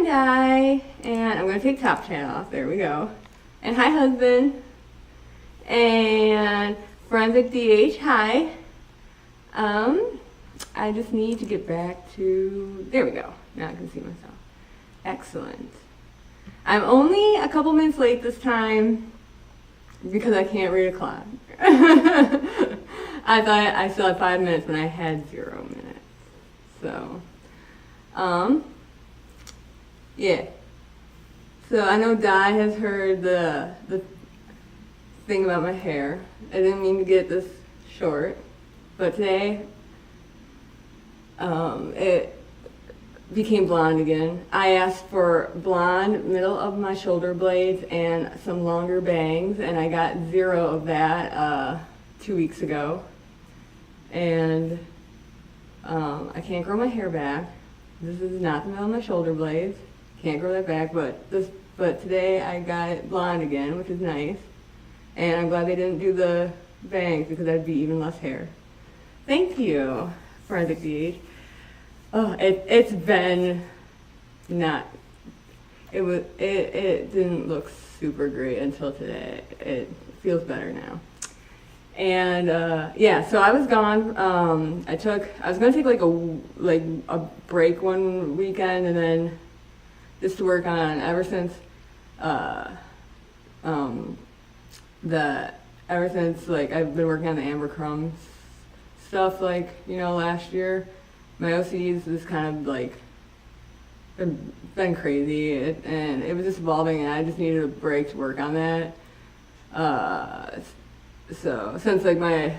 Di, and I'm going to take top chat off. There we go. And hi, husband. And Forensic DH, hi. I just need to get back to, there we go. Now I can see myself. Excellent. I'm only a couple minutes late this time because I can't read a clock. I thought I still had 5 minutes when I had 0 minutes. So, yeah. So I know Di has heard the thing about my hair. I didn't mean to get this short, but today it became blonde again. I asked for blonde middle of my shoulder blades and some longer bangs, and I got 0 of that 2 weeks ago. And I can't grow my hair back. This is not the middle of my shoulder blades. Can't grow that back, but today I got it blonde again, which is nice. And I'm glad they didn't do the bangs because that'd be even less hair. Thank you, Forensic DH. Oh, it's been not. It didn't look super great until today. It feels better now. And yeah, so I was gone. I was gonna take like a break one weekend, and then just to work on ever since like I've been working on the Amber Crumbs stuff, like, you know, last year. My OCD's just kind of like been crazy, and it was just evolving, and I just needed a break to work on that. So since like my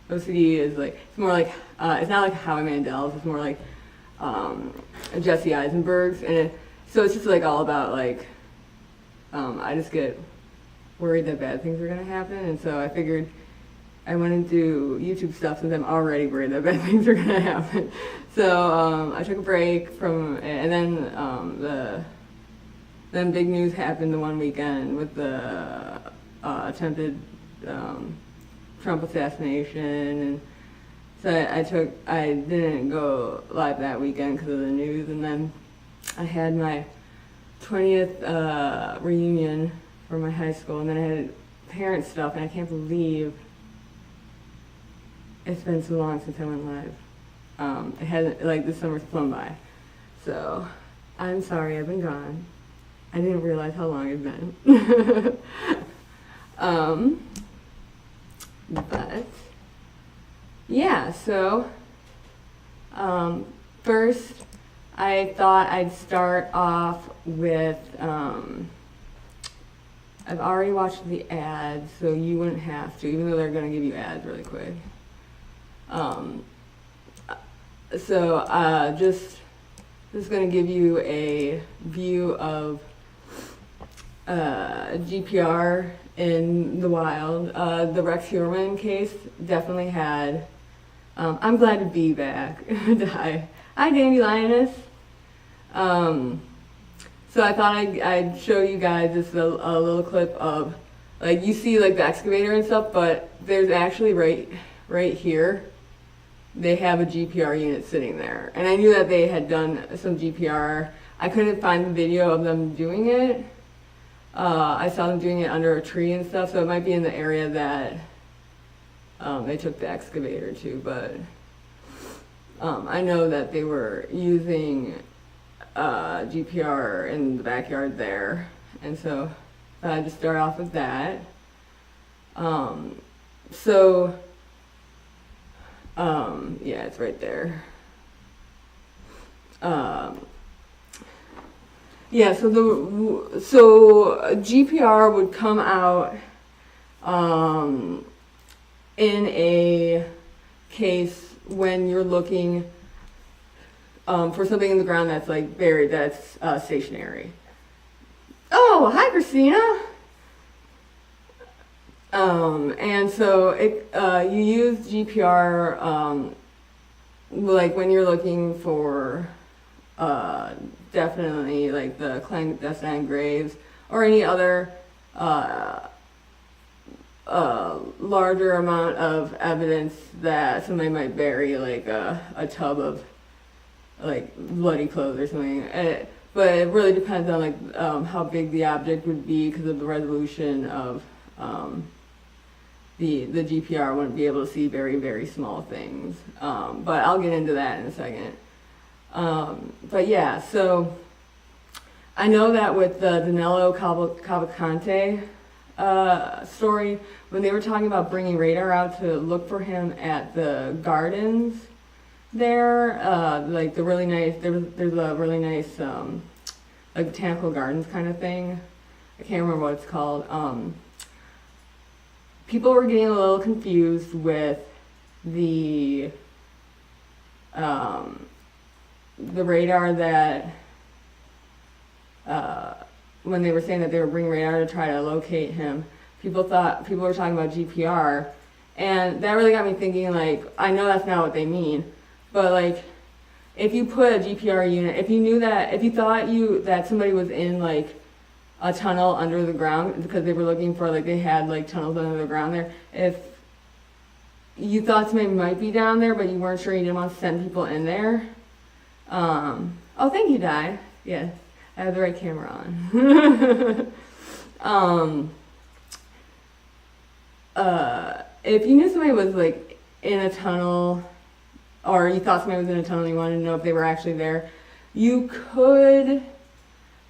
OCD is like, it's more like it's not like Howie Mandel's, it's more like Jesse Eisenberg's, and so it's just like all about like I just get worried that bad things are gonna happen, and so I figured I wouldn't do YouTube stuff since I'm already worried that bad things are gonna happen. So I took a break from, and then big news happened the one weekend with the attempted Trump assassination, and so I didn't go live that weekend because of the news, and then I had my 20th reunion for my high school, and then I had parent stuff, and I can't believe it's been so long since I went live. It hasn't, like, this summer's flown by. So, I'm sorry I've been gone. I didn't realize how long it's been. But, yeah, so, first, I thought I'd start off with, I've already watched the ads, so you wouldn't have to, even though they're going to give you ads really quick. Just going to give you a view of GPR in the wild. The Rex Heuermann case definitely had. I'm glad to be back. Hi, Dandy Lioness. So I thought I'd show you guys just a little clip of, like, you see like the excavator and stuff, but there's actually right here, they have a GPR unit sitting there. And I knew that they had done some GPR. I couldn't find the video of them doing it. I saw them doing it under a tree and stuff, so it might be in the area that they took the excavator to, but I know that they were using GPR in the backyard there, and so I just start off with that. Yeah, it's right there. Yeah, so GPR would come out in a case when you're looking for something in the ground that's like buried, that's stationary. Oh, hi Christina. And so you use GPR like when you're looking for definitely like the clandestine graves or any other larger amount of evidence that somebody might bury, like a tub of like bloody clothes or something. but it really depends on like how big the object would be because of the resolution of the GPR wouldn't be able to see very, very small things. But I'll get into that in a second. But yeah, so I know that with the Danilo Cavalcante story, when they were talking about bringing radar out to look for him at the gardens there, like the really nice, there's a really nice like botanical gardens kind of thing. I can't remember what it's called. People were getting a little confused with the radar that when they were saying that they were bringing radar to try to locate him, people were talking about GPR, and that really got me thinking, like, I know that's not what they mean, but like, if you put a GPR unit, if you thought that somebody was in like a tunnel under the ground because they were looking for, like, they had like tunnels under the ground there, if you thought somebody might be down there but you weren't sure, you didn't want to send people in there. Oh, thank you, Di. Yes, I have the right camera on. If you knew somebody was like in a tunnel, or you thought somebody was in a tunnel and you wanted to know if they were actually there, you could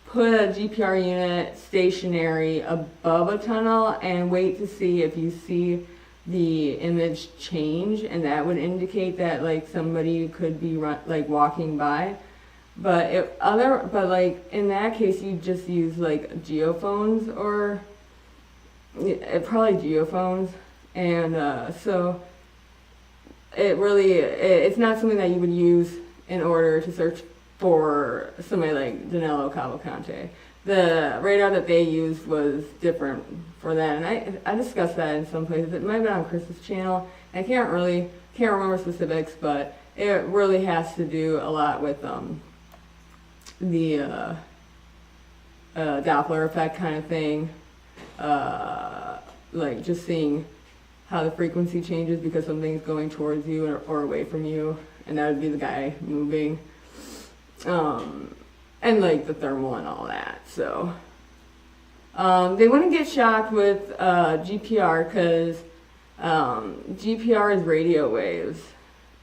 put a GPR unit stationary above a tunnel and wait to see if you see the image change, and that would indicate that like somebody could be like walking by. But like in that case, you just use like geophones, or probably geophones, and so it's not something that you would use in order to search for somebody like Danilo Cavalcante. The radar that they used was different for that, and I discussed that in some places. It might have been on Chris's channel. I can't remember specifics, but it really has to do a lot with the Doppler effect kind of thing, like just seeing how the frequency changes because something's going towards you or away from you, and that would be the guy moving, and like the thermal and all that. So they wouldn't get shocked with GPR because GPR is radio waves,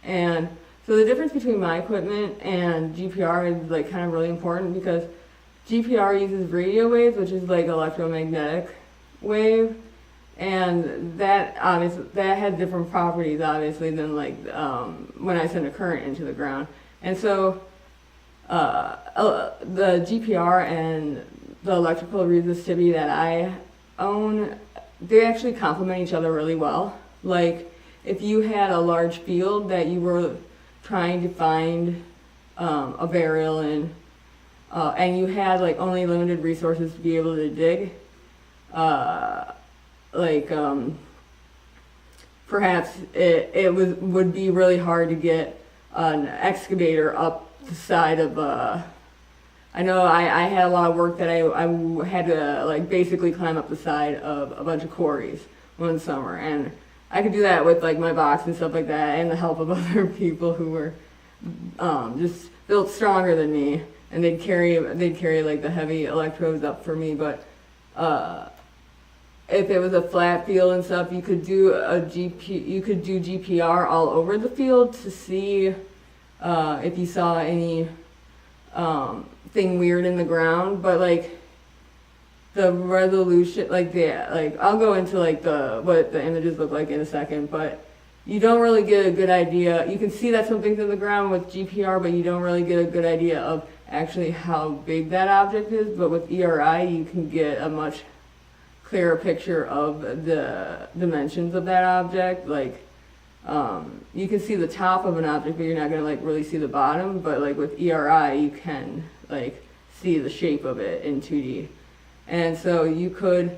and so the difference between my equipment and GPR is like kind of really important because GPR uses radio waves, which is like electromagnetic wave, and that had different properties obviously than like when I send a current into the ground. And so the GPR and the electrical resistivity that I own, they actually complement each other really well. Like if you had a large field that you were trying to find a burial in, and you had like only limited resources to be able to dig, perhaps it would be really hard to get an excavator up the side of I know I had a lot of work that I had to like basically climb up the side of a bunch of quarries one summer, and I could do that with like my box and stuff like that, and the help of other people who were just built stronger than me, and they'd carry like the heavy electrodes up for me. But if it was a flat field and stuff, you could do GPR all over the field to see if you saw any thing weird in the ground. But like the resolution, I'll go into like what the images look like in a second, but you don't really get a good idea. You can see that something's in the ground with GPR, but you don't really get a good idea of actually how big that object is. But with ERI, you can get a much clearer picture of the dimensions of that object. Like you can see the top of an object, but you're not going to like really see the bottom. But like with ERI, you can like see the shape of it in 2D. And so you could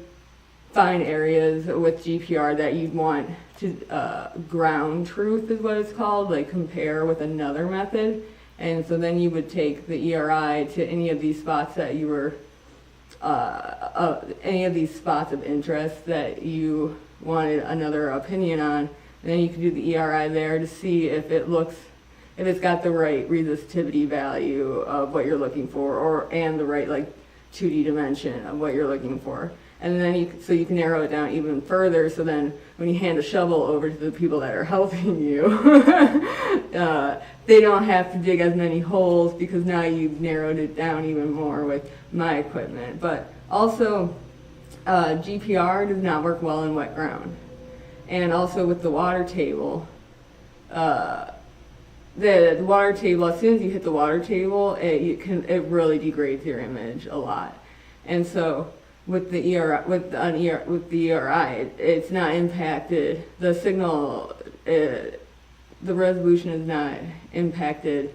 find areas with GPR that you'd want to ground truth is what it's called, like compare with another method. And so then you would take the ERI to any of these spots that you were any of these spots of interest that you wanted another opinion on, and then you could do the ERI there to see if it looks if it's got the right resistivity value of what you're looking for, and the right like 2D dimension of what you're looking for. And then you can narrow it down even further, so then when you hand the shovel over to the people that are helping you, they don't have to dig as many holes, because now you've narrowed it down even more with my equipment. But also, GPR does not work well in wet ground. And also with the water table, the water table, as soon as you hit the water table, it really degrades your image a lot. And so with the ERI, it's not impacted. The signal, the resolution is not impacted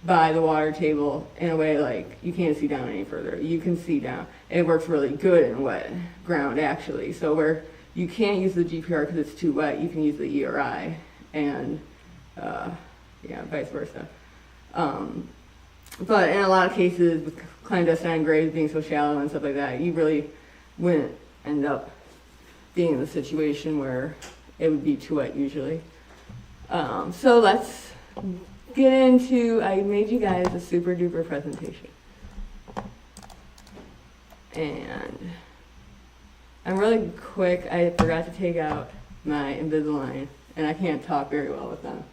by the water table in a way like you can't see down any further. You can see down. It works really good in wet ground, actually. So where you can't use the GPR because it's too wet, you can use the ERI, and vice versa. But in a lot of cases, with clandestine graves being so shallow and stuff like that, you really wouldn't end up being in the situation where it would be too wet usually. So let's get into, I made you guys a super duper presentation. And I'm really quick, I forgot to take out my Invisalign, and I can't talk very well with them.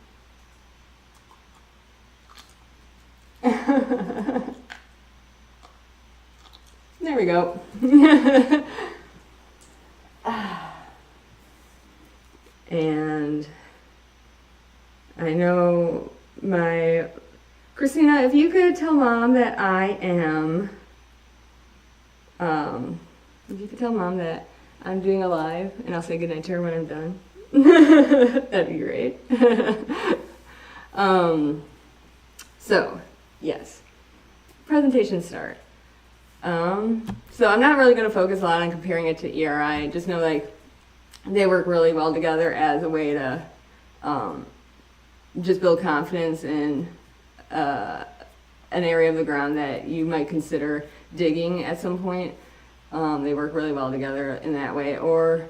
There we go. And I know Christina, if you could tell Mom that if you could tell Mom that I'm doing a live, and I'll say goodnight to her when I'm done. That'd be great. So, yes. Presentation start. So I'm not really going to focus a lot on comparing it to ERI. Just know like they work really well together as a way to just build confidence in an area of the ground that you might consider digging at some point. They work really well together in that way. Or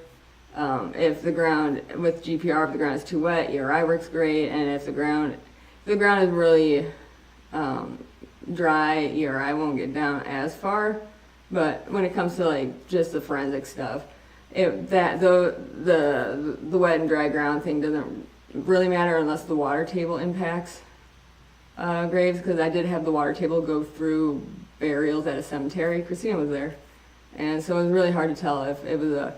if the ground, with GPR, if the ground is too wet, ERI works great. And if the ground is really dry, ERI won't get down as far. But when it comes to like just the forensic stuff, the wet and dry ground thing doesn't really matter unless the water table impacts graves, because I did have the water table go through burials at a cemetery. Christina was there, and so it was really hard to tell if it was a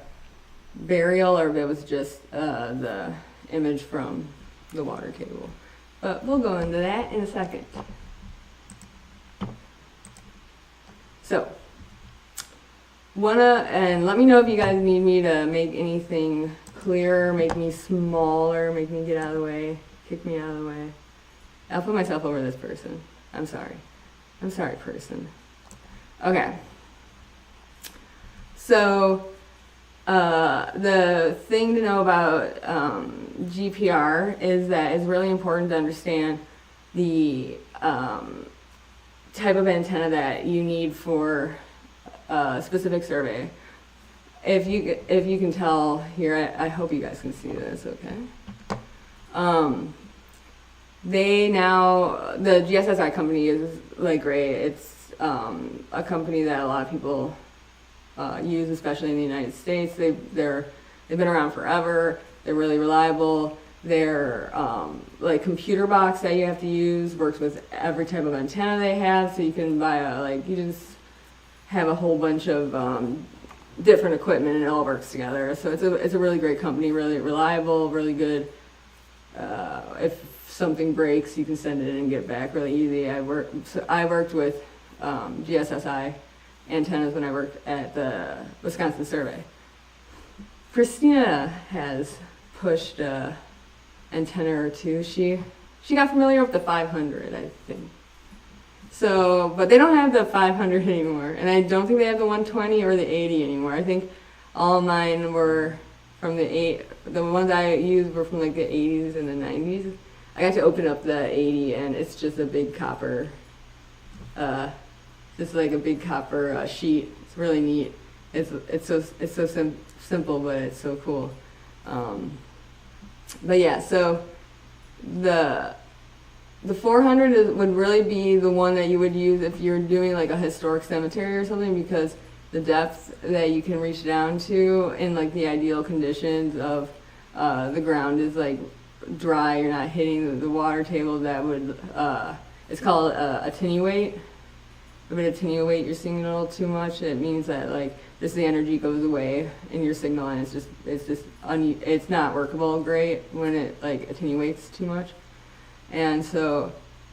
burial or if it was just the image from the water table. But we'll go into that in a second. So, and let me know if you guys need me to make anything clearer, make me smaller, make me get out of the way, kick me out of the way. I'll put myself over this person. I'm sorry. I'm sorry, person. Okay. So, the thing to know about GPR is that it's really important to understand the type of antenna that you need for a specific survey. If you can tell here, I hope you guys can see this, okay? The GSSI company is like great. It's a company that a lot of people use, especially in the United States. They've been around forever. They're really reliable. Their like computer box that you have to use works with every type of antenna they have, so you can buy you just have a whole bunch of different equipment and it all works together. So it's a really great company, really reliable, really good. If something breaks, you can send it in and get it back really easy. I worked with GSSI antennas when I worked at the Wisconsin Survey. Christina has pushed antenna or two. She got familiar with the 500, I think. So, but they don't have the 500 anymore, and I don't think they have the 120 or the 80 anymore. I think all mine were from the ones I used were from like the 80s and the 90s. I got to open up the 80, and it's just a big copper, just like a big copper sheet. It's really neat. It's so simple, but it's so cool. But yeah, so the the 400 would really be the one that you would use if you're doing like a historic cemetery or something, because the depth that you can reach down to in like the ideal conditions of the ground is like dry, you're not hitting the water table, that would it's called attenuate. If it attenuate your signal too much, it means that like just the energy goes away in your signal, and it's not workable great when it like attenuates too much. And so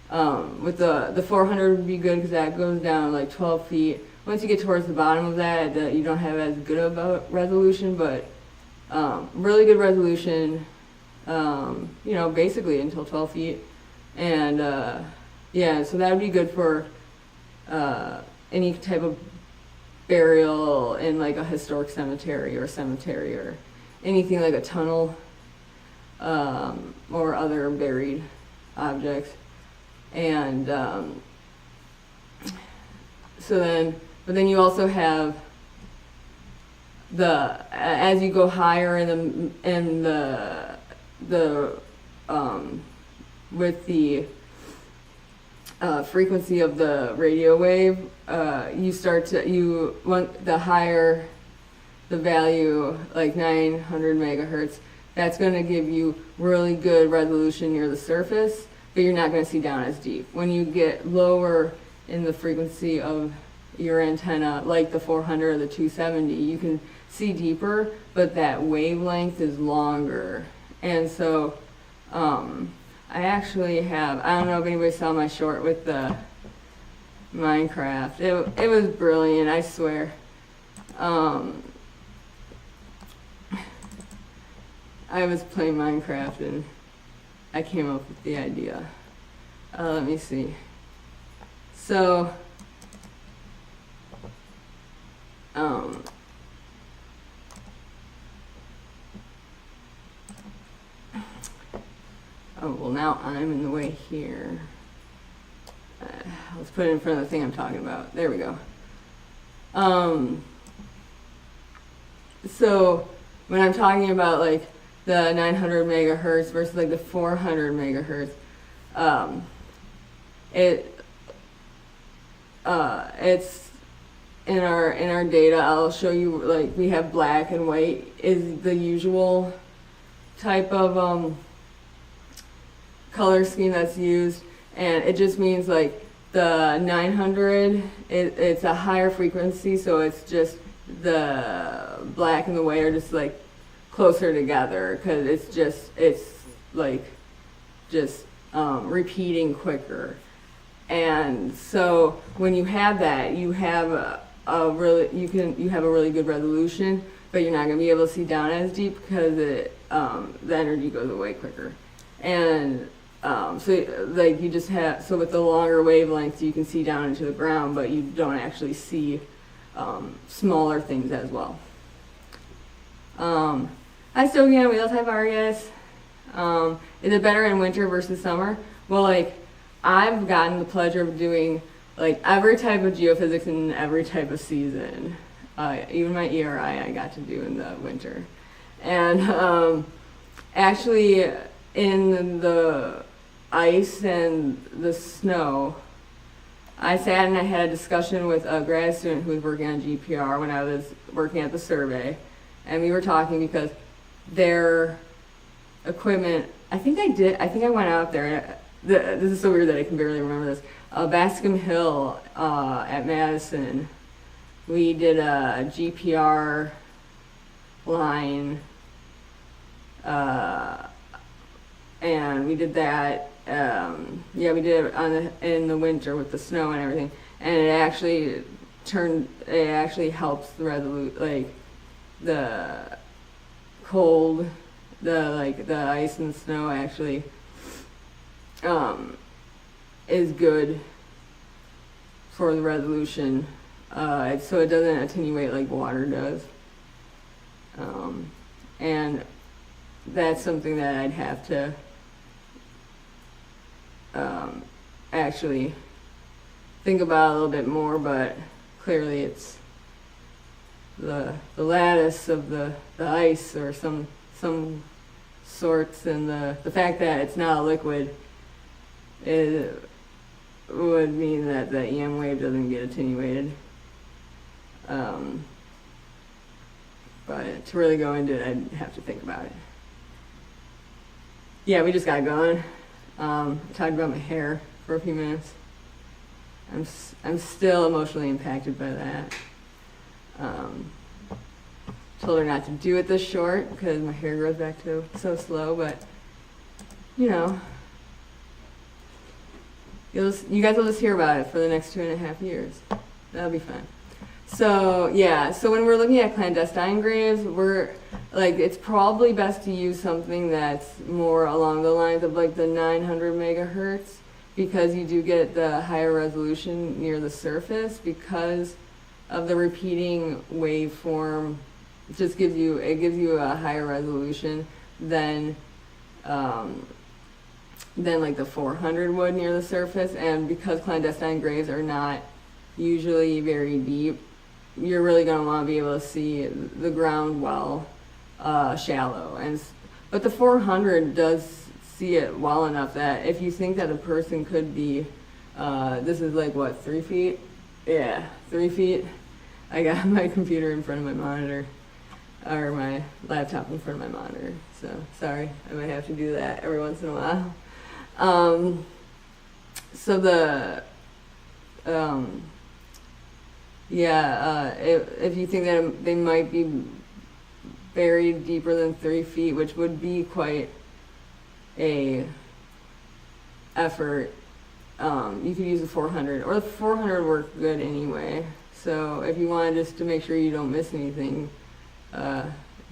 with the 400 would be good because that goes down like 12 feet. Once you get towards the bottom of that, you don't have as good of a resolution, but really good resolution, you know, basically until 12 feet. And yeah, so that would be good for any type of burial in like a historic cemetery or anything like a tunnel or other buried objects. And but then you also have as you go higher in the with the frequency of the radio wave, you want the higher the value, like 900 megahertz, that's going to give you really good resolution near the surface, but you're not going to see down as deep. When you get lower in the frequency of your antenna, like the 400 or the 270, you can see deeper, but that wavelength is longer. And so I actually have, I don't know if anybody saw my short with the Minecraft. It was brilliant, I swear. I was playing Minecraft and I came up with the idea. Let me see. So, oh, well, now I'm in the way here. Let's put it in front of the thing I'm talking about. There we go. So when I'm talking about like the 900 megahertz versus like the 400 megahertz, it's in our data. I'll show you, like, we have black and white is the usual type of color scheme that's used, and it just means like the 900 it's a higher frequency, so it's just the black and the white are just like closer together because it's like just repeating quicker. And so when you have that, you have a really good resolution, but you're not going to be able to see down as deep because the energy goes away quicker. And so like you just have, so with the longer wavelengths you can see down into the ground, but you don't actually see smaller things as well. Hi Stogian, Wheel Type Argus. Is it better in winter versus summer? Well, like, I've gotten the pleasure of doing like every type of geophysics in every type of season. Even my ERI I got to do in the winter. And actually in the ice and the snow, I sat and I had a discussion with a grad student who was working on GPR when I was working at the survey. And we were talking because their equipment, I think I went out there. This is so weird that I can barely remember this. Bascom Hill at Madison, we did a GPR line, and we did that. Yeah, we did it in the winter with the snow and everything, and it actually helps the like the cold, the ice and snow actually is good for the resolution, so it doesn't attenuate like water does, and that's something that I'd have to actually think about a little bit more, but clearly it's the lattice of the ice or some sorts, and the fact that it's not a liquid it would mean that the EM wave doesn't get attenuated. But to really go into it, I'd have to think about it. Yeah, we just got going. I talked about my hair for a few minutes. I'm still emotionally impacted by that. Told her not to do it this short because my hair grows back to so slow, but you know, you guys will just hear about it for the next 2.5 years. That'll be fun. So yeah, so when we're looking at clandestine graves, it's probably best to use something that's more along the lines of like the 900 megahertz, because you do get the higher resolution near the surface because of the repeating waveform. It just gives you a higher resolution than like the 400 would near the surface. And because clandestine graves are not usually very deep, you're really going to want to be able to see the ground well shallow. But the 400 does see it well enough that if you think that a person could be, this is like what, 3 feet? Yeah, 3 feet. I got my computer in front of my monitor, or my laptop in front of my monitor. So sorry, I might have to do that every once in a while. If you think that they might be buried deeper than 3 feet, which would be quite a effort, you could use a 400, or the 400 works good anyway. So if you want just to make sure you don't miss anything,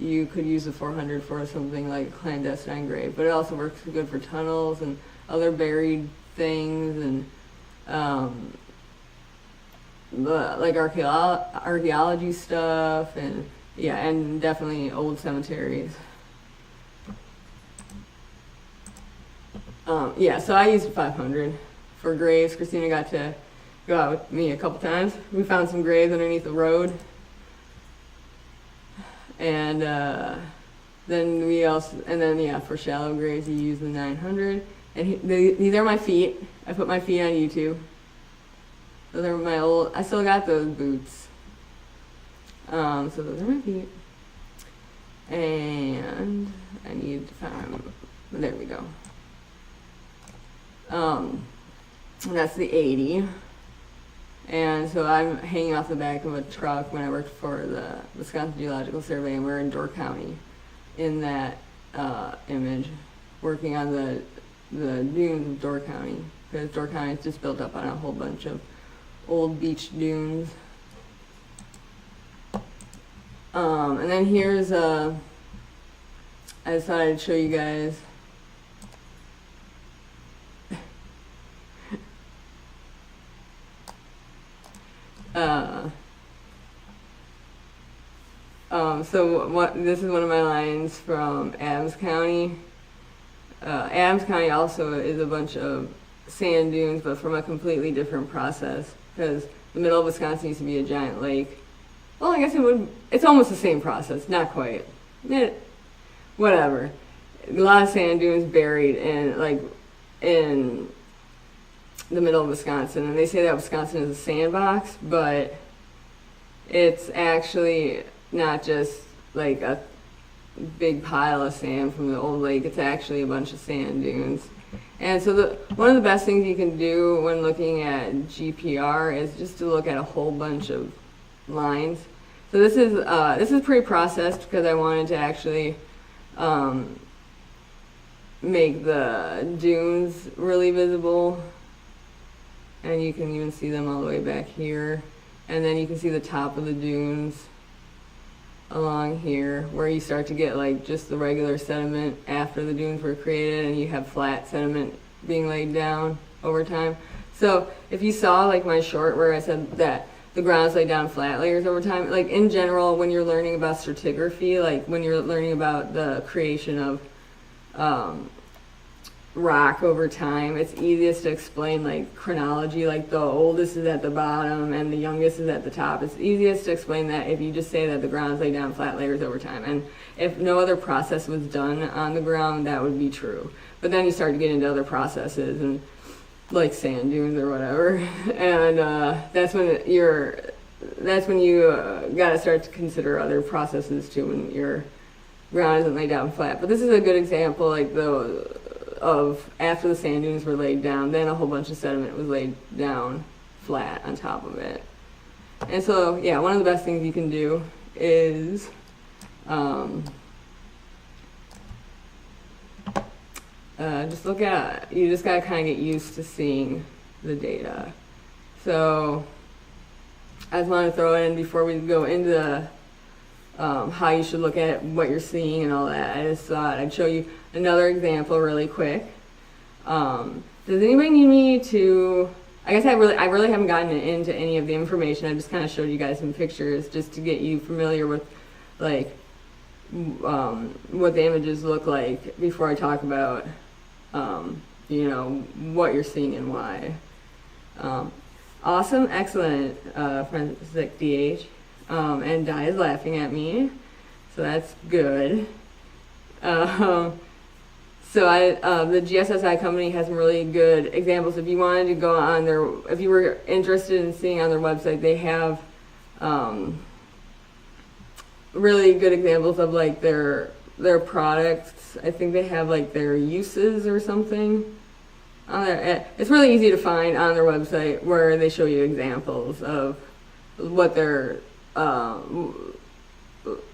you could use the 400 for something like a clandestine grave. But it also works good for tunnels and other buried things, and like archaeology stuff, and yeah, and definitely old cemeteries. So I used 500 for graves. Christina got to go out with me a couple times. We found some graves underneath the road, and then for shallow graves you use the 900. And these are my feet. I put my feet on YouTube. Those are my old, I still got those boots. So those are my feet. And I need to find, there we go. And that's the 80. And so I'm hanging off the back of a truck when I worked for the Wisconsin Geological Survey, and we're in Door County in that image, working on the dunes of Door County, because Door County is just built up on a whole bunch of old beach dunes. And then here's I just thought I'd show you guys this is one of my lines from Adams County. Adams County also is a bunch of sand dunes, but from a completely different process, because the middle of Wisconsin used to be a giant lake. Well, I guess it's almost the same process, not quite. Whatever. A lot of sand dunes buried in the middle of Wisconsin, and they say that Wisconsin is a sandbox, but it's actually not just like a big pile of sand from the old lake. It's actually a bunch of sand dunes. And so one of the best things you can do when looking at GPR is just to look at a whole bunch of lines. So this is pre-processed because I wanted to actually make the dunes really visible, and you can even see them all the way back here, and then you can see the top of the dunes along here, where you start to get like just the regular sediment after the dunes were created, and you have flat sediment being laid down over time. So if you saw like my short where I said that the ground's laid down flat layers over time, like in general when you're learning about stratigraphy, like when you're learning about the creation of rock over time, it's easiest to explain like chronology, like the oldest is at the bottom and the youngest is at the top. It's easiest to explain that if you just say that the ground's laid down flat layers over time, and if no other process was done on the ground, that would be true. But then you start to get into other processes, and like sand dunes or whatever, and that's when you gotta start to consider other processes too when your ground isn't laid down flat. But this is a good example, like of after the sand dunes were laid down, then a whole bunch of sediment was laid down flat on top of it. And so, yeah, one of the best things you can do is just look at, you just gotta kind of get used to seeing the data. So I just want to throw it in before we go into how you should look at what you're seeing and all that. I just thought I'd show you another example really quick. Does anybody need me to, I guess I really haven't gotten into any of the information. I just kind of showed you guys some pictures just to get you familiar with like what the images look like before I talk about you know, what you're seeing and why. Awesome, excellent, Forensic DH. And Di is laughing at me, so that's good. So the GSSI company has some really good examples. If you wanted to go on their, if you were interested in seeing on their website, they have really good examples of like their products. I think they have like their uses or something on there. It's really easy to find on their website where they show you examples of what they're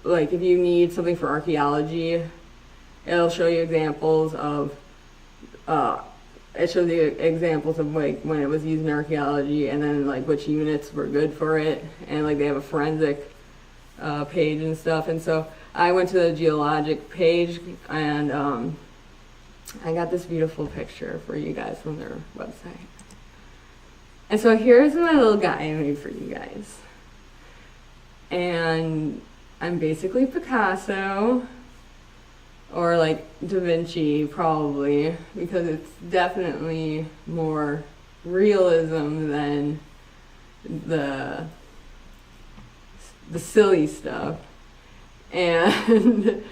like. If you need something for archaeology, it'll show you examples of it shows you examples of like when it was used in archaeology, and then like which units were good for it, and like they have a forensic page and stuff. And so I went to the geologic page, and I got this beautiful picture for you guys from their website. And so here's my little guy I made for you guys. And I'm basically Picasso, or like Da Vinci probably, because it's definitely more realism than the silly stuff. And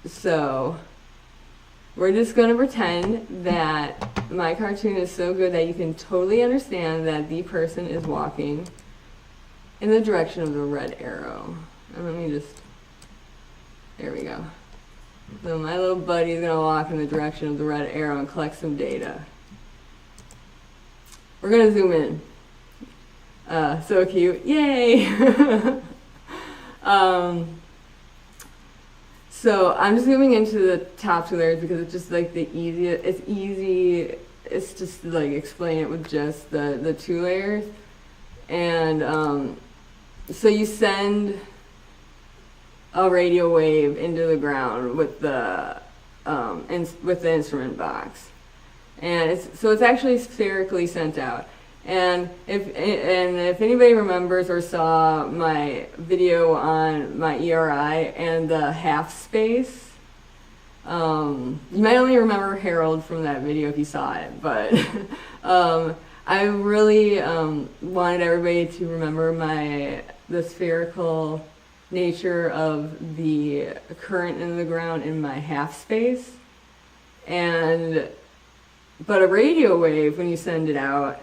so we're just going to pretend that my cartoon is so good that you can totally understand that the person is walking in the direction of the red arrow. And let me just, there we go. So my little buddy is going to walk in the direction of the red arrow and collect some data. We're going to zoom in. So cute. Yay! So I'm just zooming into the top two layers because it's just like the easiest. It's easy. It's just like explain it with just the two layers. And so you send a radio wave into the ground with the instrument box, and it's actually spherically sent out. And if anybody remembers or saw my video on my ERI and the half space, you might only remember Harold from that video if you saw it, but I really wanted everybody to remember the spherical nature of the current in the ground in my half space. But a radio wave, when you send it out,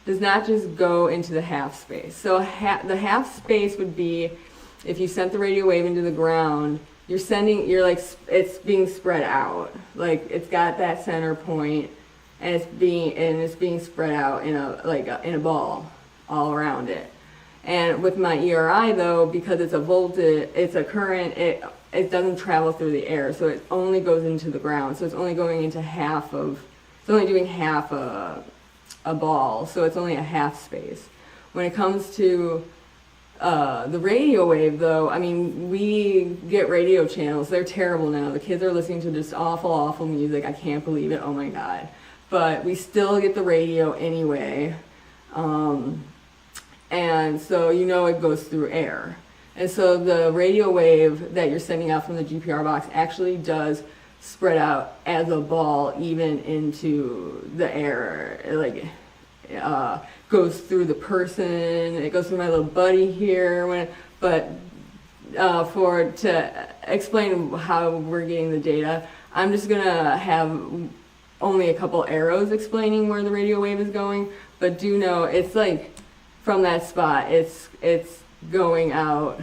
does not just go into the half space. So the half space would be, if you sent the radio wave into the ground, it's being spread out. Like it's got that center point, and it's being spread out in a ball all around it. And with my ERI though, because it's a current, it doesn't travel through the air, so it only goes into the ground. So it's only going into it's only doing half a ball, so it's only a half space. When it comes to the radio wave though, I mean, we get radio channels. They're terrible now. The kids are listening to just awful music. I can't believe it. Oh my God. But we still get the radio anyway. And so it goes through air. And so the radio wave that you're sending out from the GPR box actually does spread out as a ball even into the air. It goes through the person, it goes through my little buddy here. To explain how we're getting the data, I'm just gonna have only a couple arrows explaining where the radio wave is going, but do know it's like from that spot, it's going out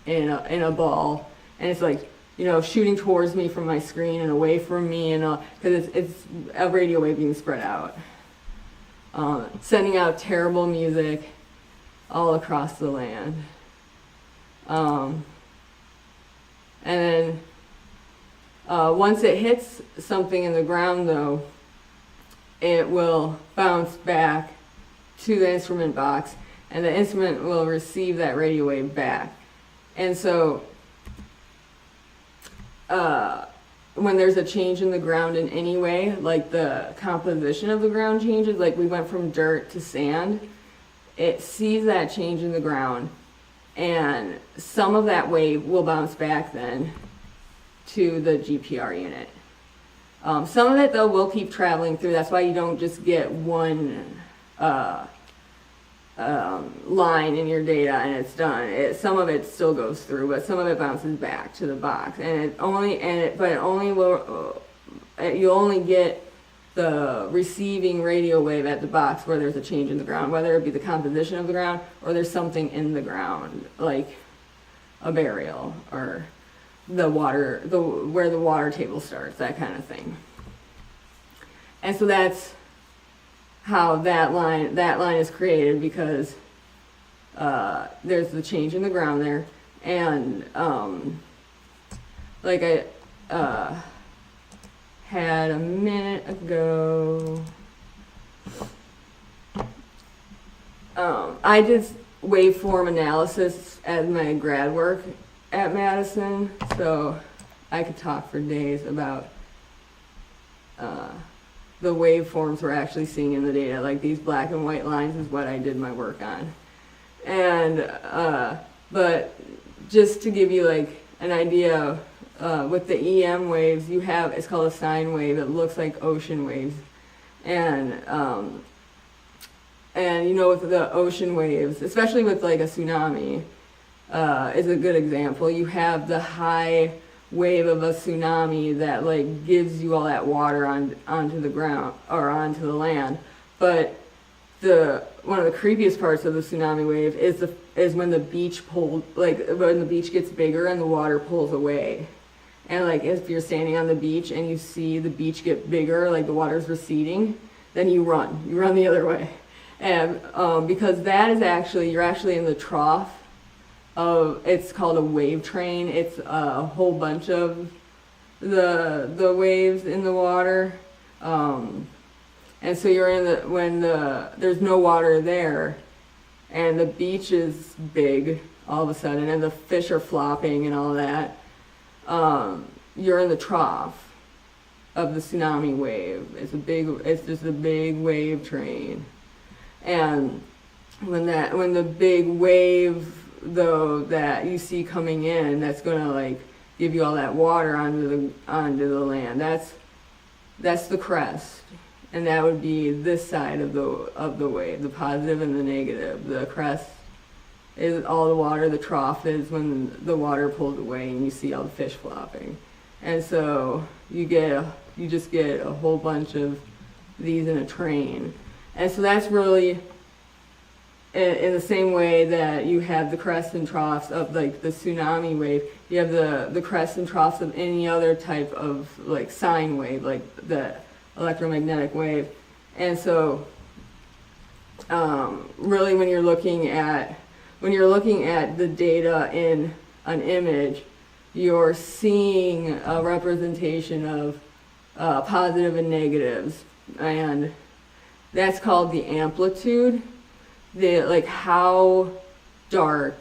in a ball, and it's like, you know, shooting towards me from my screen and away from me, and because it's a radio wave being spread out, sending out terrible music all across the land. And then once it hits something in the ground, though, it will bounce back to the instrument box, and the instrument will receive that radio wave back. And so when there's a change in the ground in any way, like the composition of the ground changes, like we went from dirt to sand, it sees that change in the ground, and some of that wave will bounce back then to the GPR unit. Some of it, though, will keep traveling through. That's why you don't just get one line in your data and it's done. Some of it still goes through, but some of it bounces back to the box, and you only get the receiving radio wave at the box where there's a change in the ground, whether it be the composition of the ground or there's something in the ground, like a burial or the water, where the water table starts, that kind of thing. And so that's how that line is created, because there's the change in the ground there, and like I had a minute ago, I did waveform analysis as my grad work at Madison, so I could talk for days about the waveforms we're actually seeing in the data. Like these black and white lines is what I did my work on. And but just to give you like an idea, with the EM waves, you have, it's called a sine wave. It looks like ocean waves, and you know, with the ocean waves, especially with like a tsunami, is a good example. You have the high wave of a tsunami that like gives you all that water onto the ground or onto the land, but one of the creepiest parts of the tsunami wave is when the beach when the beach gets bigger and the water pulls away. And like if you're standing on the beach and you see the beach get bigger, like the water's receding, then you run the other way. And because that is you're actually in the trough of, it's called a wave train. It's a whole bunch of the waves in the water. And so you're in when there's no water there and the beach is big all of a sudden and the fish are flopping and all that. You're in the trough of the tsunami wave. It's just a big wave train. And when the big wave, though, that you see coming in, that's gonna like give you all that water onto the land, that's the crest. And that would be this side of the wave, the positive and the negative. The crest is all the water, the trough is when the water pulls away and you see all the fish flopping. And so you just get a whole bunch of these in a train. And so that's really in the same way that you have the crests and troughs of like the tsunami wave, you have the crests and troughs of any other type of like sine wave, like the electromagnetic wave. And so really when you're looking at the data in an image, you're seeing a representation of positive and negatives, and that's called the amplitude. Like how dark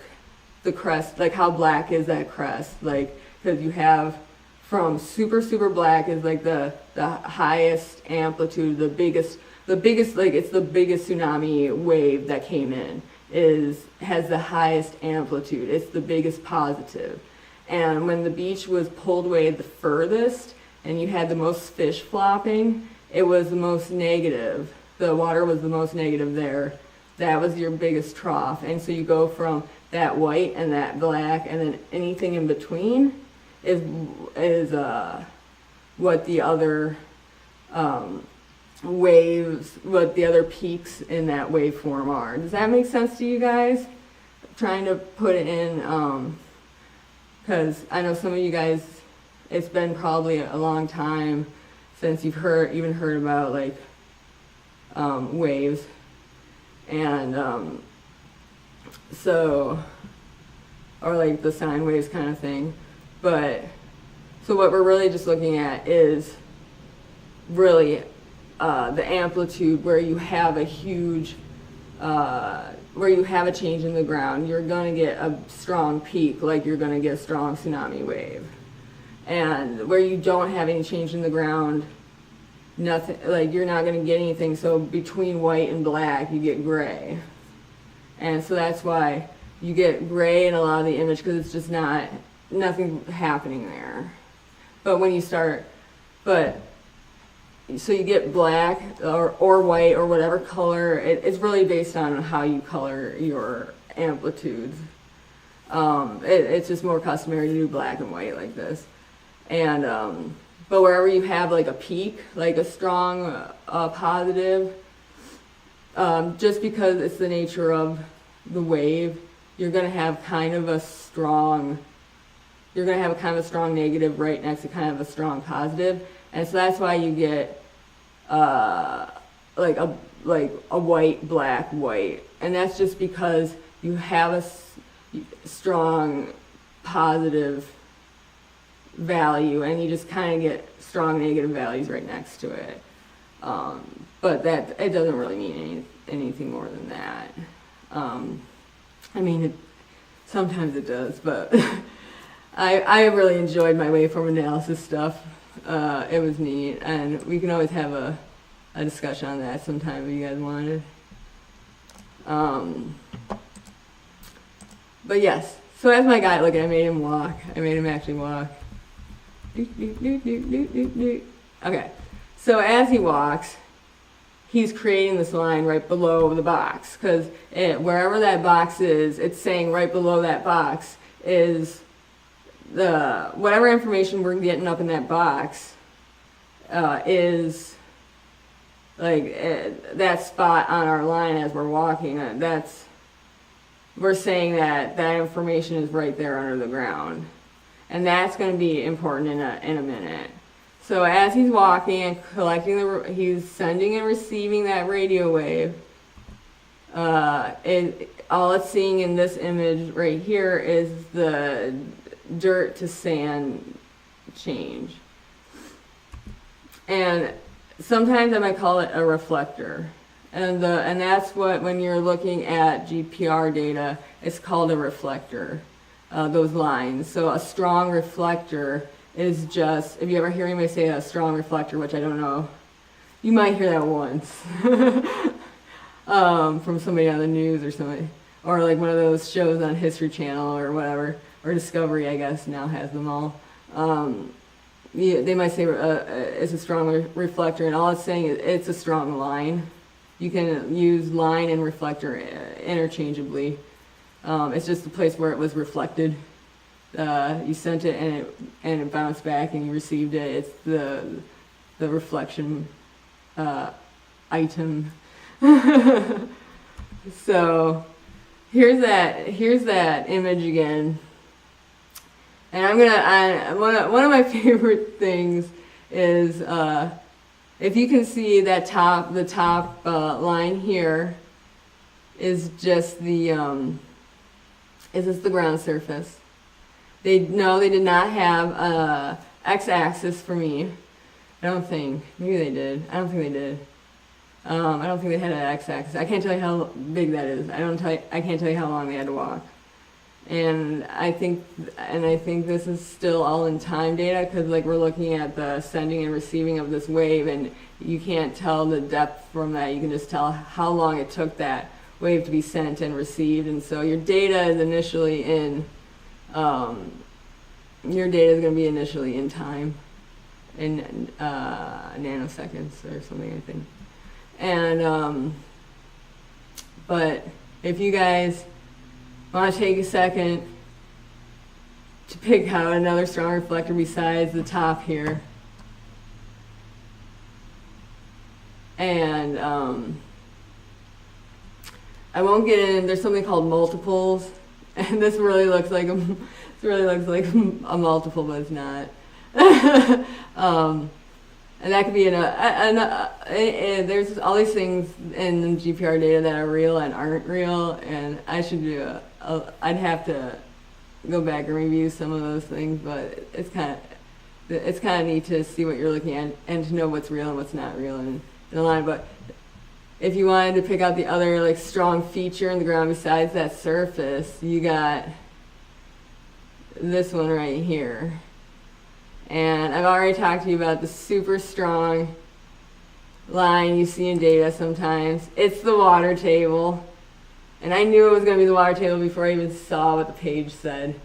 the crest, like how black is that crest, like because you have from super black is like the highest amplitude, the biggest like it's the biggest tsunami wave that came in has the highest amplitude. It's the biggest positive. And when the beach was pulled away the furthest and you had the most fish flopping, it was the most negative. The water was the most negative there. That was your biggest trough. And so you go from that white and that black, and then anything in between is what the other waves, what the other peaks in that waveform are. Does that make sense to you guys? Trying to put it in, because I know some of you guys, it's been probably a long time since you've even heard about like waves, and so, or like the sine waves kind of thing. But so what we're really just looking at is really the amplitude where you have a huge, where you have a change in the ground. You're going to get a strong peak, like you're going to get a strong tsunami wave. And where you don't have any change in the ground, nothing, like you're not going to get anything. So between white and black, you get gray. And so that's why you get gray in a lot of the image, because it's just nothing happening there. But when you start, so you get black or white or whatever color. It's really based on how you color your amplitudes. It's just more customary to do black and white like this. And but wherever you have like a peak, like a strong positive, just because it's the nature of the wave, you're going to have kind of a strong negative right next to kind of a strong positive. And so that's why you get like a white, black, white. And that's just because you have a strong positive value, and you just kind of get strong negative values right next to it. But that, it doesn't really mean anything more than that. I mean, sometimes it does, but I really enjoyed my waveform analysis stuff. It was neat, and we can always have a discussion on that sometime if you guys wanted. But yes, so as my guy, look, I made him walk. I made him actually walk. Okay, so as he walks, he's creating this line right below the box, because wherever that box is, it's saying right below that box is whatever information we're getting up in that box is like that spot on our line as we're walking. We're saying that information is right there under the ground, and that's going to be important in a minute. So as he's walking and collecting he's sending and receiving that radio wave. All it's seeing in this image right here is the dirt to sand change. And sometimes I might call it a reflector. And that's what, when you're looking at GPR data, it's called a reflector, those lines. So a strong reflector is just, if you ever hear anybody say a strong reflector, which I don't know, you might hear that once from somebody on the news or something, or like one of those shows on History Channel or whatever, or Discovery, I guess, now has them all. They might say it's a strong reflector, and all it's saying is it's a strong line. You can use line and reflector interchangeably. It's just the place where it was reflected. You sent it and it bounced back and you received it. It's the reflection item. So here's that image again. And one of my favorite things is if you can see that the top line here is just the is this the ground surface. They did not have a x-axis for me. I don't think. Maybe they did. I don't think they did. I don't think they had an x-axis. I can't tell you how big that is. I can't tell you how long they had to walk. And I think this is still all in time data, because like we're looking at the sending and receiving of this wave, and you can't tell the depth from that. You can just tell how long it took that wave to be sent and received. And so your data is initially in going to be initially in time, in nanoseconds or something, I think. And but if you guys want to take a second to pick out another strong reflector besides the top here, And I won't get in. There's something called multiples, and this really looks like a multiple, but it's not. And that could be there's all these things in GPR data that are real and aren't real, and I should do I'd have to go back and review some of those things, but it's kind of neat to see what you're looking at and to know what's real and what's not real in the line. But if you wanted to pick out the other like strong feature in the ground besides that surface, you got this one right here. And I've already talked to you about the super strong line you see in data sometimes. It's the water table. And I knew it was going to be the water table before I even saw what the page said.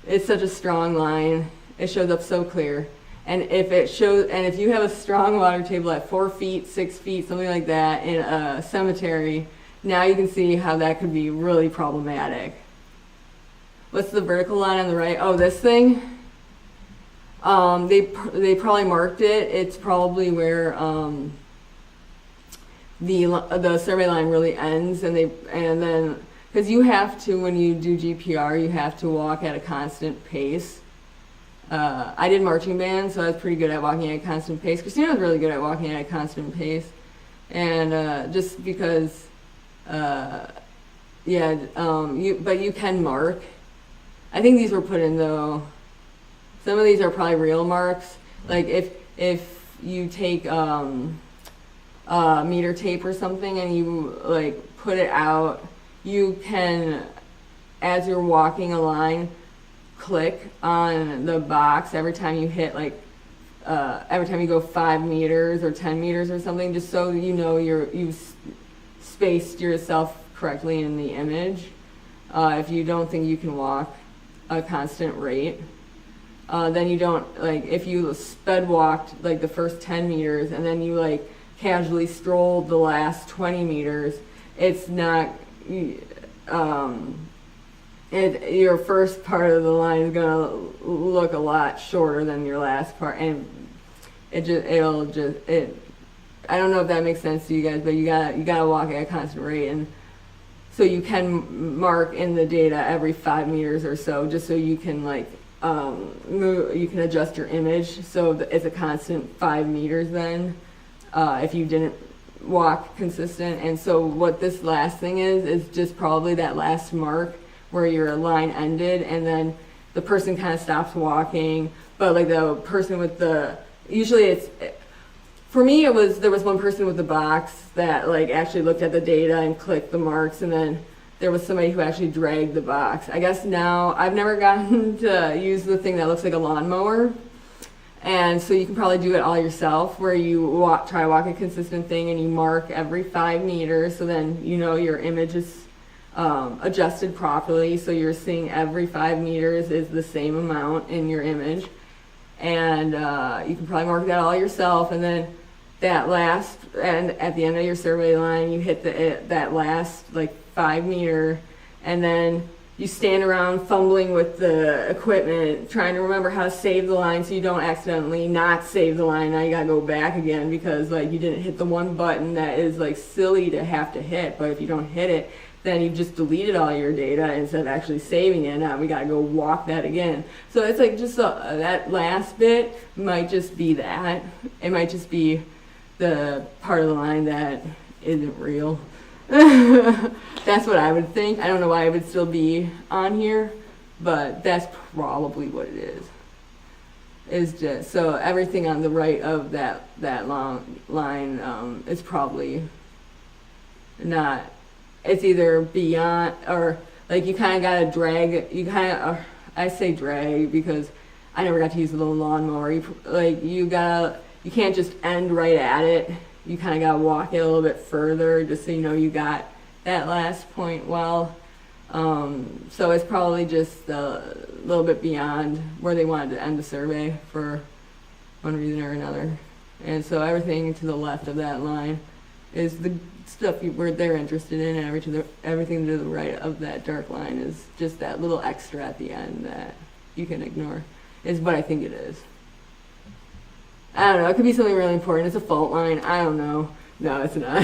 It's such a strong line. It shows up so clear. And if you have a strong water table at 4 feet, 6 feet, something like that in a cemetery, now you can see how that could be really problematic. What's the vertical line on the right? Oh, this thing? They probably marked it. It's probably where the survey line really ends, and then because you have to, when you do GPR, you have to walk at a constant pace. I did marching band, so I was pretty good at walking at a constant pace. Christina was really good at walking at a constant pace, and just because, but you can mark. I think these were put in though. Some of these are probably real marks. Like if you take meter tape or something and you like put it out, you can, as you're walking a line, click on the box every time you hit every time you go 5 meters or 10 meters or something, just so you know you've spaced yourself correctly in the image. If you don't think you can walk a constant rate. Then you don't, like, if you sped walked like the first 10 meters and then you like casually strolled the last 20 meters, it's not, your first part of the line is gonna look a lot shorter than your last part, and I don't know if that makes sense to you guys, but you gotta walk at a constant rate, and so you can mark in the data every 5 meters or so, just so you can like you can adjust your image so it's a constant 5 meters then if you didn't walk consistent. And so what this last thing is just probably that last mark where your line ended, and then the person kind of stops walking, but like the person with usually for me there was one person with the box that like actually looked at the data and clicked the marks, and then there was somebody who actually dragged the box. I guess now I've never gotten to use the thing that looks like a lawnmower, and so you can probably do it all yourself, where you try to walk a consistent thing and you mark every 5 meters, so then you know your image is adjusted properly, so you're seeing every 5 meters is the same amount in your image, and you can probably mark that all yourself, and then that last, and at the end of your survey line you hit that last like 5 meter, and then you stand around fumbling with the equipment trying to remember how to save the line so you don't accidentally not save the line. Now you gotta go back again because like you didn't hit the one button that is like silly to have to hit, but if you don't hit it, then you've just deleted all your data instead of actually saving it. Now we gotta go walk that again. So it's like just that last bit might just be that. It might just be the part of the line that isn't real. That's what I would think. I don't know why it would still be on here, but that's probably what it is. Is just so everything on the right of that long line is probably not. It's either beyond, or like you kind of gotta drag it. You kind of, I say drag because I never got to use the little lawnmower. You can't just end right at it. You kind of got to walk it a little bit further just so you know you got that last point well. So it's probably just a little bit beyond where they wanted to end the survey for one reason or another. And so everything to the left of that line is the stuff they're interested in, and everything to the right of that dark line is just that little extra at the end that you can ignore, is what I think it is. I don't know, it could be something really important. It's a fault line, I don't know. No, it's not.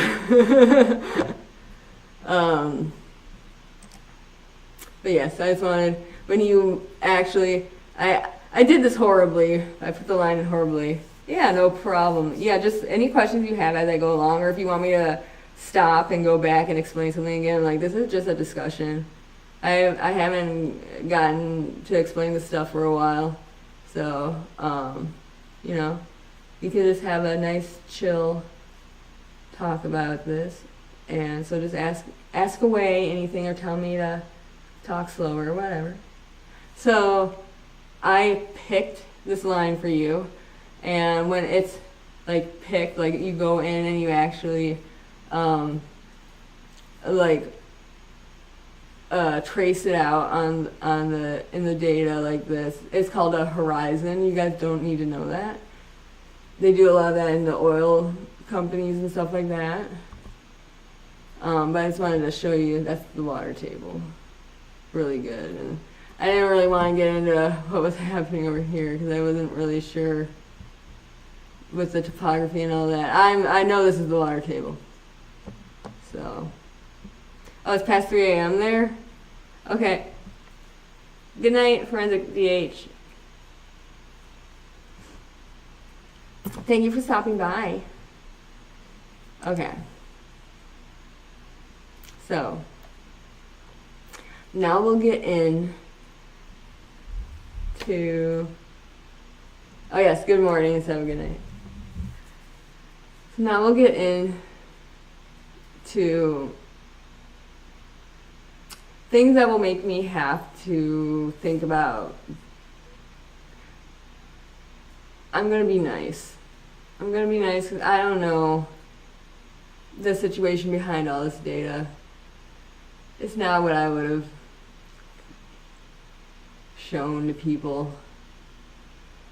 But yes, I just wanted, when you actually, I did this horribly. I put the line in horribly. Yeah, no problem. Yeah, just any questions you have as I go along, or if you want me to stop and go back and explain something again, like this is just a discussion. I haven't gotten to explain this stuff for a while, so you know, you could just have a nice chill talk about this, and so just ask away anything or tell me to talk slower or whatever. So I picked this line for you, and when it's like picked, like you go in and you actually trace it out in the data like this. It's called a horizon. You guys don't need to know that. They do a lot of that in the oil companies and stuff like that. But I just wanted to show you that's the water table. Really good. And I didn't really want to get into what was happening over here because I wasn't really sure with the topography and all that. I know this is the water table. So, oh, it's past 3 a.m. there? Okay. Good night, Forensic DH. Thank you for stopping by. Okay. So, now we'll get in to, oh yes, good morning instead of good night. So now we'll get in to things that will make me have to think about. I'm going to be nice. I'm going to be nice because I don't know the situation behind all this data. It's not what I would have shown to people.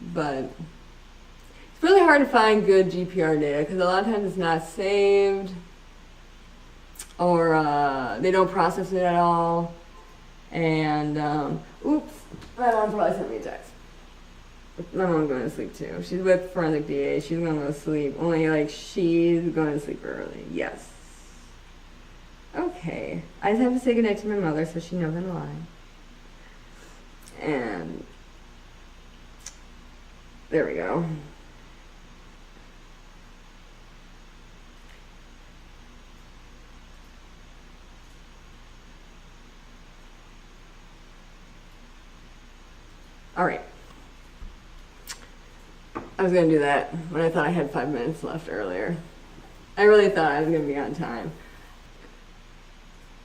But it's really hard to find good GPR data because a lot of times it's not saved or they don't process it at all. And, oops, my mom probably sent me a text. My mom's going to sleep too. She's with Forensic DA. She's going to go to sleep. Only like she's going to sleep early. Yes. Okay. I just have to say goodnight to my mother so she knows I'm lying. And there we go. All right. I was going to do that when I thought I had 5 minutes left earlier. I really thought I was going to be on time.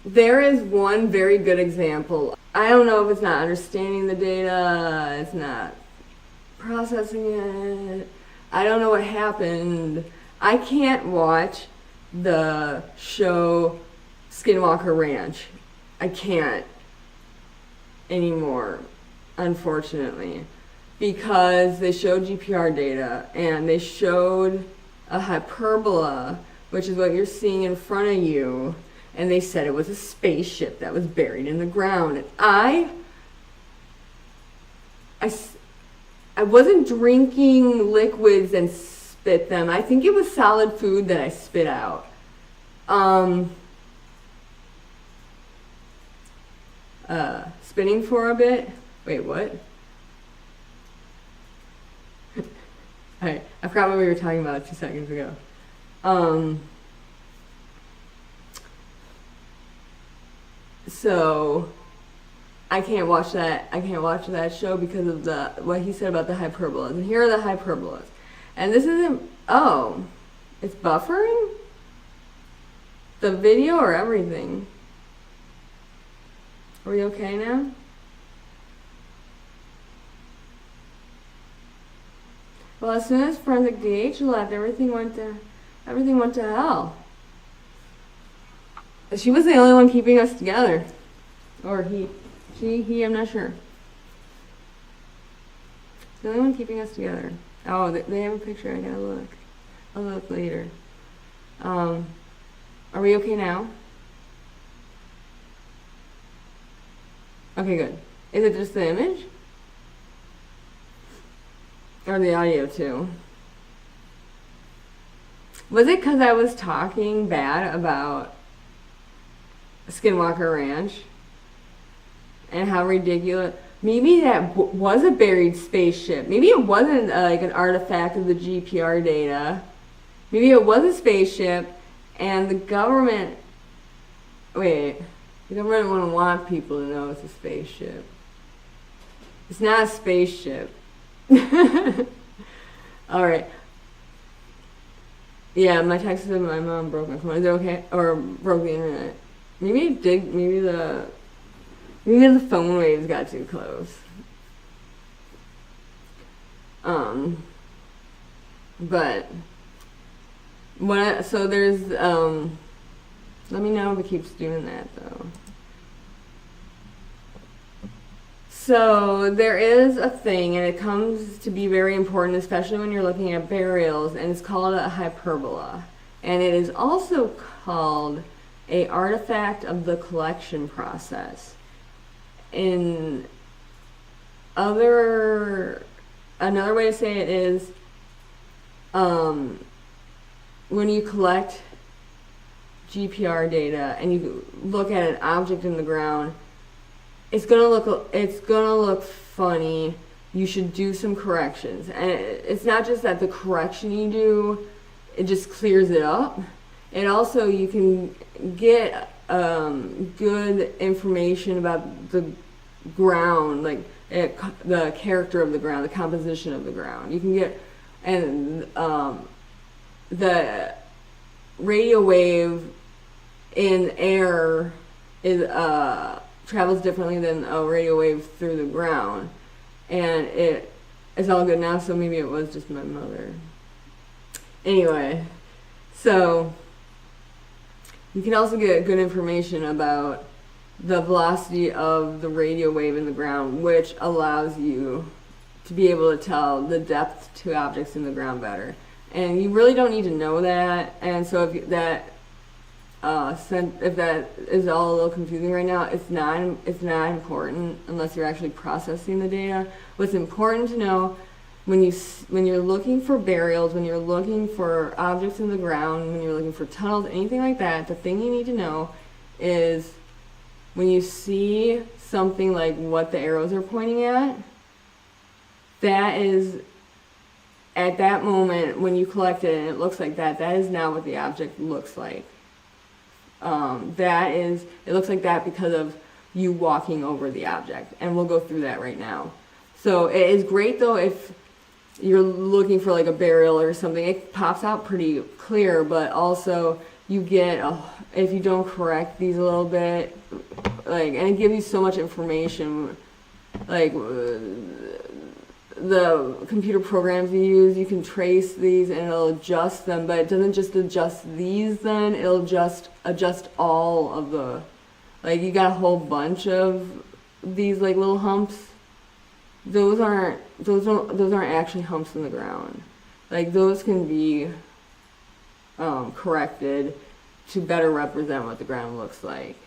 There is one very good example. I don't know if it's not understanding the data, it's not processing it. I don't know what happened. I can't watch the show Skinwalker Ranch. I can't anymore, unfortunately, because they showed GPR data and they showed a hyperbola, which is what you're seeing in front of you, and they said it was a spaceship that was buried in the ground. And I wasn't drinking liquids and spit them. I think it was solid food that I spit out. Spinning for a bit. Wait, what? Alright, I forgot what we were talking about 2 seconds ago. So I can't watch that. I can't watch that show because of what he said about the hyperbolas. And here are the hyperbolas. And this isn't. Oh, it's buffering. The video or everything. Are we okay now? Well, as soon as Forensic DH left, everything went to hell. She was the only one keeping us together. Or he, I'm not sure. The only one keeping us together. Oh, they have a picture, I gotta look. I'll look later. Are we okay now? Okay, good. Is it just the image? Or the audio too? Was it because I was talking bad about Skinwalker Ranch and how ridiculous? Maybe that was a buried spaceship. Maybe it wasn't like an artifact of the GPR data. Maybe it was a spaceship, and the government. Wait, the government wouldn't want people to know it's a spaceship. It's not a spaceship. All right. Yeah, my text said my mom broke my phone. Is it okay? Or broke the internet? Maybe it did. Maybe the phone waves got too close. But what? So there's let me know if it keeps doing that though. So there is a thing, and it comes to be very important, especially when you're looking at burials, and it's called a hyperbola. And it is also called a artifact of the collection process. Another way to say it is when you collect GPR data and you look at an object in the ground, it's gonna look funny. You should do some corrections, and it's not just that the correction you do, it just clears it up. It also, you can get good information about the ground, like the character of the ground, the composition of the ground. You can get, and the radio wave in air is travels differently than a radio wave through the ground, and it's all good now. So maybe it was just my mother. Anyway, so you can also get good information about the velocity of the radio wave in the ground, which allows you to be able to tell the depth to objects in the ground better. And you really don't need to know that. And so if that is all a little confusing right now, it's not important unless you're actually processing the data. What's important to know when you're looking for burials, when you're looking for objects in the ground, when you're looking for tunnels, anything like that, the thing you need to know is when you see something like what the arrows are pointing at, that is, at that moment when you collect it and it looks like that, that is not what the object looks like. It looks like that because of you walking over the object, and we'll go through that right now. So it is great though if you're looking for like a burial or something, it pops out pretty clear, but also you get, if you don't correct these a little bit, like, and it gives you so much information, like the computer programs you use, you can trace these and it'll adjust them, but it doesn't just adjust these then, it'll just adjust all of the, like you got a whole bunch of these like little humps. Those aren't actually humps in the ground. Like those can be corrected to better represent what the ground looks like.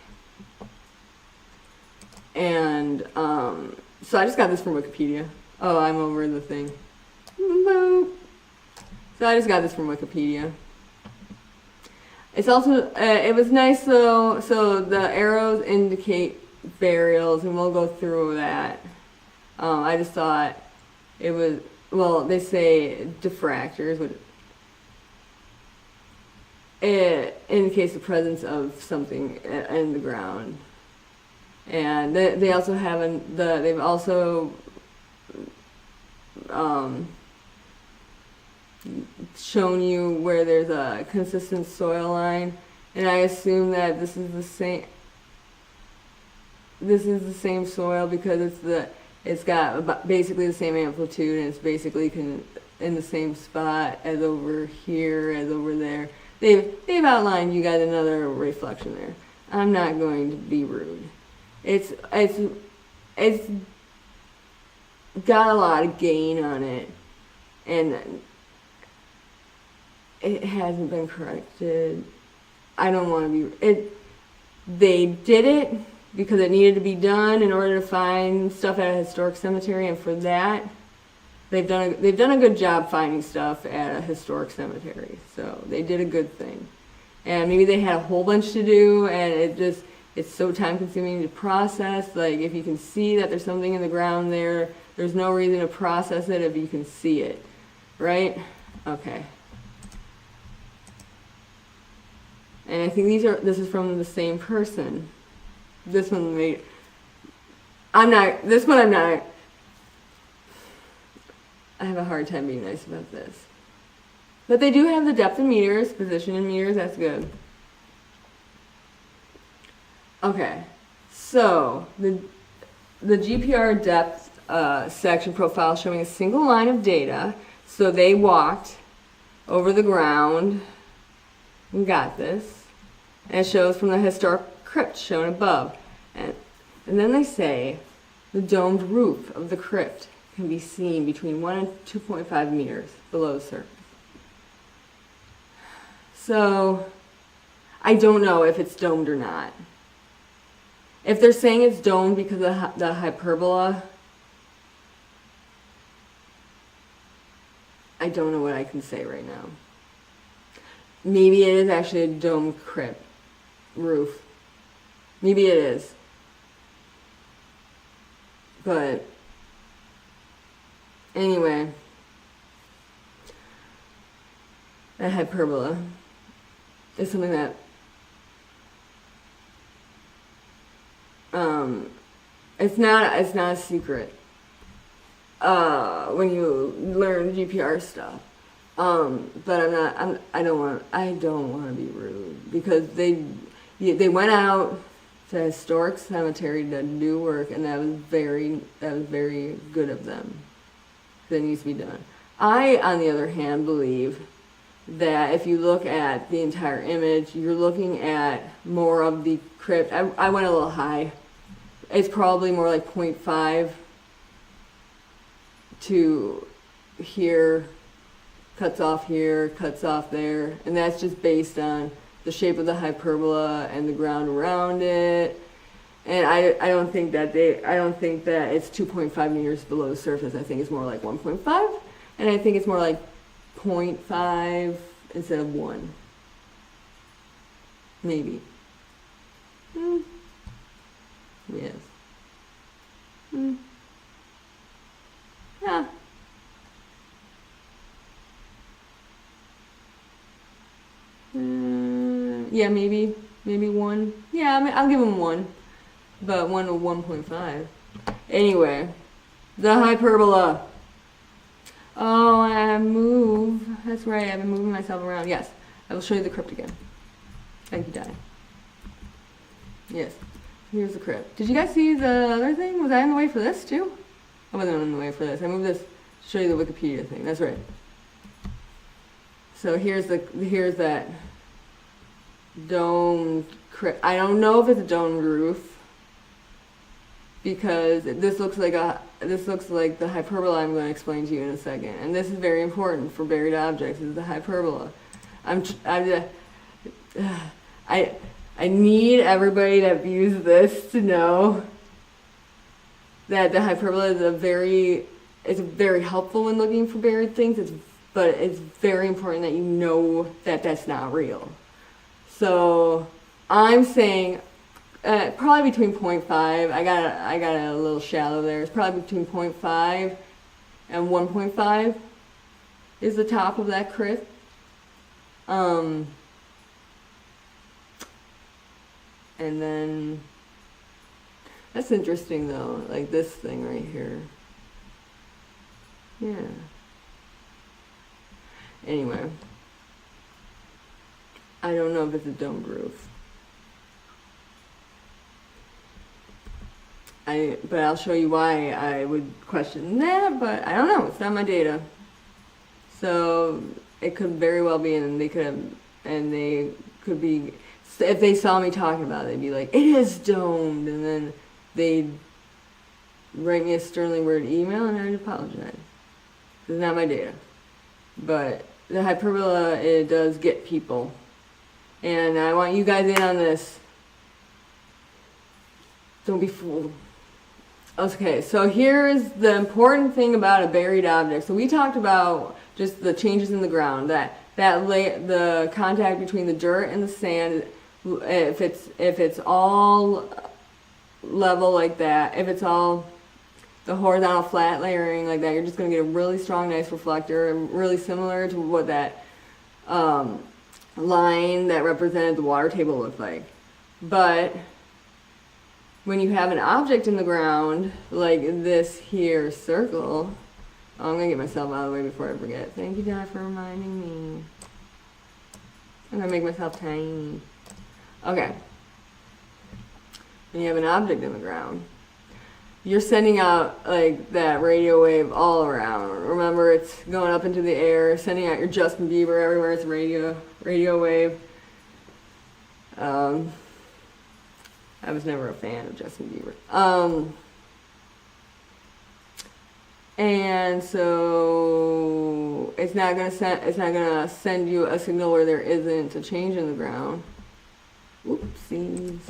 And so I just got this from Wikipedia. Oh, I'm over the thing. Boop. So I just got this from Wikipedia. It's also, it was nice though, so the arrows indicate burials, and we'll go through that. I just thought it was, well, they say diffractors, but it indicates the presence of something in the ground. And they also have, they've also shown you where there's a consistent soil line, and I assume that this is the same soil because it's got basically the same amplitude, and it's basically in the same spot as over here, as over there. They've outlined, you got another reflection there. I'm not going to be rude. It's got a lot of gain on it, and it hasn't been corrected. I don't want to be. They did it because it needed to be done in order to find stuff at a historic cemetery, and for that, they've done a good job finding stuff at a historic cemetery, so they did a good thing. And maybe they had a whole bunch to do, and it's so time consuming to process. Like, if you can see that there's something in the ground there, there's no reason to process it if you can see it, right? Okay. And I think this is from the same person. This one I'm not. I have a hard time being nice about this. But they do have the depth in meters, position in meters, that's good. Okay, so the GPR depth section profile showing a single line of data. So they walked over the ground and got this. And it shows from the historic crypt shown above. And then they say the domed roof of the crypt can be seen between 1 and 2.5 meters below the surface. So I don't know if it's domed or not. If they're saying it's domed because of the hyperbola, I don't know what I can say right now. Maybe it is actually a domed crypt roof. Maybe it is. But anyway, that hyperbola is something that it's not a secret when you learn GPR stuff. But I don't want to be rude, because they went out to a historic cemetery to do work, and that was very good of them. That needs to be done. I, on the other hand, believe that if you look at the entire image, you're looking at more of the crypt. I went a little high. It's probably more like 0.5 to here, cuts off here, cuts off there, and that's just based on the shape of the hyperbola and the ground around it. And I don't think that it's 2.5 meters below the surface. I think it's more like 1.5, and I think it's more like 0.5 instead of 1. Maybe. Yes. Yeah. Yeah, maybe 1. Yeah, I mean, I'll give them 1, but 1 to 1.5. Anyway, the hyperbola. Oh, I move. That's right, I've been moving myself around. Yes, I will show you the crypt again. Thank you, Dad. Yes, here's the crypt. Did you guys see the other thing? Was I in the way for this too? I wasn't in the way for this. I moved this to show you the Wikipedia thing. That's right. So here's that domed crypt. I don't know if it's a domed roof, because this looks like the hyperbola I'm going to explain to you in a second. And this is very important for buried objects, is the hyperbola. I need everybody that views this to know that the hyperbola is very helpful when looking for buried things. But it's very important that you know that that's not real. So I'm saying probably between 0.5. I got a little shallow there. It's probably between 0.5 and 1.5 is the top of that crypt. And then that's interesting though, like this thing right here. Yeah. Anyway, I don't know if it's a domed roof. But I'll show you why I would question that, but I don't know. It's not my data. So it could very well be, and they could be, if they saw me talking about it, they'd be like, it is domed, and then they'd write me a sternly worded email, and I'd apologize. It's not my data. But the hyperbola, it does get people. And I want you guys in on this. Don't be fooled. Okay, so here's the important thing about a buried object. So we talked about just the changes in the ground, the contact between the dirt and the sand. If it's all level like that, if it's all the horizontal flat layering like that, you're just going to get a really strong, nice reflector, really similar to what that line that represented the water table looked like. But when you have an object in the ground, like this here circle, I'm going to get myself out of the way before I forget. Thank you, Dad, for reminding me. I'm going to make myself tiny. Okay. When you have an object in the ground, you're sending out like that radio wave all around. Remember, it's going up into the air, sending out your Justin Bieber everywhere. It's radio wave. I was never a fan of Justin Bieber. And so it's not gonna send you a signal where there isn't a change in the ground. Whoopsies.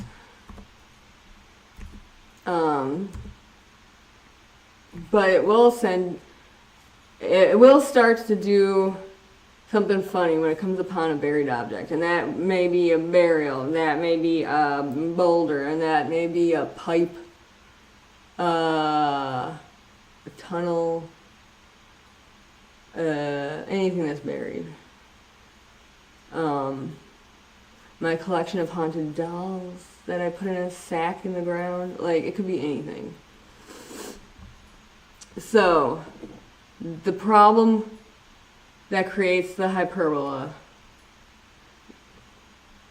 But it will start to do something funny when it comes upon a buried object, and that may be a burial, and that may be a boulder, and that may be a pipe, a tunnel, anything that's buried. My collection of haunted dolls that I put in a sack in the ground, like it could be anything. So, the problem that creates the hyperbola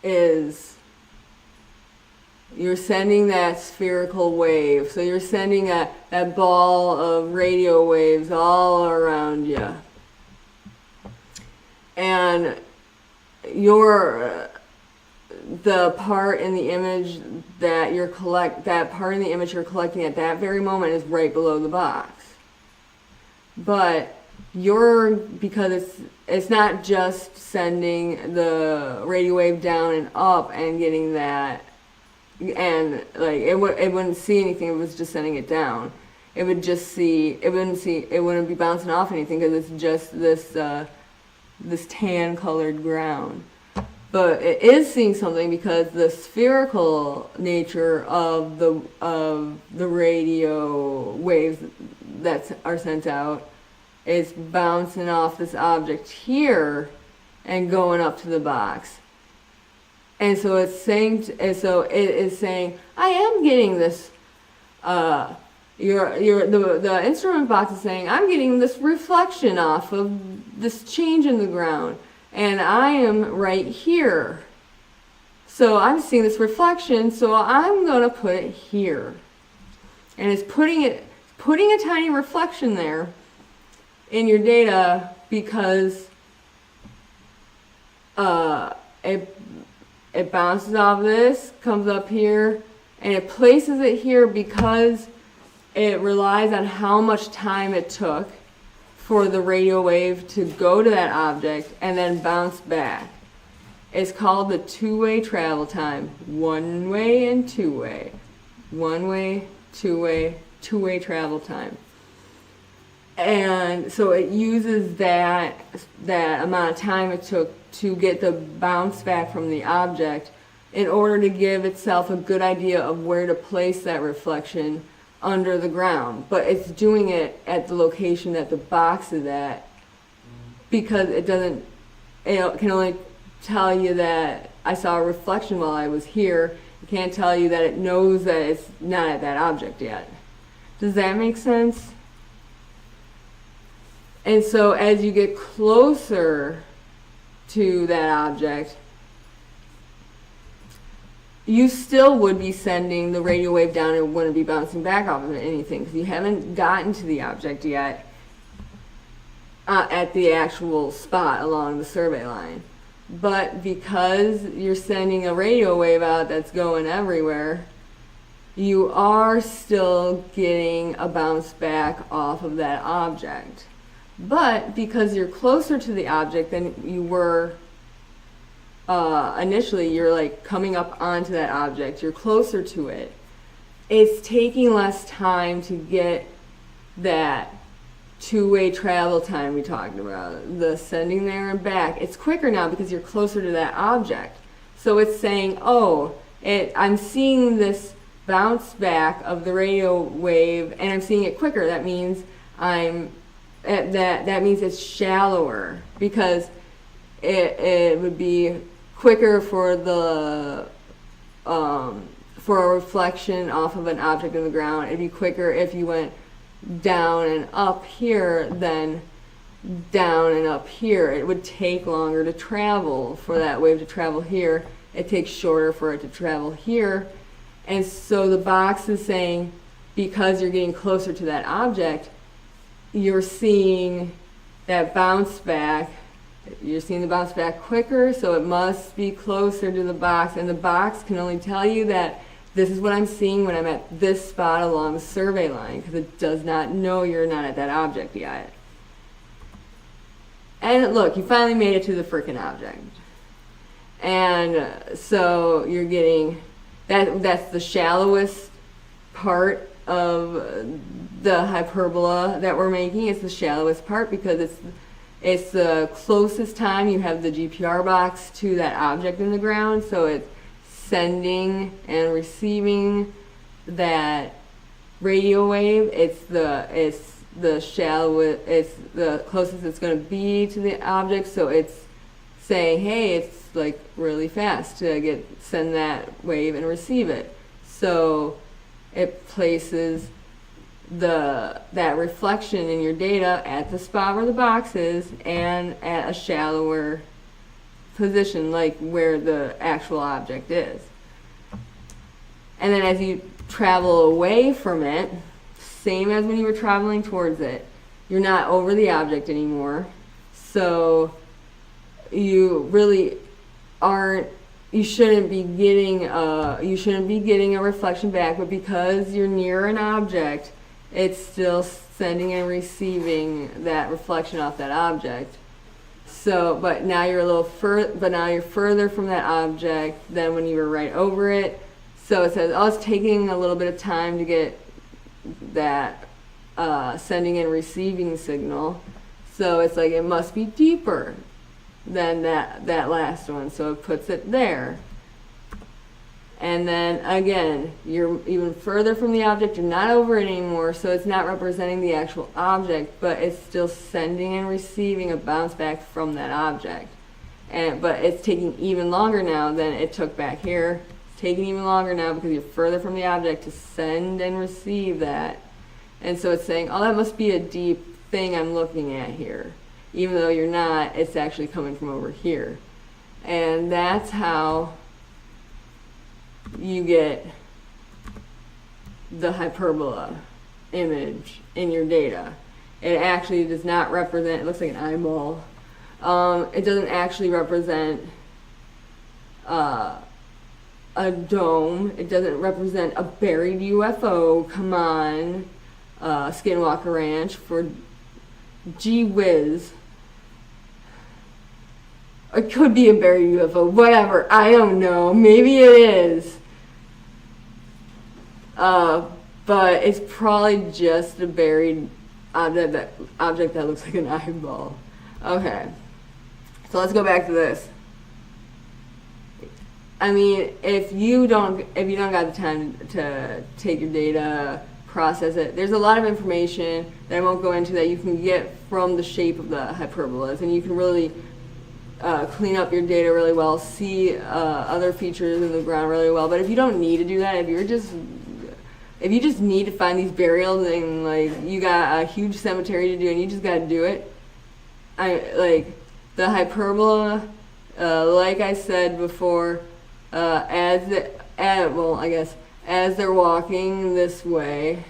is you're sending that spherical wave. So you're sending that ball of radio waves all around you. And the part in the image that you're collecting at that very moment is right below the box. But because it's not just sending the radio wave down and up and getting that, and like it wouldn't see anything if it was just sending it down. It wouldn't be bouncing off anything because it's just this tan colored ground. But it is seeing something because the spherical nature of the radio waves that are sent out is bouncing off this object here and going up to the box. And so it is saying, I am getting this. The instrument box is saying, I'm getting this reflection off of this change in the ground, and I am right here. So I'm seeing this reflection, so I'm gonna put it here. And it's putting a tiny reflection there in your data because it bounces off this, comes up here, and it places it here because it relies on how much time it took for the radio wave to go to that object and then bounce back. It's called the two-way travel time. One way and two-way. One way, two-way travel time. And so it uses that amount of time it took to get the bounce back from the object in order to give itself a good idea of where to place that reflection under the ground. But it's doing it at the location that the box is at because it can only tell you that I saw a reflection while I was here. It can't tell you that it knows that it's not at that object yet. Does that make sense? And so as you get closer to that object, you still would be sending the radio wave down and it wouldn't be bouncing back off of anything because you haven't gotten to the object yet at the actual spot along the survey line. But because you're sending a radio wave out that's going everywhere, you are still getting a bounce back off of that object. But because you're closer to the object than you were initially, you're like coming up onto that object, you're closer to it. it's taking less time to get that two-way travel time we talked about, the sending there and back. It's quicker now because you're closer to that object. So it's saying, oh, I'm seeing this bounce back of the radio wave, and I'm seeing it quicker. That means that means it's shallower, because it would be quicker for the for a reflection off of an object in the ground. It'd be quicker if you went down and up here than down and up here. It would take longer to travel for that wave to travel here. It takes shorter for it to travel here. And so the box is saying, because you're getting closer to that object, you're seeing that bounce back. You're seeing the bounce back quicker, so it must be closer to the box. And the box can only tell you that this is what I'm seeing when I'm at this spot along the survey line, because it does not know you're not at that object yet. And look, you finally made it to the frickin' object. And so you're getting, that's the shallowest part of the hyperbola that we're making. It's the shallowest part because it's the closest time you have the GPR box to that object in the ground, so it's sending and receiving that radio wave. It's the shallowest, it's the closest it's going to be to the object, so it's saying, hey, it's like really fast to send that wave and receive it. So it places that reflection in your data at the spot where the box is and at a shallower position, like where the actual object is. And then as you travel away from it, same as when you were traveling towards it, you're not over the object anymore. So you really you shouldn't be getting a reflection back, but because you're near an object, it's still sending and receiving that reflection off that object. So, but now you're further from that object than when you were right over it. So it says, oh, it's taking a little bit of time to get that sending and receiving signal. So it's like it must be deeper than that last one. So it puts it there. And then again, you're even further from the object, you're not over it anymore, so it's not representing the actual object, but it's still sending and receiving a bounce back from that object. But it's taking even longer now than it took back here. It's taking even longer now because you're further from the object to send and receive that. And so it's saying, oh, that must be a deep thing I'm looking at here. Even though you're not, it's actually coming from over here. And that's how you get the hyperbola image in your data. It actually does not represent, it looks like an eyeball. It doesn't actually represent a dome. It doesn't represent a buried UFO. Come on, Skinwalker Ranch, for gee whiz. It could be a buried UFO, whatever, I don't know, maybe it is. But it's probably just a buried object that looks like an eyeball. Okay, so let's go back to this. I mean, if you don't got the time to take your data, process it, there's a lot of information that I won't go into that you can get from the shape of the hyperbolas, and you can really clean up your data really well, see other features in the ground really well. But if you don't need to do that, if you just need to find these burials and like you got a huge cemetery to do and you just got to do it, like the hyperbola, like I said before, as they're walking this way,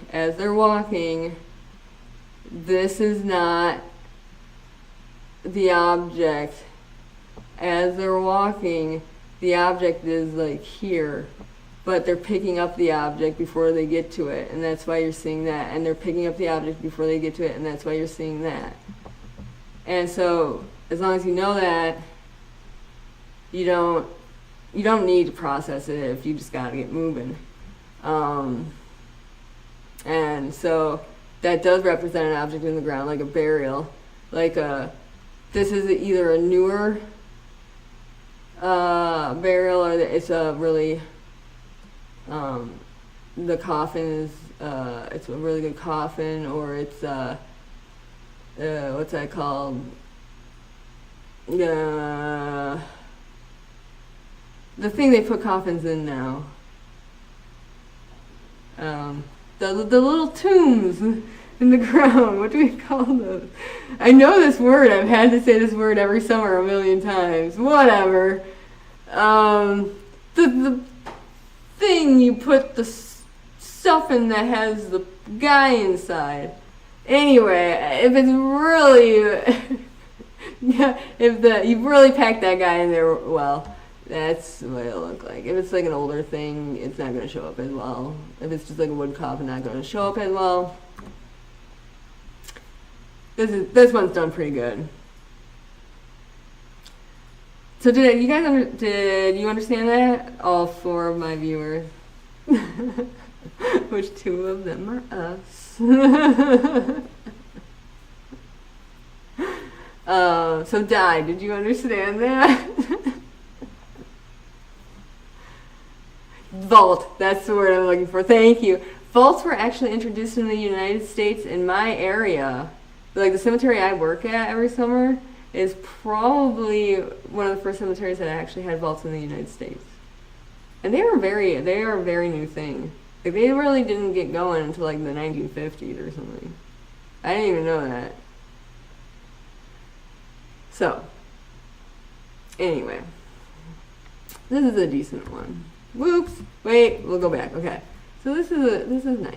this is not the object. As they're walking, the object is like here, but they're picking up the object before they get to it, and that's why you're seeing that. And they're picking up the object before they get to it, and that's why you're seeing that. And so, as long as you know that, you don't need to process it if you just gotta get moving. And so that does represent an object in the ground, like a burial. Like this is either a newer burial, or it's a really, the coffin is, it's a really good coffin, or it's, what's that called? The thing they put coffins in now. The little tombs in the ground. What do we call those? I know this word. I've had to say this word every summer a million times. Whatever. The thing you put the stuff in that has the guy inside. Anyway, if it's really, yeah, if you've really packed that guy in there well, that's what it'll look like. If it's like an older thing, it's not going to show up as well. If it's just like a wood coffin, not going to show up as well. This one's done pretty good. So did you understand that? All 4 of my viewers, which 2 of them are us. So Di, did you understand that? Vault, that's the word I'm looking for. Thank you. Vaults were actually introduced in the United States in my area. Like the cemetery I work at every summer is probably one of the first cemeteries that actually had vaults in the United States. And they are a very new thing. Like they really didn't get going until like the 1950s or something. I didn't even know that. So, anyway, this is a decent one. Whoops! Wait, we'll go back. Okay, so this is nice.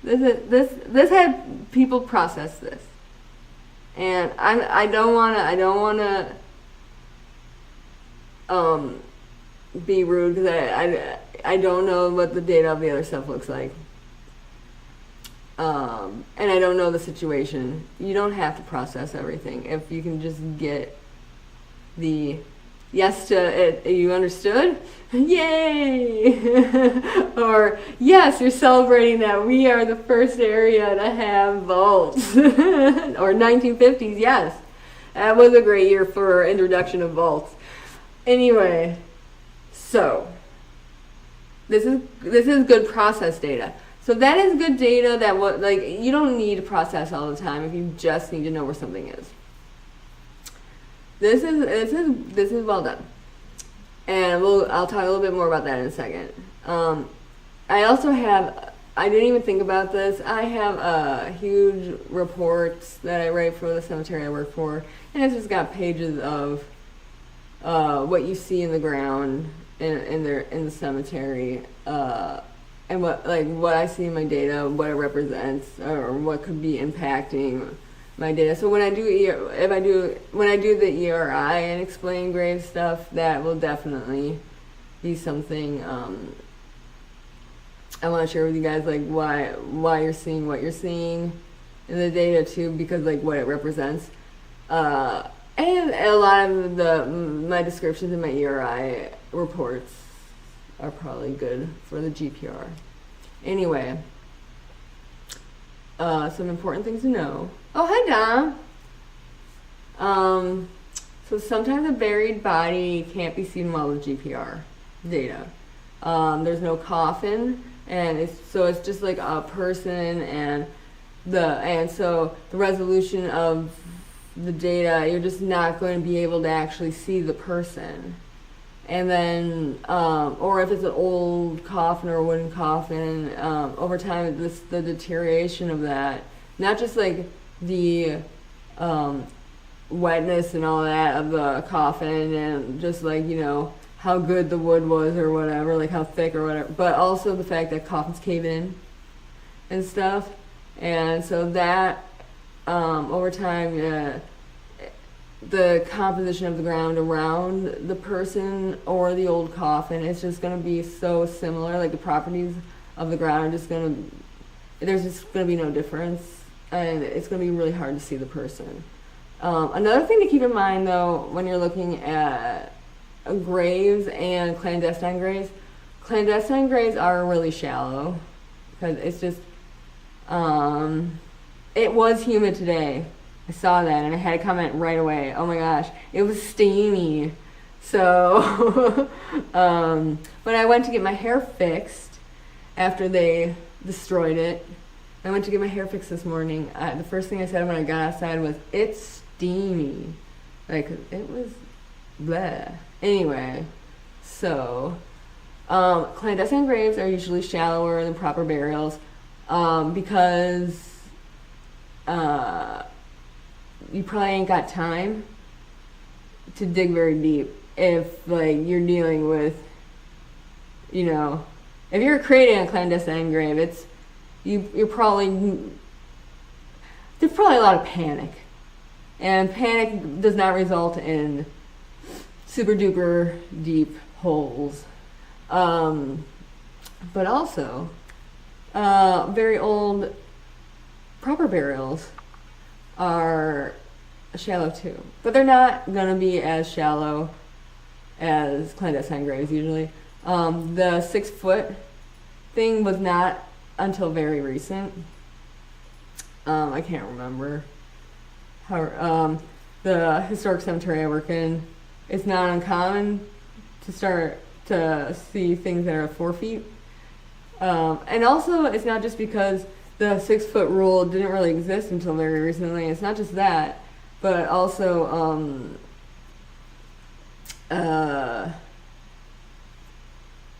This had people process this, and I don't wanna be rude because I don't know what the data of the other stuff looks like. And I don't know the situation. You don't have to process everything. If you can just get the yes to it, you understood? Yay! Or yes, you're celebrating that we are the first area to have vaults. Or 1950s, yes. That was a great year for introduction of vaults. Anyway, so this is good process data. So that is good data that you don't need to process all the time if you just need to know where something is. This is well done, and I'll talk a little bit more about that in a second. I also have, I didn't even think about this. I have huge reports that I write for the cemetery I work for, and it's just got pages of what you see in the ground in the cemetery. And what I see in my data, what it represents, or what could be impacting my data. So when I do the ERI and explain grave stuff, that will definitely be something I want to share with you guys, like why you're seeing what you're seeing in the data too, because like what it represents. And a lot of my descriptions in my ERI reports are probably good for the GPR. Anyway, some important things to know. Oh, hi, Dom. So sometimes a buried body can't be seen well with GPR data. There's no coffin, and it's just like a person, and so the resolution of the data, you're just not going to be able to actually see the person. And then, or if it's an old coffin or a wooden coffin, over time, the deterioration of that, not just like the wetness and all that of the coffin, and just like, how good the wood was or whatever, like how thick or whatever, but also the fact that coffins cave in and stuff. And so that, over time, the composition of the ground around the person or the old coffin is just going to be so similar. Like the properties of the ground are there's just going to be no difference, and it's going to be really hard to see the person. Another thing to keep in mind though, when you're looking at graves and clandestine graves are really shallow, because it's just It was humid today. I saw that and I had a comment right away. Oh my gosh, it was steamy. So, when I went to get my hair fixed after they destroyed it, I went to get my hair fixed this morning. The first thing I said when I got outside was, "It's steamy." Like, it was bleh. Anyway, so, clandestine graves are usually shallower than proper burials, because you probably ain't got time to dig very deep if, like, you're dealing with, you know, if you're creating a clandestine grave, there's probably a lot of panic, and panic does not result in super duper deep holes, but also very old proper burials are shallow too, but they're not gonna be as shallow as clandestine graves usually. The 6 foot thing was not until very recent. I can't remember how. The historic cemetery I work in, it's not uncommon to start to see things that are 4 feet. And also, it's not just because the 6 foot rule didn't really exist until very recently. It's not just that, but also,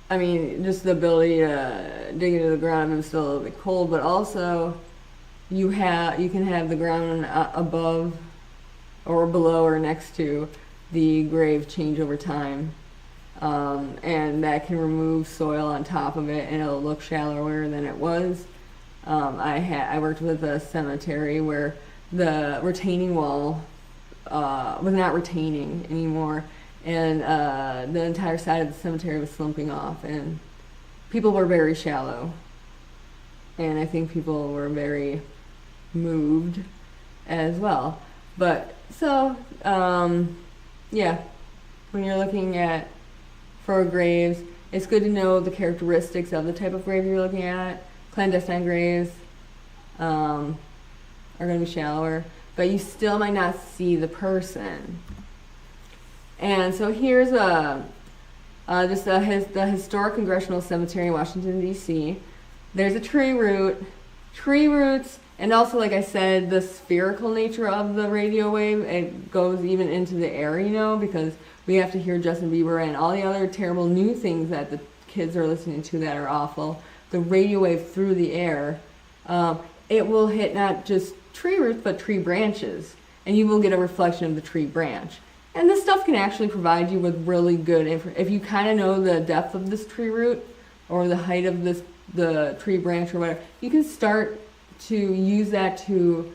I mean, just the ability to dig into the ground and it's still a little bit cold, but also you can have the ground above or below or next to the grave change over time, and that can remove soil on top of it and it'll look shallower than it was. I worked with a cemetery where the retaining wall was not retaining anymore, and the entire side of the cemetery was slumping off, and people were very shallow, and I think people were very moved as well. But so yeah, when you're looking at for graves, it's good to know the characteristics of the type of grave you're looking at. Clandestine graves are going to be shallower, but you still might not see the person. And so here's the Historic Congressional Cemetery in Washington, D.C. There's a tree roots, and also, like I said, the spherical nature of the radio wave, it goes even into the air, you know, because we have to hear Justin Bieber and all the other terrible new things that the kids are listening to that are awful. The radio wave through the air, it will hit not just tree roots, but tree branches, and you will get a reflection of the tree branch. And this stuff can actually provide you with really good information. If you kind of know the depth of this tree root or the height of the tree branch or whatever, you can start to use that to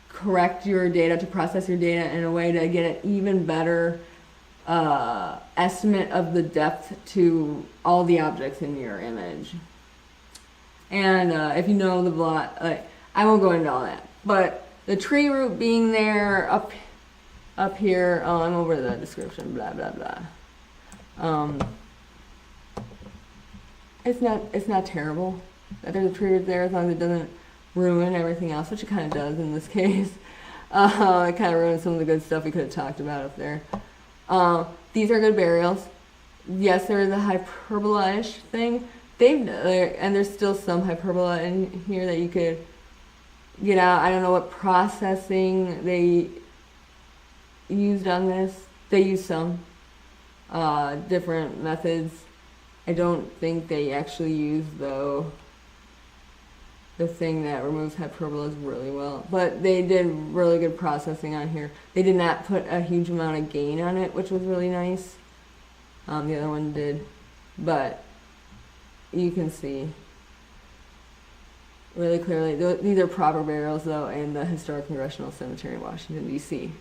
correct your data, to process your data in a way to get an even better estimate of the depth to all the objects in your image. And if you know the blot, I won't go into all that, but the tree root being there up here, I'm over the description, blah blah blah. It's not terrible that there's a tree root there as long as it doesn't ruin everything else, which it kind of does in this case. It kind of ruins some of the good stuff we could have talked about up there. These are good burials. Yes, there is a hyperbola-ish thing. And there's still some hyperbola in here that you could get out. I don't know what processing they used on this. They used some different methods. I don't think they actually used, though, the thing that removes hyperbolas really well. But they did really good processing on here. They did not put a huge amount of gain on it, which was really nice. The other one did. But you can see really clearly. These are proper burials, though, in the Historic Congressional Cemetery in Washington, D.C.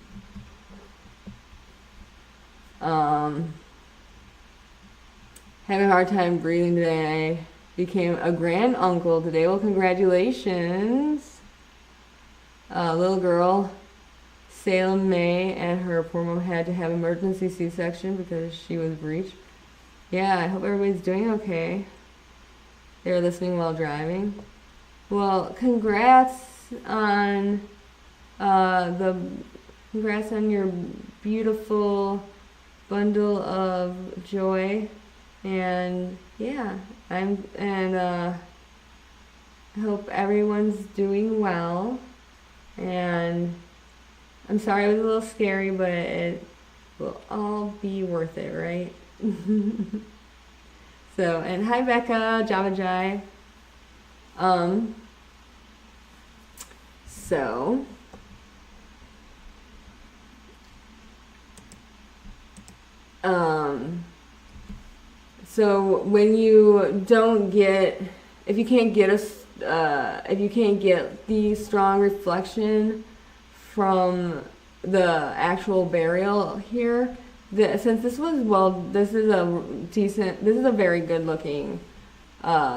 Having a hard time breathing today. I became a grand uncle today. Well, congratulations. Little girl, Salem May, and her poor mom had to have emergency C-section because she was breached. Yeah, I hope everybody's doing okay. They were listening while driving. Well, congrats on congrats on your beautiful bundle of joy, and yeah, I hope everyone's doing well, and I'm sorry it was a little scary, but it will all be worth it, right? So, and hi Becca, Java Jai. So so when you don't get, if you can't get the strong reflection from the actual burial here, since this was, well, this is a very good looking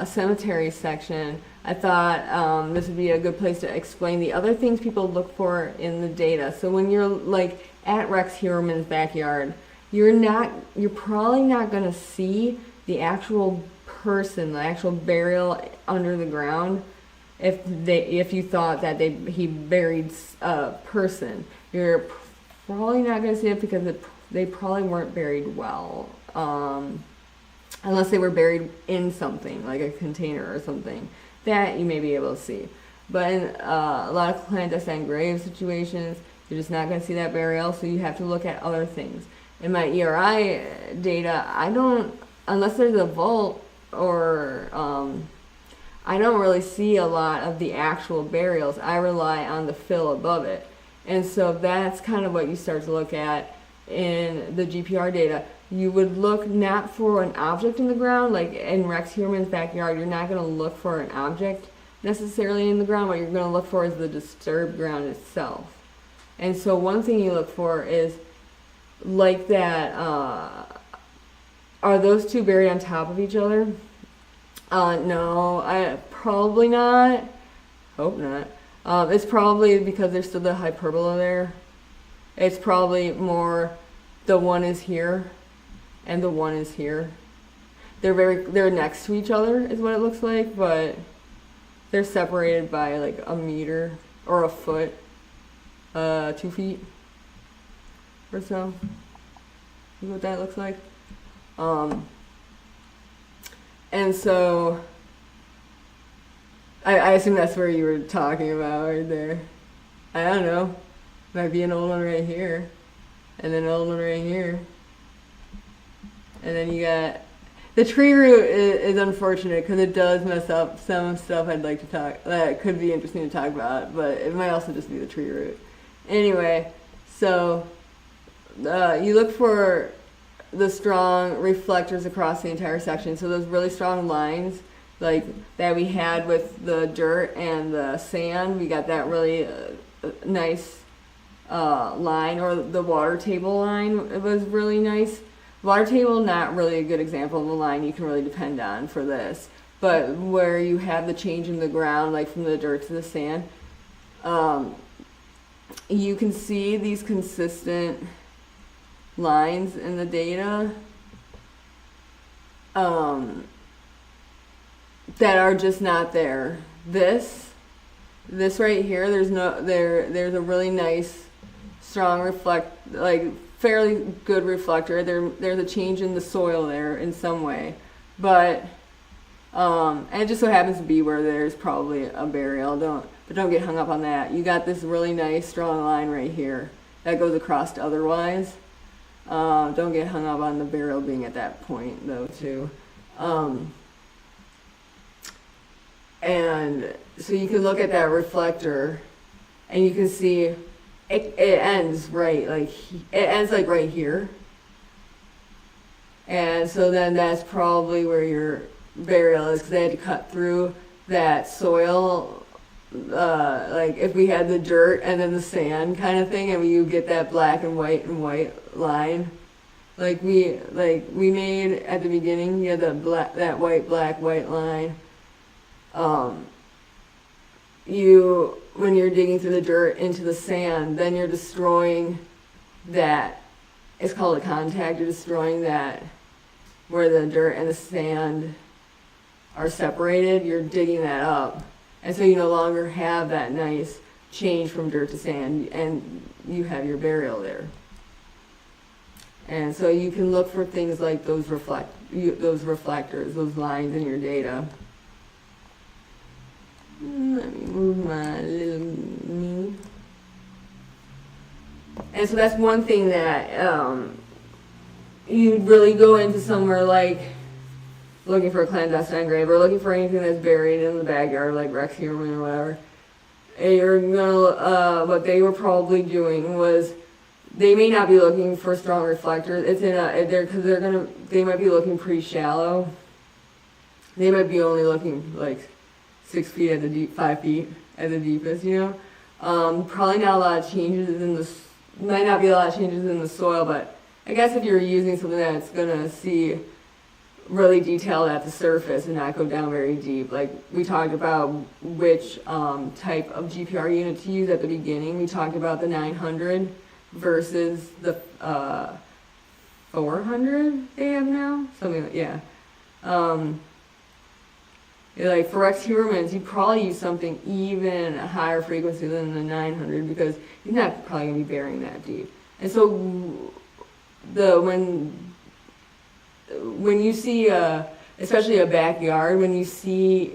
cemetery section, I thought this would be a good place to explain the other things people look for in the data. So when you're like at Rex Heuermann's backyard, you're probably not going to see the actual person, the actual burial under the ground. If you thought that he buried a person, you're probably not going to see it because they probably weren't buried well, unless they were buried in something like a container or something that you may be able to see. But in a lot of clandestine grave situations, you're just not going to see that burial, so you have to look at other things. In my ERI data, unless there's a vault or I don't really see a lot of the actual burials. I rely on the fill above it. And so that's kind of what you start to look at in the GPR data. You would look not for an object in the ground, like in Rex Heuermann's backyard, you're not going to look for an object necessarily in the ground. What you're going to look for is the disturbed ground itself. And so one thing you look for is like that, are those two buried on top of each other? No, probably not. Hope not. It's probably because there's still the hyperbola there. It's probably more the one is here and the one is here. They're next to each other is what it looks like, but they're separated by like a meter or a foot, 2 feet or so. You know what that looks like? And so I assume that's where you were talking about right there. I don't know. Might be an old one right here. And then an old one right here. And then you got... The tree root is unfortunate because it does mess up some stuff I'd like to talk... That could be interesting to talk about, but it might also just be the tree root. Anyway, so you look for the strong reflectors across the entire section. So those really strong lines like that we had with the dirt and the sand, we got that really nice line, or the water table line. It was really nice. Water table, not really a good example of a line you can really depend on for this, but where you have the change in the ground, like from the dirt to the sand, you can see these consistent lines in the data that are just not there. This right here, there's a really nice strong fairly good reflector. There's a change in the soil there in some way, but and it just so happens to be where there's probably a burial. Don't get hung up on that. You got this really nice strong line right here that goes across to otherwise. Don't get hung up on the burial being at that point though too. And so you can look at that reflector and you can see it ends right, like it ends like right here. And so then that's probably where your burial is, because they had to cut through that soil, like if we had the dirt and then the sand kind of thing, and you get that black and white line. Like we made at the beginning, you had that white, black, white line. When you're digging through the dirt into the sand, then you're destroying that. It's called a contact. You're destroying that where the dirt and the sand are separated. You're digging that up, And so you no longer have that nice change from dirt to sand, and you have your burial there. And so you can look for things like those reflectors, those lines in your data. Let me move my little knee. And so that's one thing that you'd really go into somewhere like looking for a clandestine grave or looking for anything that's buried in the backyard, like Rex Heuermann or whatever. And you're gonna, what they were probably doing was, they may not be looking for strong reflectors. It's in a, because they might be looking pretty shallow. They might be only looking like 6 feet at the deep, 5 feet at the deepest, you know. Probably not a lot of changes in the, might not be a lot of changes in the soil, but I guess if you're using something that's gonna see really detailed at the surface and not go down very deep, like we talked about which type of GPR unit to use at the beginning. We talked about the 900 versus the 400 they have now, something like, yeah. Like for Rex Heuermann's, you'd probably use something even a higher frequency than the 900 because he's not probably going to be burying that deep. And so when you see, especially a backyard, when you see,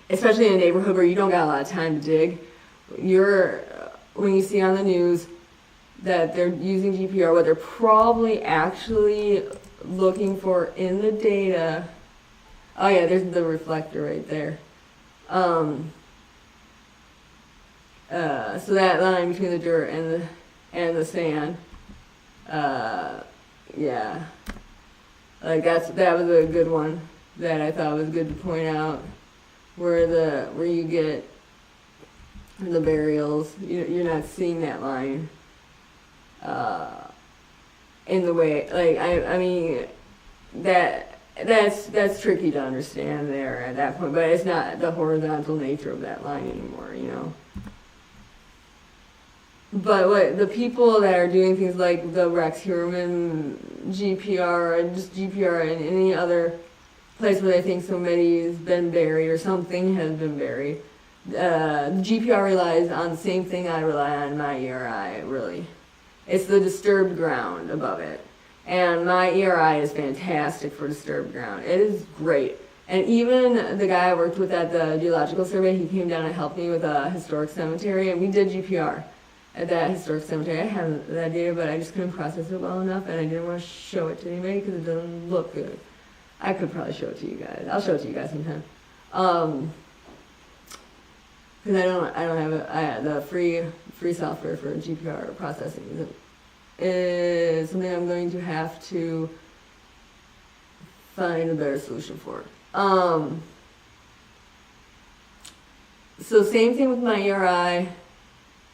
especially in a neighborhood where you don't got a lot of time to dig, when you see on the news that they're using GPR, what they're probably actually looking for in the data, oh yeah, there's the reflector right there. So that line between the dirt and the sand, yeah, like that was a good one that I thought was good to point out, where you get the burials, you're not seeing that line in the way, like I mean that's tricky to understand there at that point, but it's not the horizontal nature of that line anymore, you know. But what the people that are doing things like the Rex Heuermann GPR and just GPR and any other place where they think somebody's been buried or something has been buried, GPR relies on the same thing I rely on in my ERI, really. It's the disturbed ground above it. And my ERI is fantastic for disturbed ground. It is great. And even the guy I worked with at the Geological Survey, he came down and helped me with a historic cemetery, and we did GPR at that historic cemetery. I had that data, but I just couldn't process it well enough, and I didn't want to show it to anybody because it doesn't look good. I could probably show it to you guys. I'll show it to you guys sometime. Because I don't have the free software for GPR processing is something I'm going to have to find a better solution for. So same thing with my ERI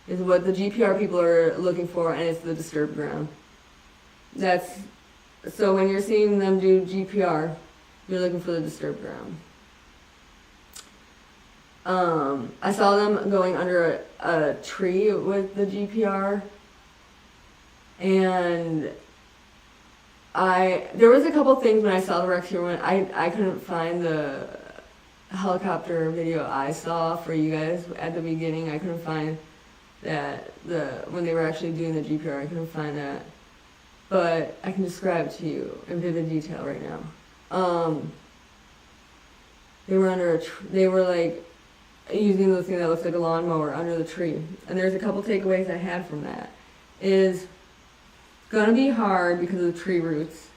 is what the GPR people are looking for, and it's the disturbed ground. So when you're seeing them do GPR, you're looking for the disturbed ground. I saw them going under a tree with the GPR, and there was a couple things when I saw the Rex Heuermann. I couldn't find the helicopter video I saw for you guys at the beginning. I couldn't find that when they were actually doing the GPR. I couldn't find that, but I can describe it to you in vivid detail right now. They were they were like using the thing that looks like a lawnmower under the tree. And there's a couple takeaways I had from that. Is gonna be hard because of the tree roots.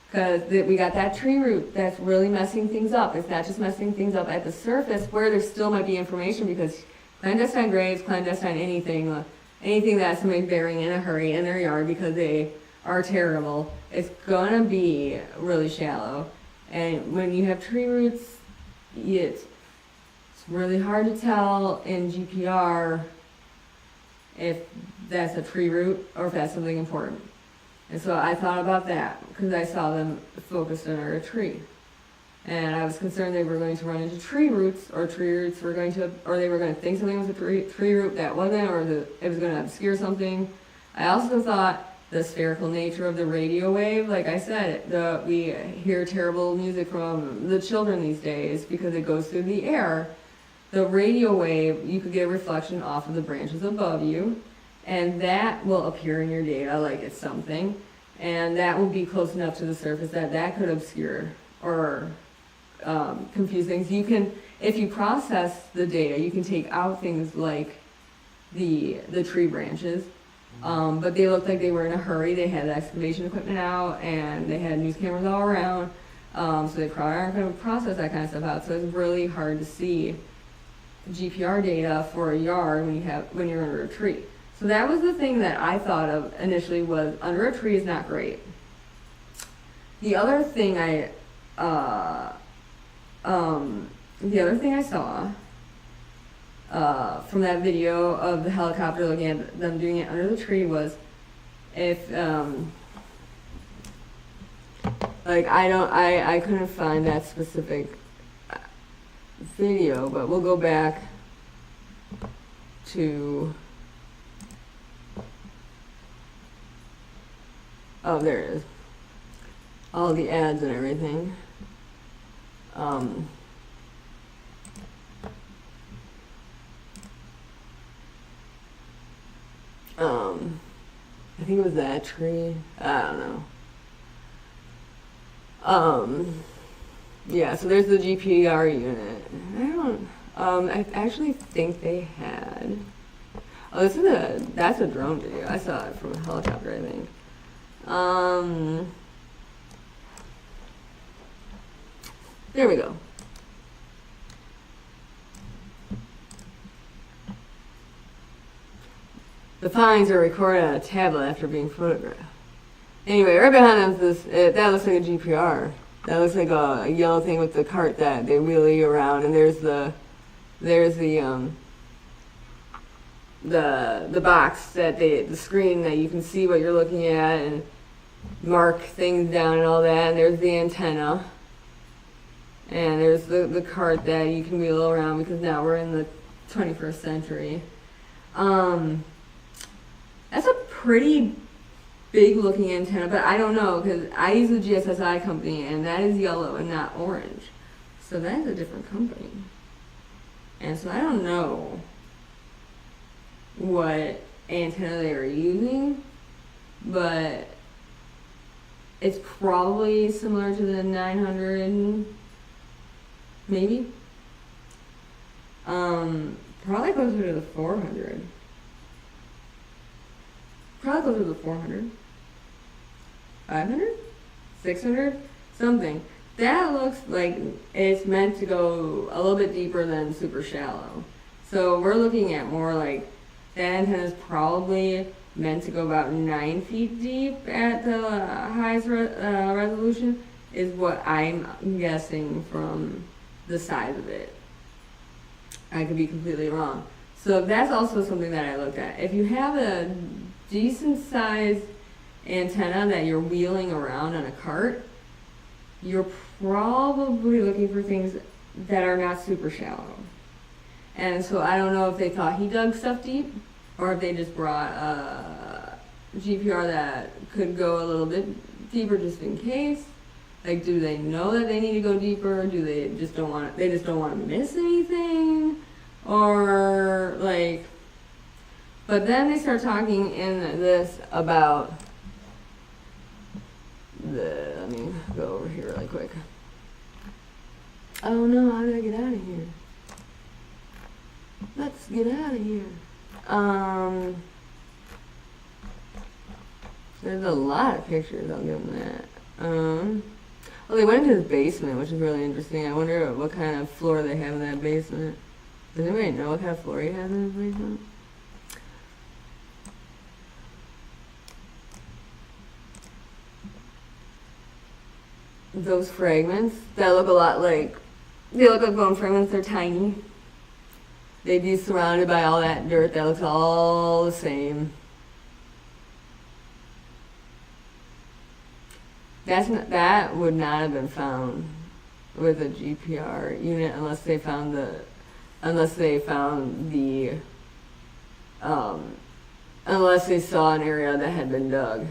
Because we got that tree root that's really messing things up. It's not just messing things up at the surface where there still might be information, because clandestine graves, clandestine anything that somebody's burying in a hurry in their yard because they are terrible, it's gonna be really shallow. And when you have tree roots, it's really hard to tell in GPR if that's a tree root or if that's something important. And so I thought about that because I saw them focused under a tree. And I was concerned they were going to run into tree roots, or tree roots were going to, or they were going to think something was a tree root that wasn't, or it was going to obscure something. I also thought the spherical nature of the radio wave. Like I said, we hear terrible music from the children these days because it goes through the air. The radio wave, you could get a reflection off of the branches above you, and that will appear in your data like it's something, and that will be close enough to the surface that could obscure or confuse things. You can, if you process the data, you can take out things like the tree branches, but they looked like they were in a hurry. They had the excavation equipment out, and they had news cameras all around, so they probably aren't going to process that kind of stuff out. So it's really hard to see GPR data for a yard when you're under a tree. So that was the thing that I thought of initially, was under a tree is not great. The other thing I saw from that video of the helicopter looking at them doing it under the tree was, if like I couldn't find that specific video, but we'll go back to, oh, there it is, all the ads and everything. I think it was that tree. I don't know. Yeah, so there's the GPR unit. I actually think they had, oh, that's a drone video. I saw it from a helicopter, I think. There we go. The findings are recorded on a tablet after being photographed. Anyway, right behind them is that looks like a GPR. That looks like a yellow thing with the cart that they wheelie around, and there's the box that the screen that you can see what you're looking at and mark things down and all that, and there's the antenna, and there's the cart that you can wheel around because now we're in the 21st century. That's a pretty big looking antenna, but I don't know, because I use the GSSI company, and that is yellow and not orange. So that is a different company. And so I don't know what antenna they were using, but it's probably similar to the 900, maybe. Probably closer to the 400. Probably closer to the 400. 500? 600? Something. That looks like it's meant to go a little bit deeper than super shallow. So we're looking at more like, that antenna is probably meant to go about 9 feet deep at the highest resolution, is what I'm guessing from the size of it. I could be completely wrong. So that's also something that I looked at. If you have a decent sized antenna that you're wheeling around on a cart, you're probably looking for things that are not super shallow. And so I don't know if they thought he dug stuff deep, or if they just brought a GPR that could go a little bit deeper just in case. Like, do they know that they need to go deeper? Do they just don't want to miss anything? Or like, but then they start talking in this about let me go over here really quick. Oh no, how do I get out of here? Let's get out of here. There's a lot of pictures, I'll give them that. Well, they went into his basement, which is really interesting. I wonder what kind of floor they have in that basement. Does anybody know what kind of floor he has in his basement? Those fragments that look a lot like, they look like bone fragments, they're tiny. They'd be surrounded by all that dirt that looks all the same. That would not have been found with a GPR unit unless they found the unless they saw an area that had been dug.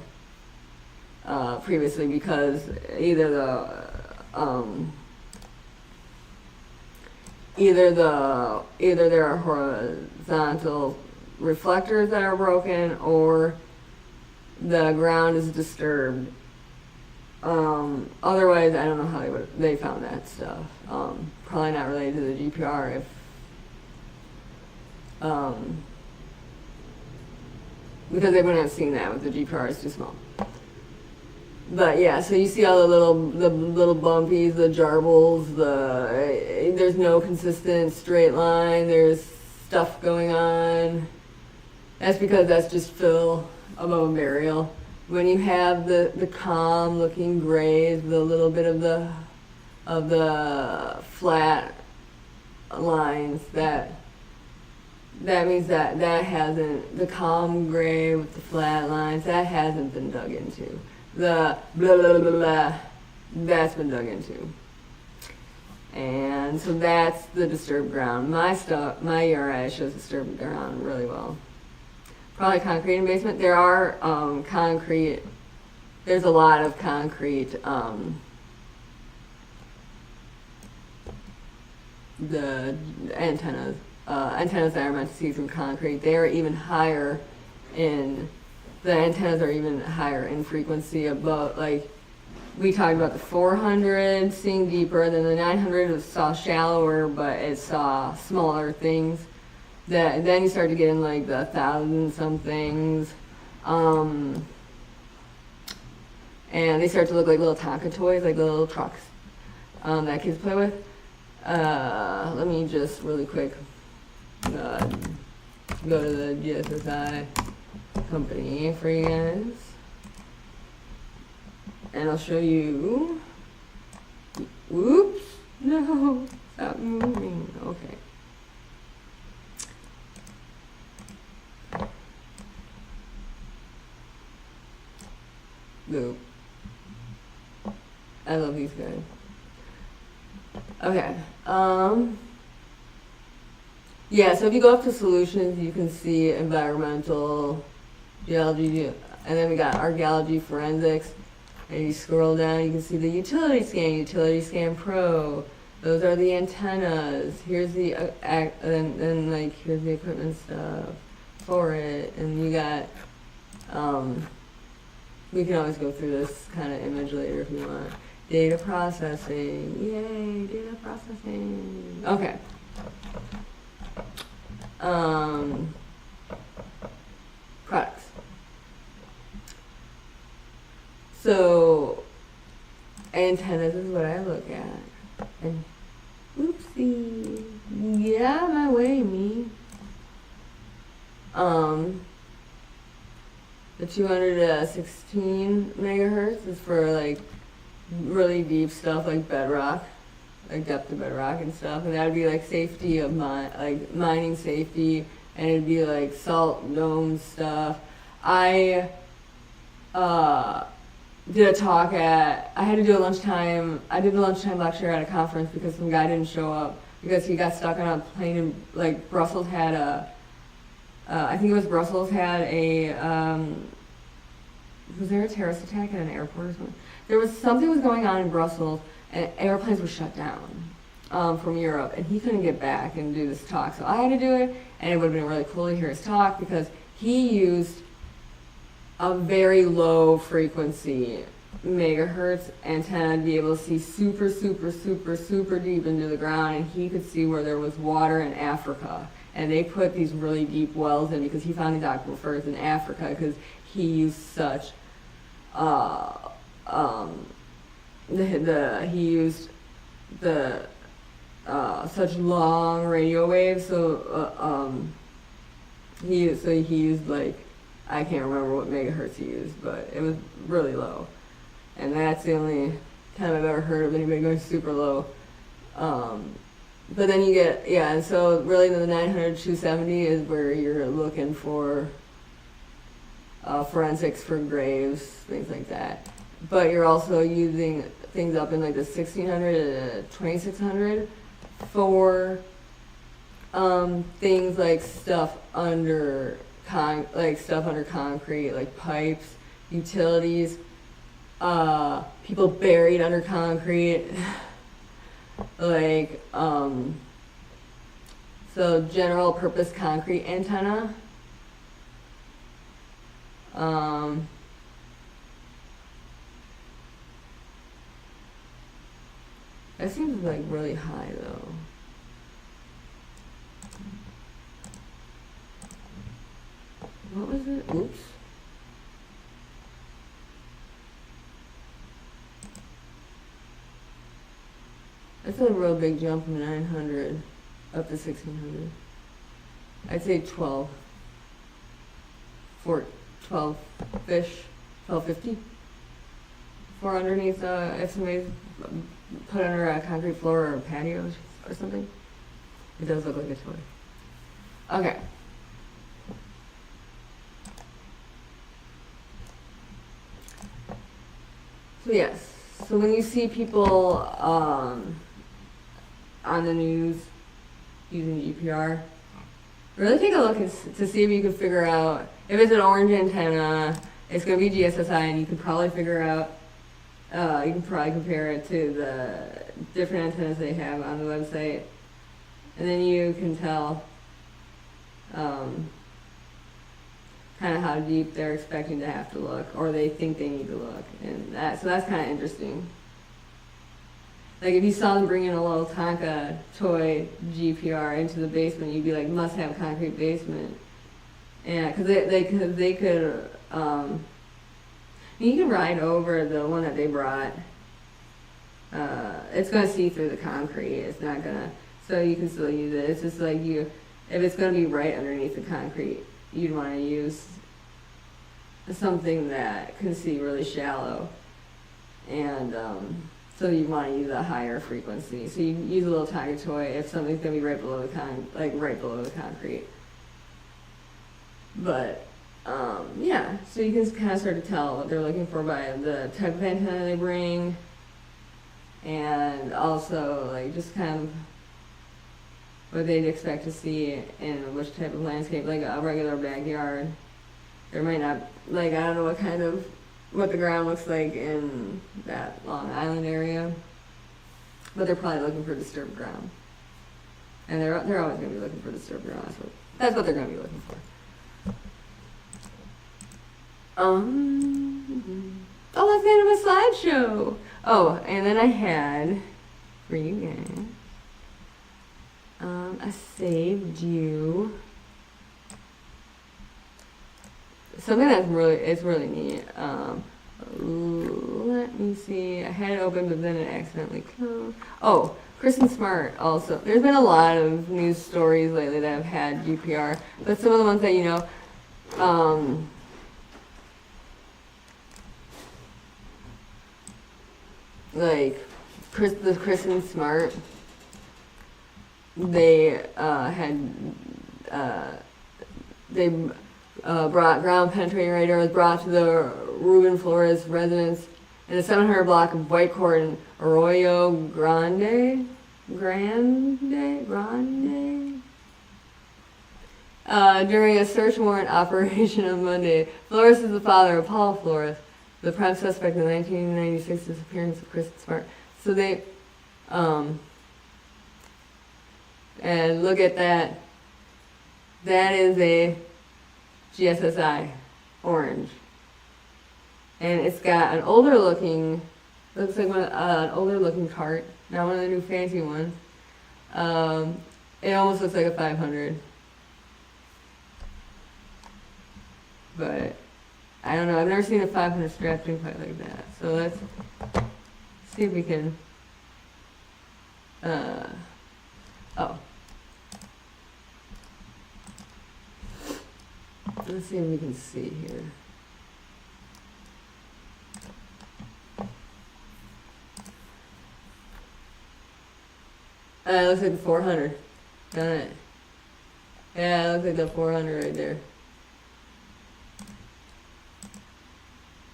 previously, because either there are horizontal reflectors that are broken, or the ground is disturbed. Otherwise, I don't know how they found that stuff. Probably not related to the GPR, because they wouldn't have seen that with the GPR. It's too small. But yeah, so you see all the little bumpies, the jarbles, there's no consistent straight line, there's stuff going on. That's because that's just fill above a burial. When you have the calm looking grays, the little bit of the flat lines, that means that hasn't, the calm gray with the flat lines, that hasn't been dug into. The blah blah blah blah, that's been dug into. And so that's the disturbed ground. My URI shows disturbed ground really well. Probably concrete in basement. There are concrete, there's a lot of concrete, the antennas that are meant to see through concrete. They are even higher the antennas are even higher in frequency, above, like, we talked about the 400 seeing deeper, then the 900 saw shallower, but it saw smaller things. Then you start to get in like the 1,000 somethings, and they start to look like little Tonka toys, like little trucks that kids play with. Let me just really quick go to the GSSI company for you guys, and I'll show you. Whoops, no, stop moving. Okay. Boop. I love these guys. Okay. Yeah, so if you go up to solutions, you can see environmental, geology, and then we got archaeology, forensics, and you scroll down, you can see the utility scan pro. Those are the antennas. Here's the and like here's the equipment stuff for it, and you got we can always go through this kind of image later if you want. Data processing, yay, data processing. Okay. Products. So, antennas is what I look at. And, oopsie, get out of my way, me. The 216 megahertz is for like really deep stuff like bedrock, like depth of bedrock and stuff, and that would be like safety of mining safety, and it'd be like salt dome stuff. I did a talk I had to do a lunchtime, I did a lunchtime lecture at a conference because some guy didn't show up because he got stuck on a plane in, like, Brussels had I think it was Brussels had was there a terrorist attack at an airport or something? There was something was going on in Brussels, and airplanes were shut down from Europe, and he couldn't get back and do this talk. So I had to do it, and it would have been really cool to hear his talk because he used a very low frequency megahertz antenna to be able to see super, super, super, super deep into the ground, and he could see where there was water in Africa. And they put these really deep wells in because he found these aquifers in Africa because he used such such long radio waves, so he used like, I can't remember what megahertz he used, but it was really low, and that's the only time I've ever heard of anybody going super low. But then you get, yeah, and so really the 900, 270 is where you're looking for forensics for graves, things like that. But you're also using things up in like the 1600 and 2600 for things like stuff under concrete, like pipes, utilities. people buried under concrete. Like, so general purpose concrete antenna. That seems like really high though. What was it? Oops. That's a real big jump from 900 up to 1600. I'd say 12. 12 fish, 1250. For underneath if somebody's put under a concrete floor or a patio or something. It does look like a toy. Okay. So yes, so when you see people on the news using GPR, really take a look to see if you can figure out if it's an orange antenna. It's going to be GSSI, and you can probably figure out. You can probably compare it to the different antennas they have on the website, and then you can tell kind of how deep they're expecting to have to look, or they think they need to look, and so that's kind of interesting. Like if you saw them bring in a little Tonka toy GPR into the basement, you'd be like, must have a concrete basement. Yeah, because they could. You can ride over the one that they brought. It's gonna see through the concrete. It's not gonna. So you can still use it. It's just like if it's gonna be right underneath the concrete, you'd want to use something that can see really shallow, and so you want to use a higher frequency. So you use a little tiny toy if something's gonna be right below the right below the concrete. But yeah, so you can kind of start to tell what they're looking for by the type of antenna they bring, and also like just kind of what they'd expect to see in which type of landscape, like a regular backyard. There might not, like, I don't know what the ground looks like in that Long Island area, but they're probably looking for disturbed ground. And they're always going to be looking for disturbed ground. That's what they're going to be looking for. Oh, that's the end of my slideshow. Oh, and then I had, for you guys, I saved you something that's really neat. Let me see. I had it open, but then it accidentally closed. Oh, Kristen Smart also. There's been a lot of news stories lately that have had GPR, but some of the ones that you know, like the Kristen Smart, they brought ground penetrating radar was brought to the Ruben Flores residence in the 700 block of Whitecourt in Arroyo Grande. During a search warrant operation on Monday. Flores is the father of Paul Flores, the prime suspect in the 1996 disappearance of Kristen Smart. So they, and look at that. That is a GSSI orange, and it's got an older looking, looks like an older looking cart, not one of the new fancy ones. It almost looks like a 500, but I don't know. I've never seen a 500 strapped in quite like that. So let's see if we can. Oh. Let's see if we can see here. It looks like 400. Done it. Yeah, it looks like the 400 right there.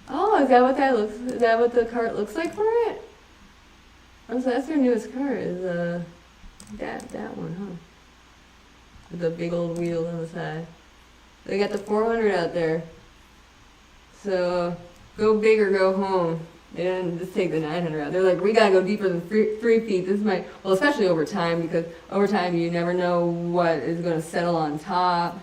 Oh, is that what that looks? Is that what the cart looks like for it? Oh, so that's their newest car. Is that one, huh? With the big old wheels on the side. They got the 400 out there. So go big or go home. They didn't just take the 900 out. They're like, we gotta go deeper than 3 feet. This might, well, especially over time, because over time you never know what is gonna settle on top.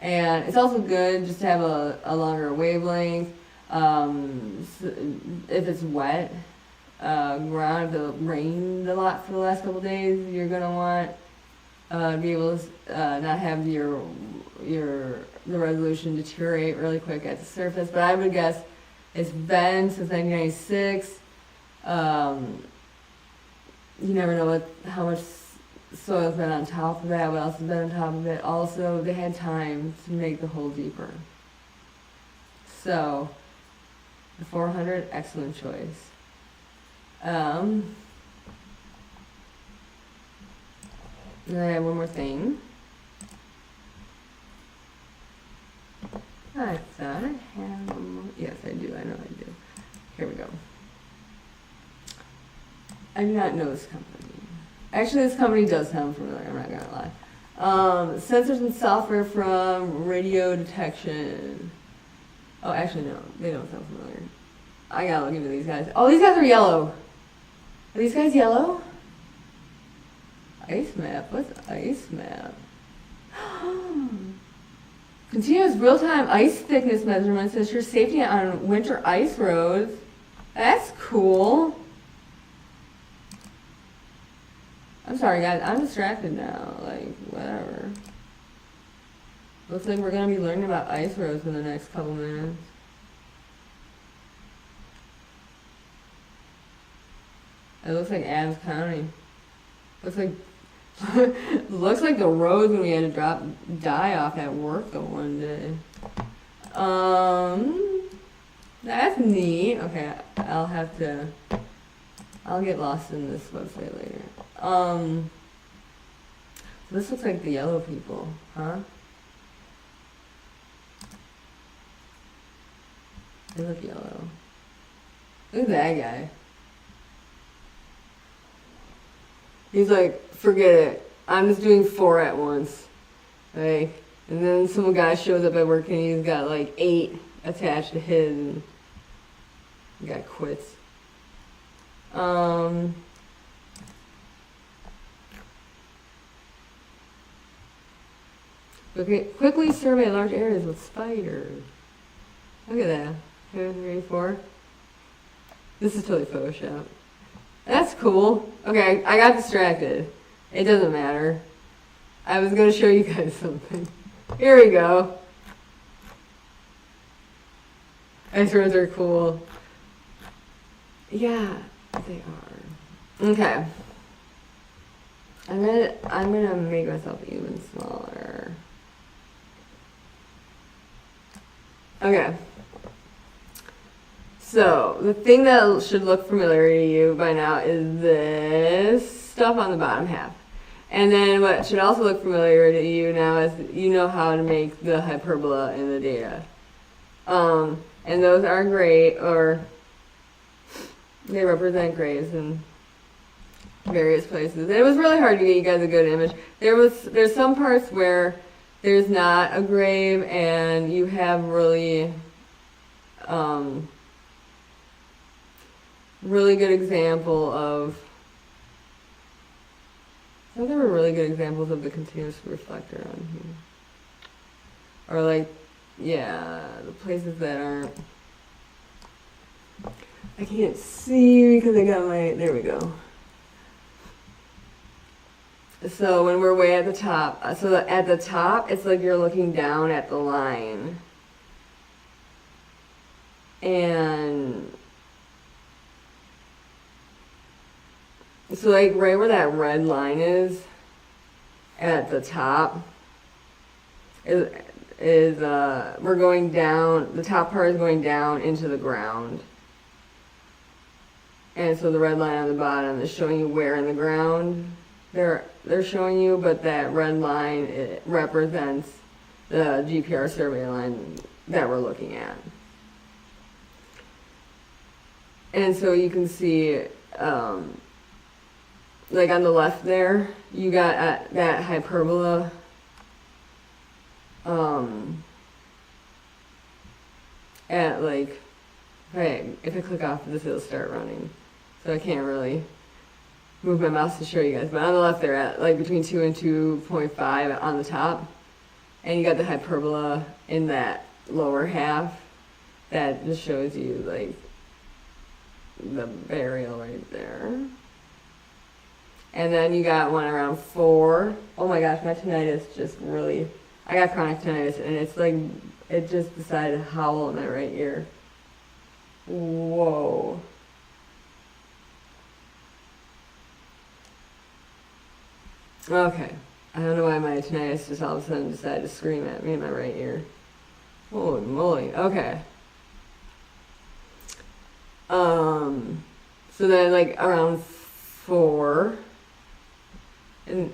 And it's also good just to have a longer wavelength. If it's wet ground, if it rained a lot for the last couple days, you're gonna want to be able to not have the resolution deteriorate really quick at the surface. But I would guess it's been since 1996. You never know how much soil's been on top of that, what else has been on top of it. Also, they had time to make the hole deeper. So, the 400, excellent choice. And I have one more thing. I thought I had one more. Yes, I do. I know I do. Here we go. I do not know this company. Actually, this company does sound familiar. I'm not gonna lie. Sensors and software from radio detection. Oh, actually, no. They don't sound familiar. I gotta look into these guys. Oh, these guys are yellow. Are these guys yellow? Ice map. What's ice map? Continuous real-time ice thickness measurements ensure safety on winter ice roads. That's cool. I'm sorry, guys. I'm distracted now. Like, whatever. Looks like we're going to be learning about ice roads in the next couple minutes. It looks like Adams County. Looks like looks like the roads when we had to die off at work the one day. That's neat. Okay, I'll get lost in this website later. So this looks like the yellow people, huh? They look yellow. Look at that guy. He's like, forget it. I'm just doing 4 at once. Like, and then some guy shows up at work and he's got like 8 attached to his, and the guy quits. Okay, quickly survey large areas with spiders. Look at that. 2, 3, 4. This is totally Photoshop. That's cool. Okay, I got distracted. It doesn't matter. I was going to show you guys something. Here we go. Ice roads are cool. Yeah, they are. Okay. I'm gonna make myself even smaller. Okay. So, the thing that should look familiar to you by now is this stuff on the bottom half. And then what should also look familiar to you now is you know how to make the hyperbola in the data. And those are gray, or they represent grays in various places. It was really hard to get you guys a good image. There's some parts where there's not a grave and you have really really good example of, I thought there were really good examples of the continuous reflector on here. Or like, yeah, the places that aren't, I can't see because I got my, there we go. So when we're way at the top, so at the top, it's like you're looking down at the line. And so like right where that red line is at the top is we're going down, the top part is going down into the ground. And so the red line on the bottom is showing you where in the ground they're showing you, but that red line, it represents the GPR survey line that we're looking at. And so you can see, like on the left there, you got that hyperbola at like, if right, if I click off this, it'll start running. So I can't really move my mouse to show you guys. But on the left, they're at like between 2 and 2.5 on the top. And you got the hyperbola in that lower half. That just shows you like the burial right there. And then you got one around 4. Oh my gosh, my tinnitus just really, I got chronic tinnitus, and it's like, it just decided to howl in my right ear. Whoa. Okay. I don't know why my tinnitus just all of a sudden decided to scream at me in my right ear. Holy moly. Okay. So then like around 4, and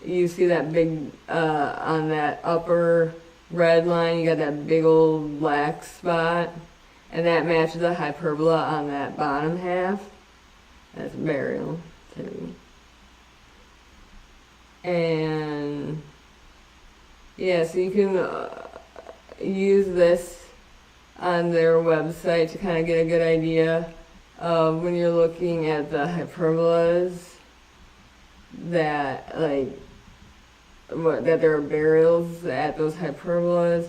you see that big on that upper red line, you got that big old black spot, and that matches the hyperbola on that bottom half. That's burial too. And yeah, so you can use this on their website to kind of get a good idea of when you're looking at the hyperbolas that that there are burials at those hyperbolas,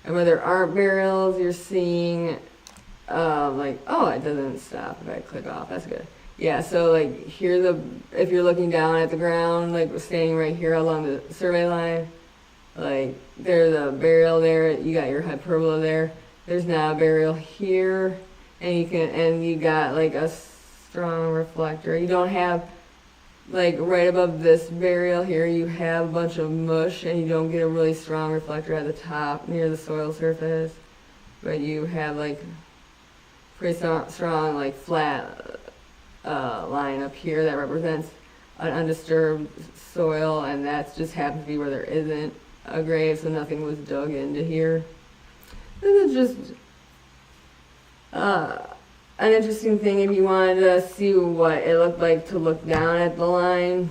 and where there aren't burials, you're seeing oh, it doesn't stop if I click off. That's good. Yeah, so like here, if you're looking down at the ground, like we're standing right here along the survey line, like there's a burial there, you got your hyperbola there. There's now a burial here, and you got like a strong reflector. You don't have, like right above this burial here, you have a bunch of mush, and you don't get a really strong reflector at the top near the soil surface, but you have like pretty strong like flat line up here that represents an undisturbed soil, and that's just happens to be where there isn't a grave, so nothing was dug into here. This is just an interesting thing if you wanted to see what it looked like to look down at the line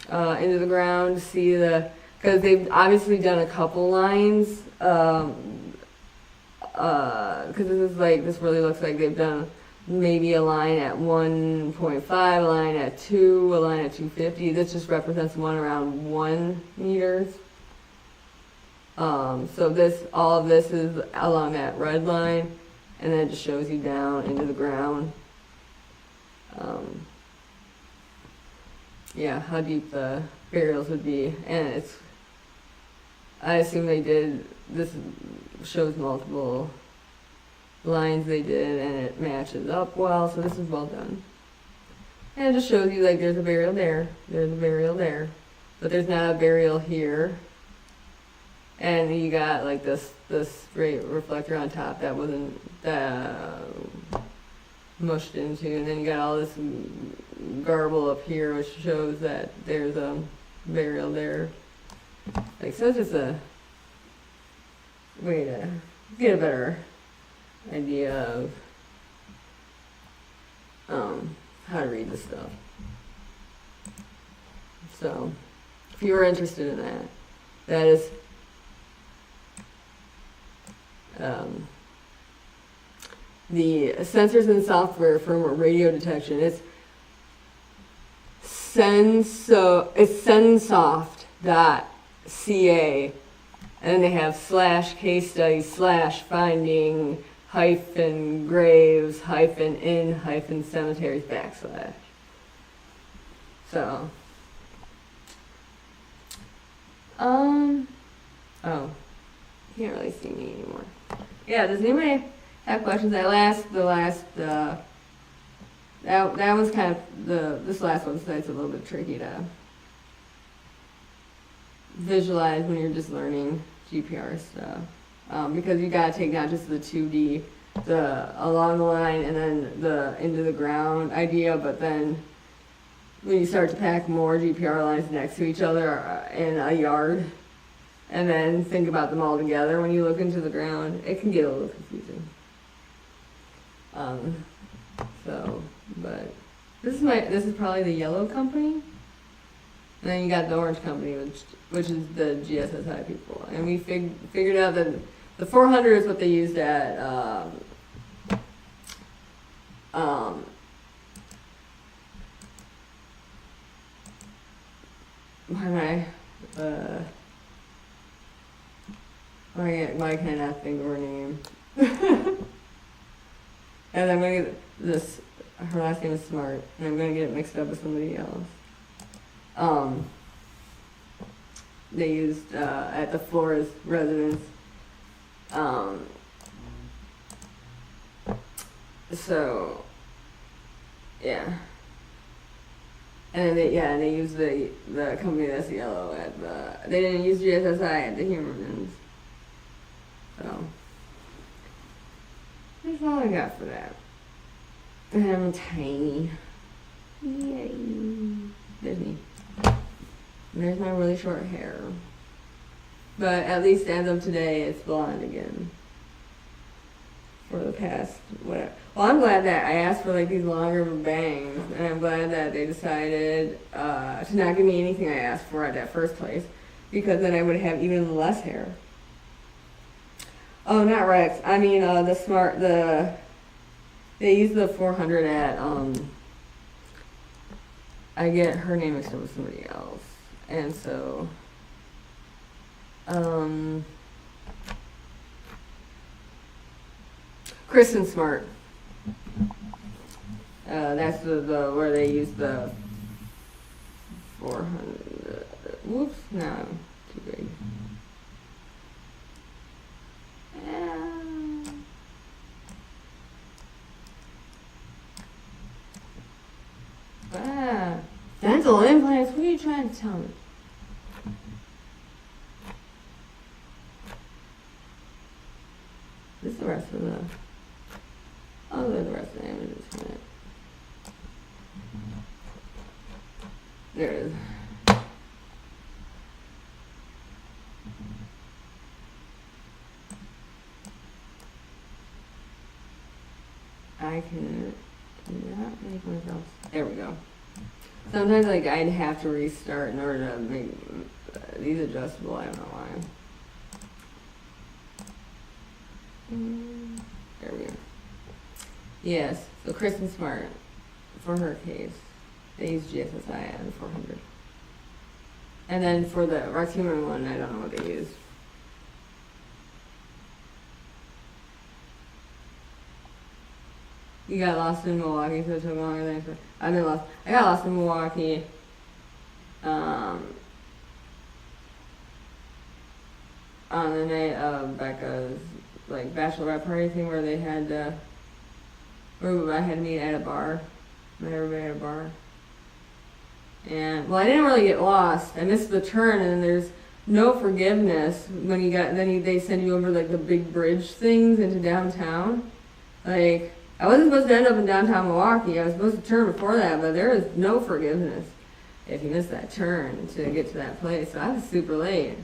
into the ground, see because they've obviously done a couple lines, because this really looks like they've done maybe a line at 1.5, a line at 2, a line at 250. This just represents one around 1 meters. So all of this is along that red line, and then it just shows you down into the ground. Yeah, how deep the burials would be, and I assume this shows multiple lines they did, and it matches up well, so this is well done. And it just shows you like there's a burial there, there's a burial there, but there's not a burial here. And you got like this great reflector on top that wasn't mushed into, and then you got all this garble up here, which shows that there's a burial there. Like, so it's just a way to get a better idea of how to read this stuff. So if you were interested in that is the sensors and software for radio detection. It's sensoft.ca, and then they have /case study /finding -graves -in -cemeteries /. So oh, you can't really see me anymore. Yeah, does anybody have questions? That was kind of this last website's a little bit tricky to visualize when you're just learning GPR stuff, because you gotta take not just the 2D, the along the line, and then the into the ground idea, but then when you start to pack more GPR lines next to each other in a yard, and then think about them all together when you look into the ground, it can get a little confusing. But this is probably the yellow company, and then you got the orange company, which is the GSSI people, and we figured out that the 400 is what they used at Um, why can I not think of her name? And I'm gonna get this. Her last name is Smart, and I'm gonna get it mixed up with somebody else. They used at the Flores residence. So yeah. And then they used the company that's yellow at the. They didn't use GSSI at the humans. So that's all I got for that. And I'm tiny. Yay! There's me. And there's my really short hair. But at least as of today, it's blonde again. For the past whatever. Well, I'm glad that I asked for like these longer bangs, and I'm glad that they decided to not give me anything I asked for at that first place, because then I would have even less hair. Oh, not Rex. I mean they use the 400 at I get her name mixed up with somebody else, and so Kristen Smart. That's the where they use the 400. Whoops, no, I'm too big. Dental implants? What are you trying to tell me? This is the rest of the. I'll do the rest of the images in a minute. There it is. I can not make myself. There we go. Sometimes like I'd have to restart in order to make these adjustable. I don't know why. There we go. Yes, so Kristen Smart, for her case, they use GSSI and 400. And then for the Roxhuman one, I don't know what they use. You got lost in Milwaukee, so it took longer than expected. I've been lost. I got lost in Milwaukee. On the night of Becca's like bachelorette party thing, where they had where I had to meet at a bar. Met everybody at a bar. And well, I didn't really get lost. I missed the turn, and then there's no forgiveness when you got. They send you over like the big bridge things into downtown. Like I wasn't supposed to end up in downtown Milwaukee. I was supposed to turn before that, but there is no forgiveness if you miss that turn to get to that place. So I was super late.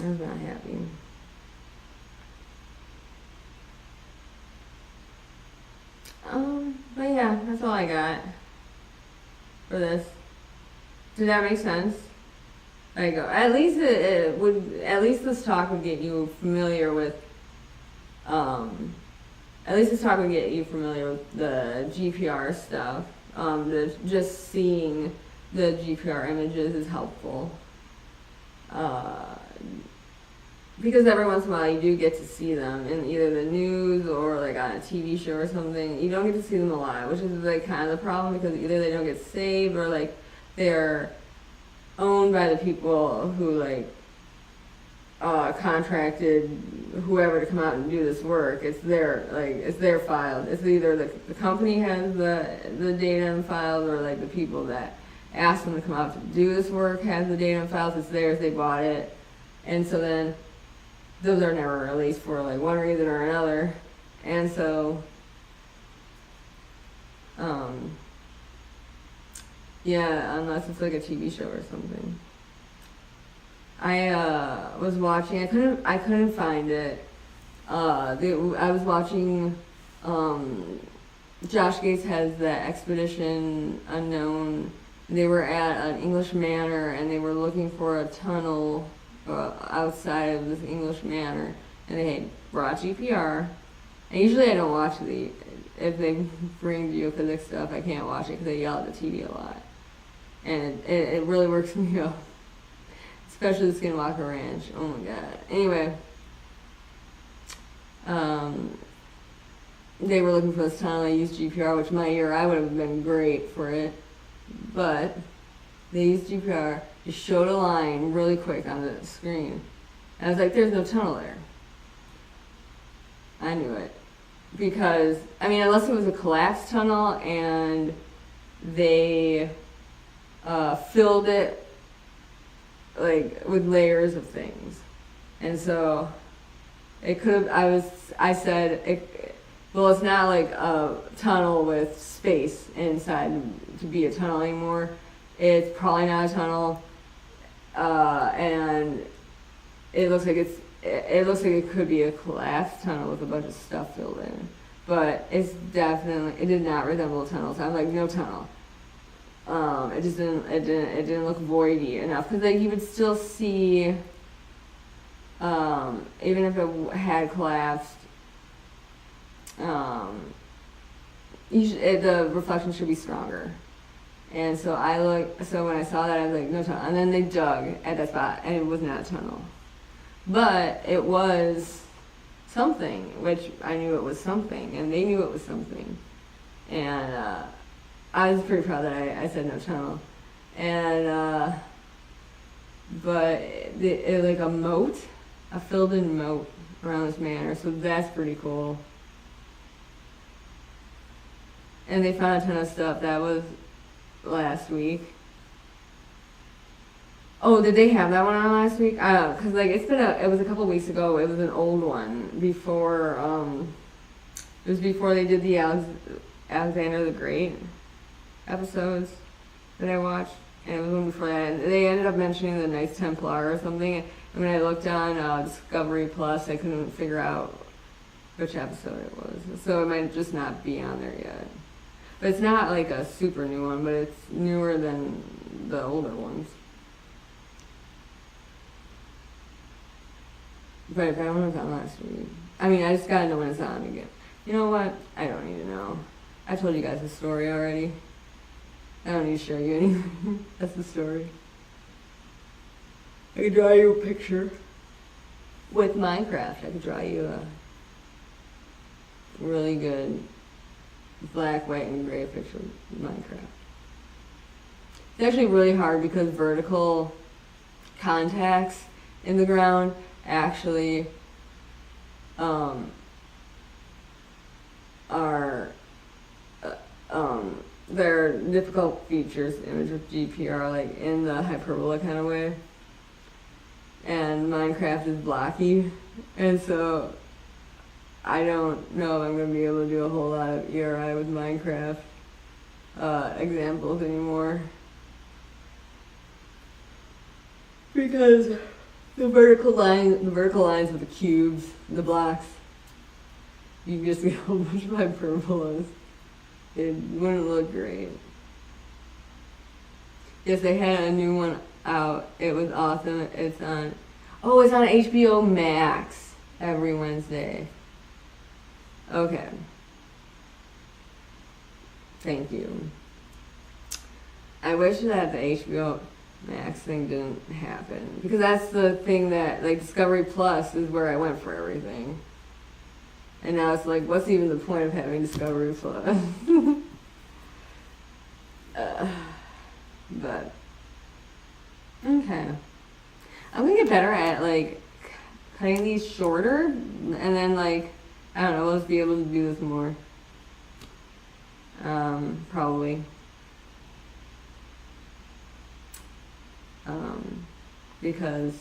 I was not happy. But yeah, that's all I got for this. Did that make sense? Like, at least it would. At least this talk would get you familiar with. At least this talk would get you familiar with the GPR stuff. Just seeing the GPR images is helpful. Because every once in a while you do get to see them in either the news or like on a TV show or something. You don't get to see them alive, which is like kind of the problem, because either they don't get saved or like they're owned by the people who like contracted whoever to come out and do this work. It's their files. It's either the company has the data and files, or like the people that asked them to come out to do this work has the data and files. It's theirs. They bought it, and so then those are never released for like one reason or another. And so yeah, unless it's like a TV show or something. I was watching. I couldn't find it. I was watching. Josh Gates has the Expedition Unknown. They were at an English manor, and they were looking for a tunnel outside of this English manor, and they had brought GPR, And usually I don't watch if they bring geophysics stuff, I can't watch it because they yell at the TV a lot. And it really works me up. Especially the Skinwalker Ranch. Oh my god. Anyway. They were looking for this tunnel. I used GPR, which my year I would have been great for it. But they used GPR, just showed a line really quick on the screen. And I was like, there's no tunnel there. I knew it. Because, I mean, unless it was a collapsed tunnel and they filled it like with layers of things. And so it could have, I said, well, it's not like a tunnel with space inside to be a tunnel anymore. It's probably not a tunnel, and it looks like it could be a collapsed tunnel with a bunch of stuff filled in. But it did not resemble a tunnel. So I'm like, no tunnel. It didn't look voidy enough because you would still see, even if it had collapsed. The reflection should be stronger. And so when I saw that, I was like, no tunnel. And then they dug at that spot, and it was not a tunnel. But it was something, which I knew it was something, and they knew it was something. And I was pretty proud that I said no tunnel. And, but it like a moat, a filled-in moat around this manor, so that's pretty cool. And they found a ton of stuff. That was last week. Oh, did they have that one on last week? Cause like it was a couple weeks ago. It was an old one before. It was before they did the Alexander the Great episodes that I watched, and it was one before that. And they ended up mentioning the Knights Templar or something. And when I looked on Discovery Plus, I couldn't figure out which episode it was. So it might just not be on there yet. But it's not like a super new one, but it's newer than the older ones. But if I don't know if it's on last week. I mean, I just gotta know when it's on again. You know what? I don't need to know. I told you guys the story already. I don't need to show you anything. That's the story. I could draw you a picture. With Minecraft, I could draw you a really good black, white, and gray picture of Minecraft. It's actually really hard because vertical contacts in the ground actually are they're difficult features to image with GPR, like in the hyperbola kind of way. And Minecraft is blocky, and so I don't know if I'm going to be able to do a whole lot of ERI with Minecraft examples anymore. Because the vertical lines of the cubes, the blocks, you just get a whole bunch of hyperbolas. It wouldn't look great. Yes, they had a new one out. It was awesome. It's on HBO Max every Wednesday. Okay. Thank you. I wish that the HBO Max thing didn't happen, because that's the thing that, like, Discovery Plus is where I went for everything. And now it's like, what's even the point of having Discovery Plus? But, okay. I'm gonna get better at, like, cutting these shorter, and then, like, I don't know, we'll just be able to do this more. Probably. Because,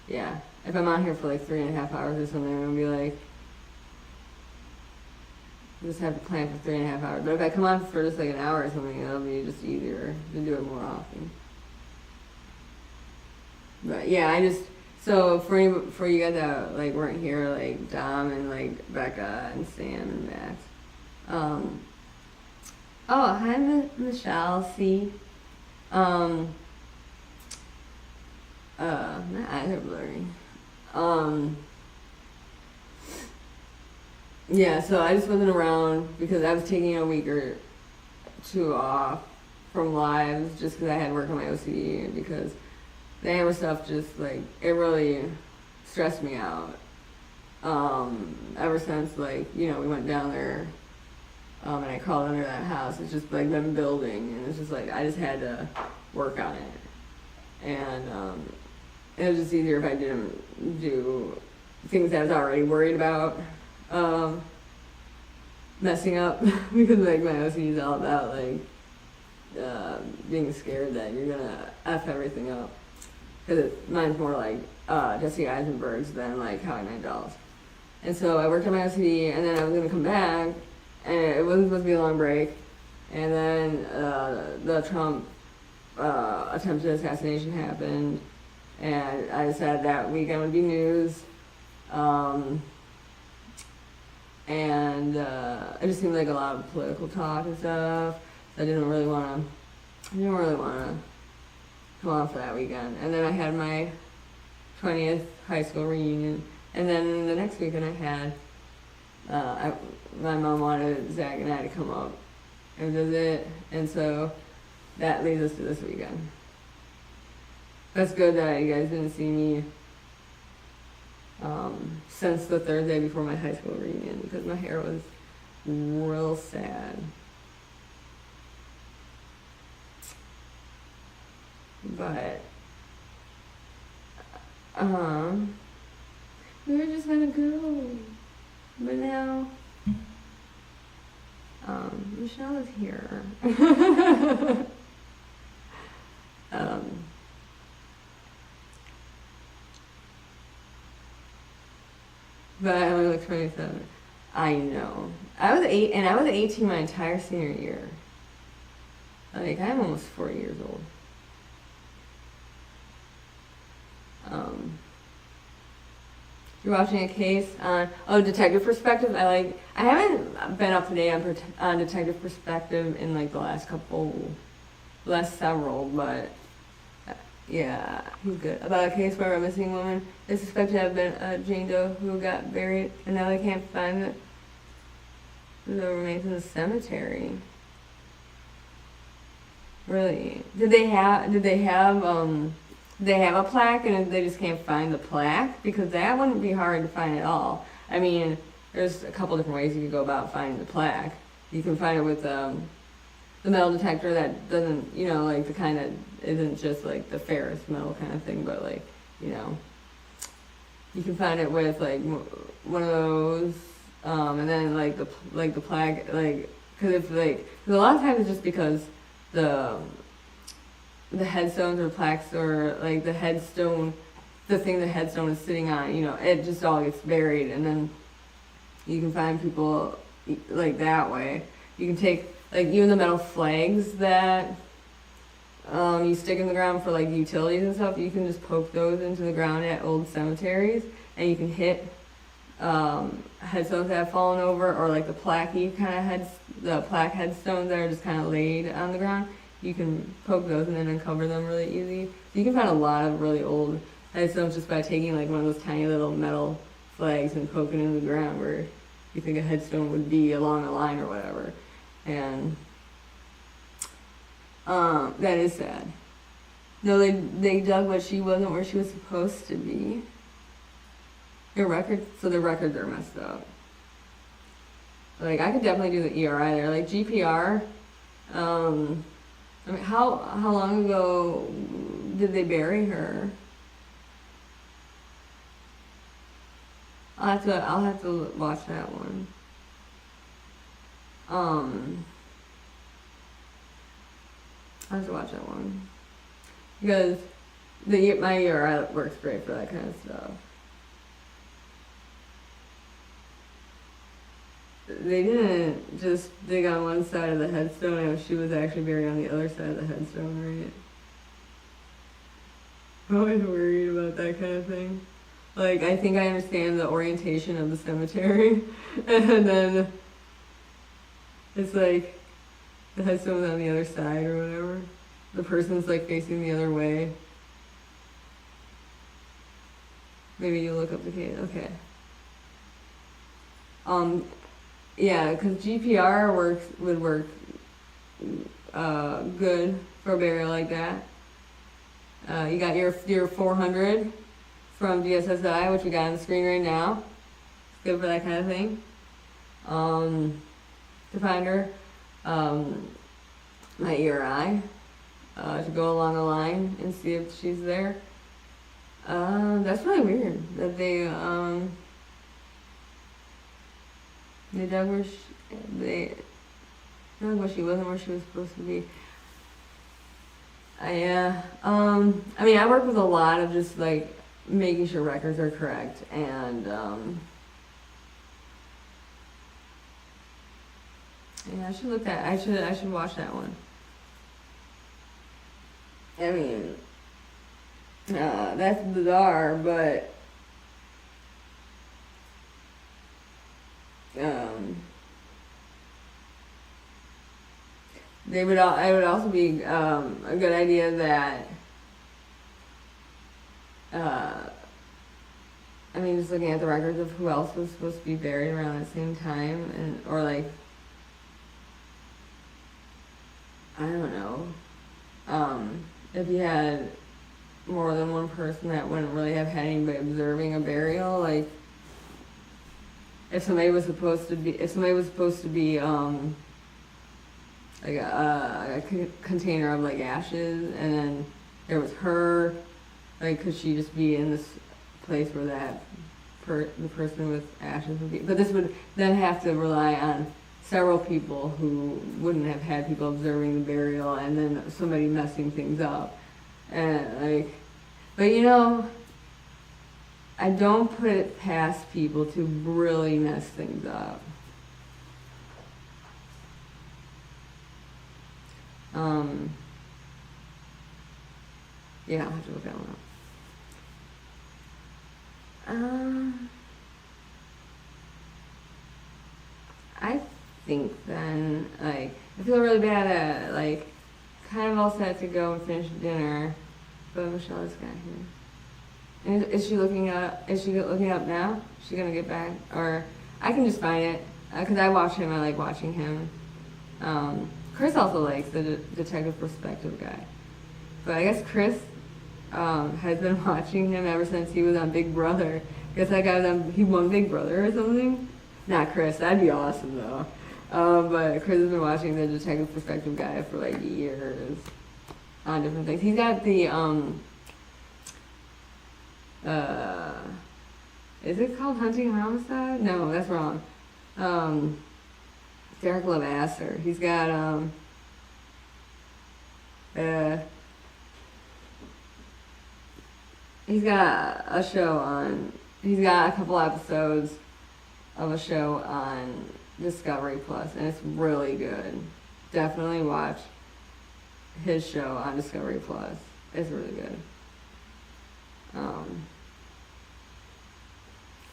yeah, if I'm out here for like 3.5 hours or something, I'm gonna be like, just have to plan for 3.5 hours. But if I come on for just like an hour or something, it'll be just easier to do it more often. But yeah, so for you guys that like weren't here, like Dom and like Becca and Sam and Max. Oh, hi Michelle C. My eyes are blurry. yeah, so I just wasn't around because I was taking a week or two off from lives just because I had work on my OCD and because the hammer stuff just like it really stressed me out. Ever since like we went down there, and I crawled under that house. It's just like been building, and it's just like I just had to work on it, and it was just easier if I didn't do things I was already worried about messing up because like my OCD is all about like being scared that you're gonna F everything up. Because mine's more like Jesse Eisenberg's than like How I Met Dolls. And so I worked on my OCD, and then I was gonna come back, and it wasn't supposed to be a long break. And then the Trump attempted assassination happened, and I decided that weekend would be news. And it just seemed like a lot of political talk and stuff. So I didn't really want to come on for that weekend. And then I had my 20th high school reunion. And then the next weekend I had, my mom wanted Zach and I to come up and visit. And so that leads us to this weekend. That's good that you guys didn't see me since the Thursday before my high school reunion because my hair was real sad. But we were just gonna go, but now Michelle is here. But I only look 27. I know. I was 18 my entire senior year. Like I'm almost 40 years old. You're watching a case on Detective Perspective. I haven't been up to date on Detective Perspective in like the last several, but yeah, he's good. About a case where a missing woman is suspected to have been a Jane Doe who got buried, and now they can't find the remains in the cemetery. Really? Did they have a plaque and they just can't find the plaque? Because that wouldn't be hard to find at all. I mean, there's a couple different ways you could go about finding the plaque. You can find it with the metal detector that doesn't, like the kind that isn't just like the ferrous metal kind of thing, but like, you can find it with like one of those, and then like the plaque, like, cause a lot of times it's just because the headstones or plaques or like the headstone, the thing the headstone is sitting on, it just all gets buried, and then you can find people like that way. You can take like even the metal flags that you stick in the ground for like utilities and stuff. You can just poke those into the ground at old cemeteries, and you can hit headstones that have fallen over, or like the plaquey kind of the plaque headstones that are just kind of laid on the ground. You can poke those and then uncover them really easy. So you can find a lot of really old headstones just by taking like one of those tiny little metal flags and poking in the ground where you think a headstone would be along a line or whatever. And that is sad. No, they dug, but she wasn't where she was supposed to be. The records are messed up. Like I could definitely do the ERI there. Like GPR. I mean, how long ago did they bury her? I'll have to watch that one. I'll have to watch that one because my URI works great for that kind of stuff. They didn't just dig on one side of the headstone, and she was actually buried on the other side of the headstone, right? I'm always worried about that kind of thing. Like, I think I understand the orientation of the cemetery, and then it's like the headstone's on the other side or whatever. The person's like facing the other way. Maybe you look up the case. Okay. yeah, because GPR would work good for a burial like that. You got your 400 from DSSI, which we got on the screen right now. It's good for that kind of thing. To find her. My ERI, to go along the line and see if she's there. That's really weird that they dug where they dug where she wasn't where she was supposed to be. Yeah. I mean, I work with a lot of just like making sure records are correct, and yeah, I should look at. I should watch that one. I mean, that's bizarre, but it would also be a good idea that I mean, just looking at the records of who else was supposed to be buried around the same time, and or like I don't know, if you had more than one person that wouldn't really have had anybody observing a burial, like if somebody was supposed to be like a container of like ashes, and then there was her, like could she just be in this place where the person with ashes would be? But this would then have to rely on several people who wouldn't have had people observing the burial, and then somebody messing things up, and like, but you know, I don't put it past people to really mess things up. Yeah, I'll have to look that one up. I think then, like, I feel really bad at, like, kind of all set to go and finish dinner, but Michelle just got here. And is she looking up? Is she looking up now? Is she gonna get back? Or I can just find it because I watch him. I like watching him. Chris also likes the detective perspective guy, but I guess Chris has been watching him ever since he was on Big Brother. I guess that guy he won Big Brother or something. Not Chris. That'd be awesome though. But Chris has been watching the detective perspective guy for like years on different things. He's got the is it called Hunting Homicide? No, that's wrong. Derek Levasseur. He's got he's got a show on. He's got a couple episodes of a show on Discovery Plus, and it's really good. Definitely watch his show on Discovery Plus. It's really good.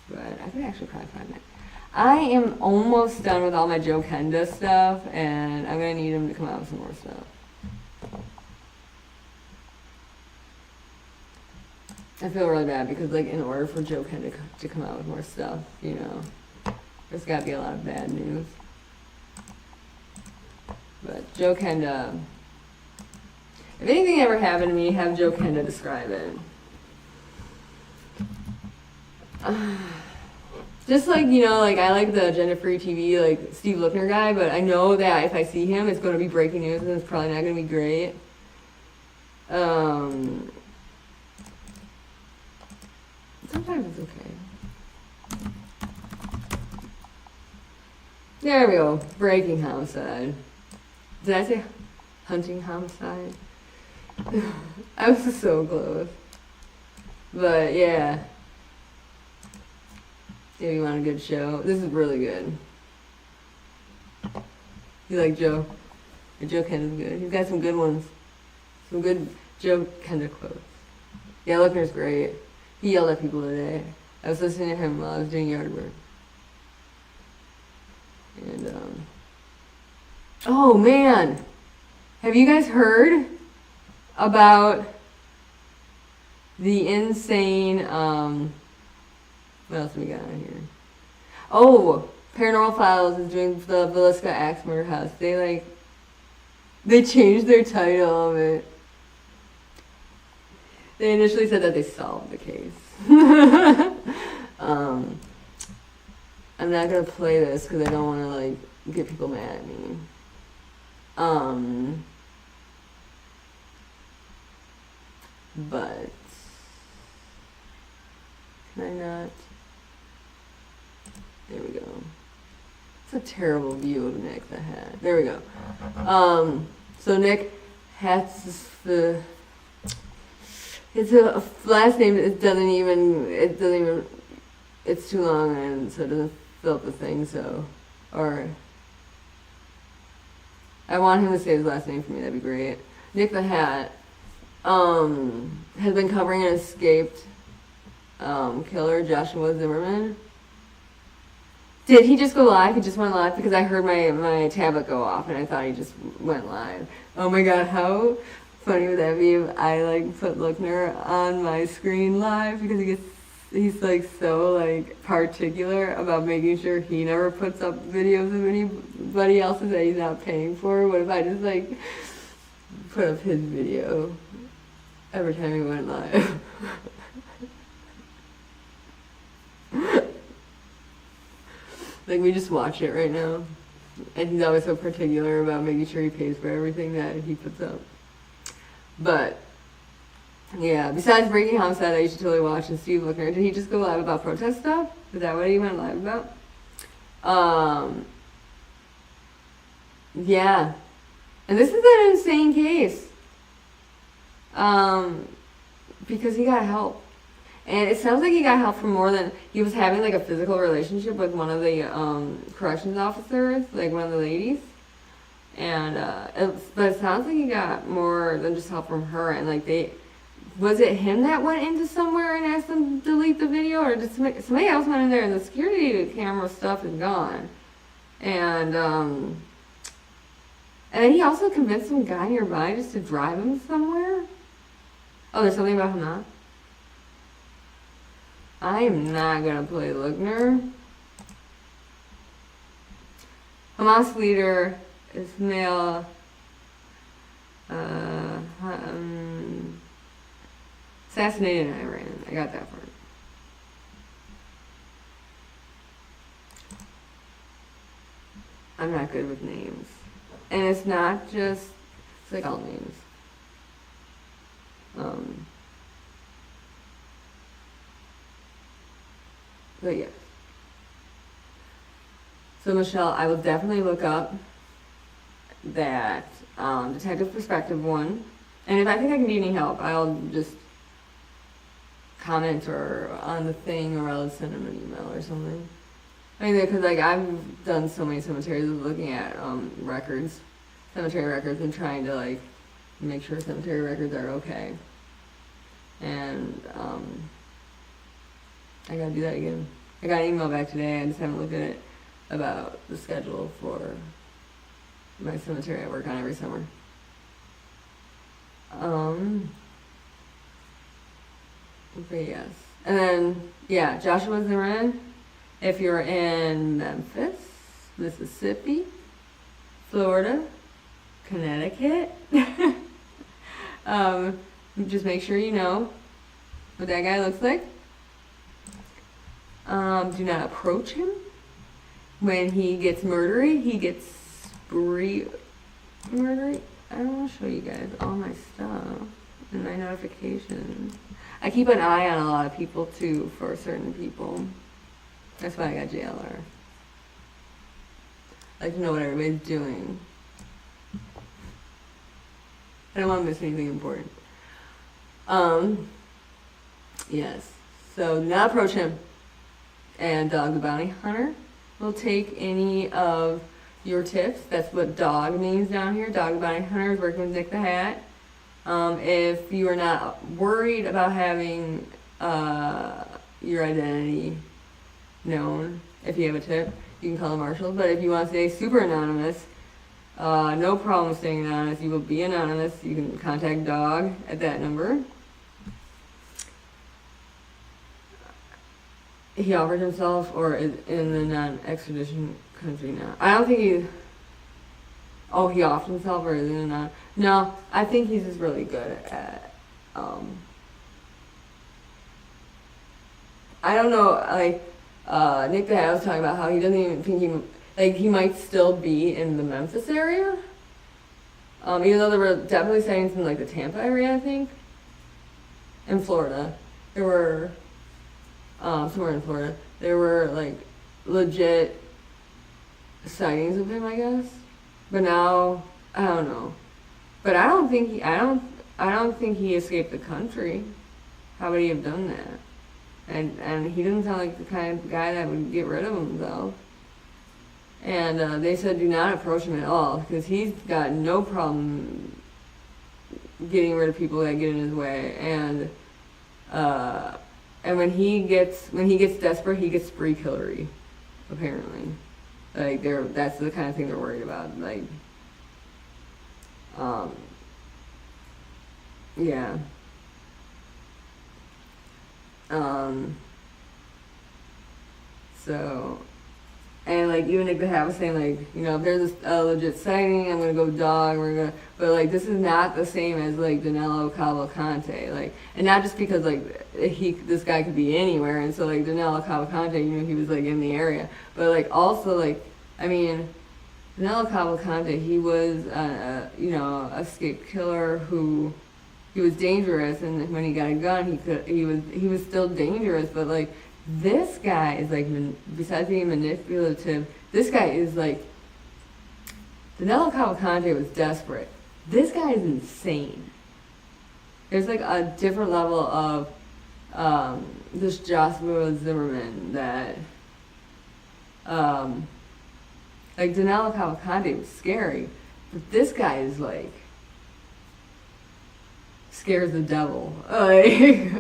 But I could actually probably find that. I am almost done with all my Joe Kenda stuff, and I'm gonna need him to come out with some more stuff. I feel really bad because, like, in order for Joe Kenda to come out with more stuff, you know, there's got to be a lot of bad news. But Joe Kenda, if anything ever happened to me, have Joe Kenda describe it. Just like, you know, like I like the gender-free TV, like Steve Lookner guy, but I know that if I see him, it's going to be breaking news and it's probably not going to be great. Sometimes it's okay. There we go. Breaking homicide. Did I say hunting homicide? I was so close. But yeah. If you want a good show, this is really good. You like Joe? Joe Kenda's good. He's got some good ones. Some good Joe Kenda quotes. Yeah, Lookner's great. He yelled at people today. I was listening to him while I was doing yard work. And, oh man! Have you guys heard about the insane, what else have we got on here? Oh, Paranormal Files is doing the Villisca Axe Murder House. They changed their title of it. They initially said that they solved the case. I'm not gonna play this because I don't want to like get people mad at me. But can I not? There we go. It's a terrible view of Nick the Hat. There we go. So Nick Hat's it's a last name. It doesn't even. It's too long, and so it doesn't fill up the thing. So, or I want him to say his last name for me. That'd be great. Nick the Hat has been covering an escaped killer, Joshua Zimmerman. Did he just go live? He just went live because I heard my tablet go off and I thought he just went live. Oh my god, how funny would that be if I like put Lookner on my screen live because he's like so like particular about making sure he never puts up videos of anybody else's that he's not paying for. What if I just like put up his video every time he went live? Like, we just watch it right now. And he's always so particular about making sure he pays for everything that he puts up. But, yeah, besides Breaking Homicide, I should totally watch, and Steve Lookner. Did he just go live about protest stuff? Is that what he went live about? Yeah. And this is an insane case. Because he got help. And it sounds like he got help from more than, he was having like a physical relationship with one of the corrections officers, like one of the ladies. And, but it sounds like he got more than just help from her. And like was it him that went into somewhere and asked them to delete the video? Or did somebody else went in there and the security camera stuff is gone? And then he also convinced some guy nearby just to drive him somewhere. Oh, there's something about him now? I am not gonna play Lookner. Hamas leader Ismail assassinated in Iran. I got that part. I'm not good with names. And it's not just, it's like all names. But yeah. So Michelle, I will definitely look up that Detective Perspective one. And if I think I can be any help, I'll just comment or on the thing, or I'll send him an email or something. I mean, because like I've done so many cemeteries looking at records, cemetery records, and trying to like make sure cemetery records are okay. And I gotta do that again. I got an email back today, I just haven't looked at it, about the schedule for my cemetery I work on every summer. But yes. And then, yeah, Joshua Zimmerman, if you're in Memphis, Mississippi, Florida, Connecticut, just make sure you know what that guy looks like. Do not approach him when he gets murdery. He gets murdery. I want to show you guys all my stuff and my notifications. I keep an eye on a lot of people too, for certain people. That's why I got JLR. I like to know what everybody's doing. I don't want to miss anything important. Yes. So do not approach him. And Dog the Bounty Hunter will take any of your tips. That's what dog means down here. Dog the Bounty Hunter is working with Nick the Hat. If you are not worried about having your identity known, if you have a tip, you can call the marshals. But if you want to stay super anonymous, no problem staying anonymous. You will be anonymous. You can contact Dog at that number. he offered himself, or is in the non-extradition country now. I don't think he. Oh, he offered himself, or is in a non? No, I think he's just really good at. I don't know. Like Nick the Hat was talking about how he doesn't even think he might still be in the Memphis area. Even though there were definitely sightings in like the Tampa area, I think. In Florida, there were. Somewhere in Florida, there were like legit sightings of him, I guess. But now, I don't know. But I don't think he escaped the country. How would he have done that? And he doesn't sound like the kind of guy that would get rid of himself. And they said do not approach him at all, because he's got no problem getting rid of people that get in his way. And when he gets desperate, he gets spree killery, apparently. Like that's the kind of thing they're worried about. Like, yeah. So, and like even Nick the Hat was saying, like, you know, if there's a legit sighting, I'm gonna go dog. But like this is not the same as like Danilo Cavalcante, like, and not just because like this guy could be anywhere, and so like Danilo Cavalcante, you know, he was like in the area, but like also like, I mean, Danilo Cavalcante, he was you know, a escaped killer who. He was dangerous, and when he got a gun, he was still dangerous. But like this guy is like, besides being manipulative, this guy is like. Danilo Cavalcante was desperate. This guy is insane. There's like a different level of this Joshua Zimmerman that like Danilo Cavalcante was scary, but this guy is like. Scares the devil. Like,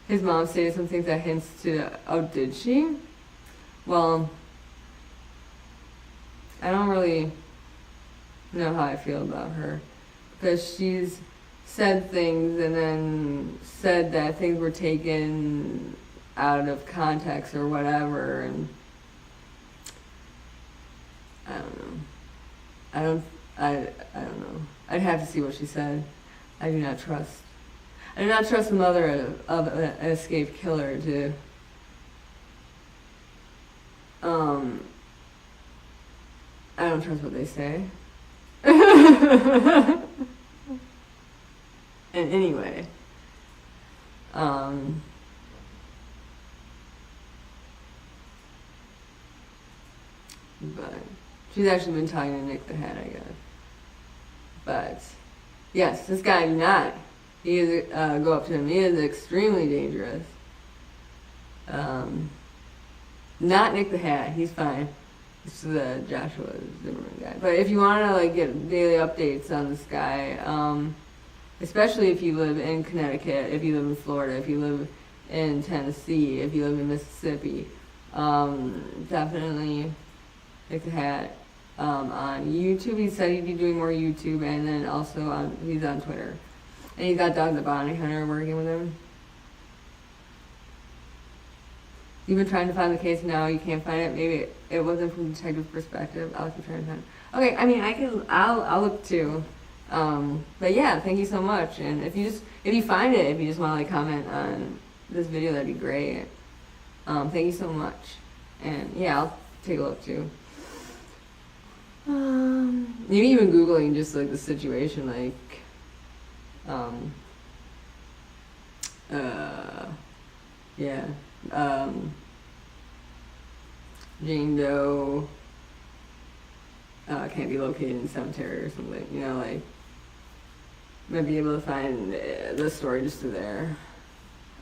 his mom stated some things that hints to, oh, did she? Well, I don't really know how I feel about her, because she's said things and then said that things were taken out of context or whatever, and I don't know. I don't know. I'd have to see what she said. I do not trust the mother of an escaped killer to I don't trust what they say. And anyway, but she's actually been talking to Nick the Hat, I guess. But yes, this guy do not. He is go up to him. He is extremely dangerous. Not Nick the Hat. He's fine. It's the Joshua Zimmerman guy. But if you want to like get daily updates on this guy, especially if you live in Connecticut, if you live in Florida, if you live in Tennessee, if you live in Mississippi, definitely Nick the Hat. On YouTube, he said he'd be doing more YouTube, and then also he's on Twitter, and he's got Doug the Bounty Hunter working with him. You've been trying to find the case now, you can't find it. Maybe it wasn't from a detective perspective. I'll keep trying to find it. Okay, I mean, I'll look too. But yeah, thank you so much. And if you find it, if you just want to like comment on this video, that'd be great. Thank you so much. And yeah, I'll take a look too. Maybe even Googling just like the situation, like, yeah, Jane Doe, can't be located in cemetery or something, you know, like, might be able to find the story just through there,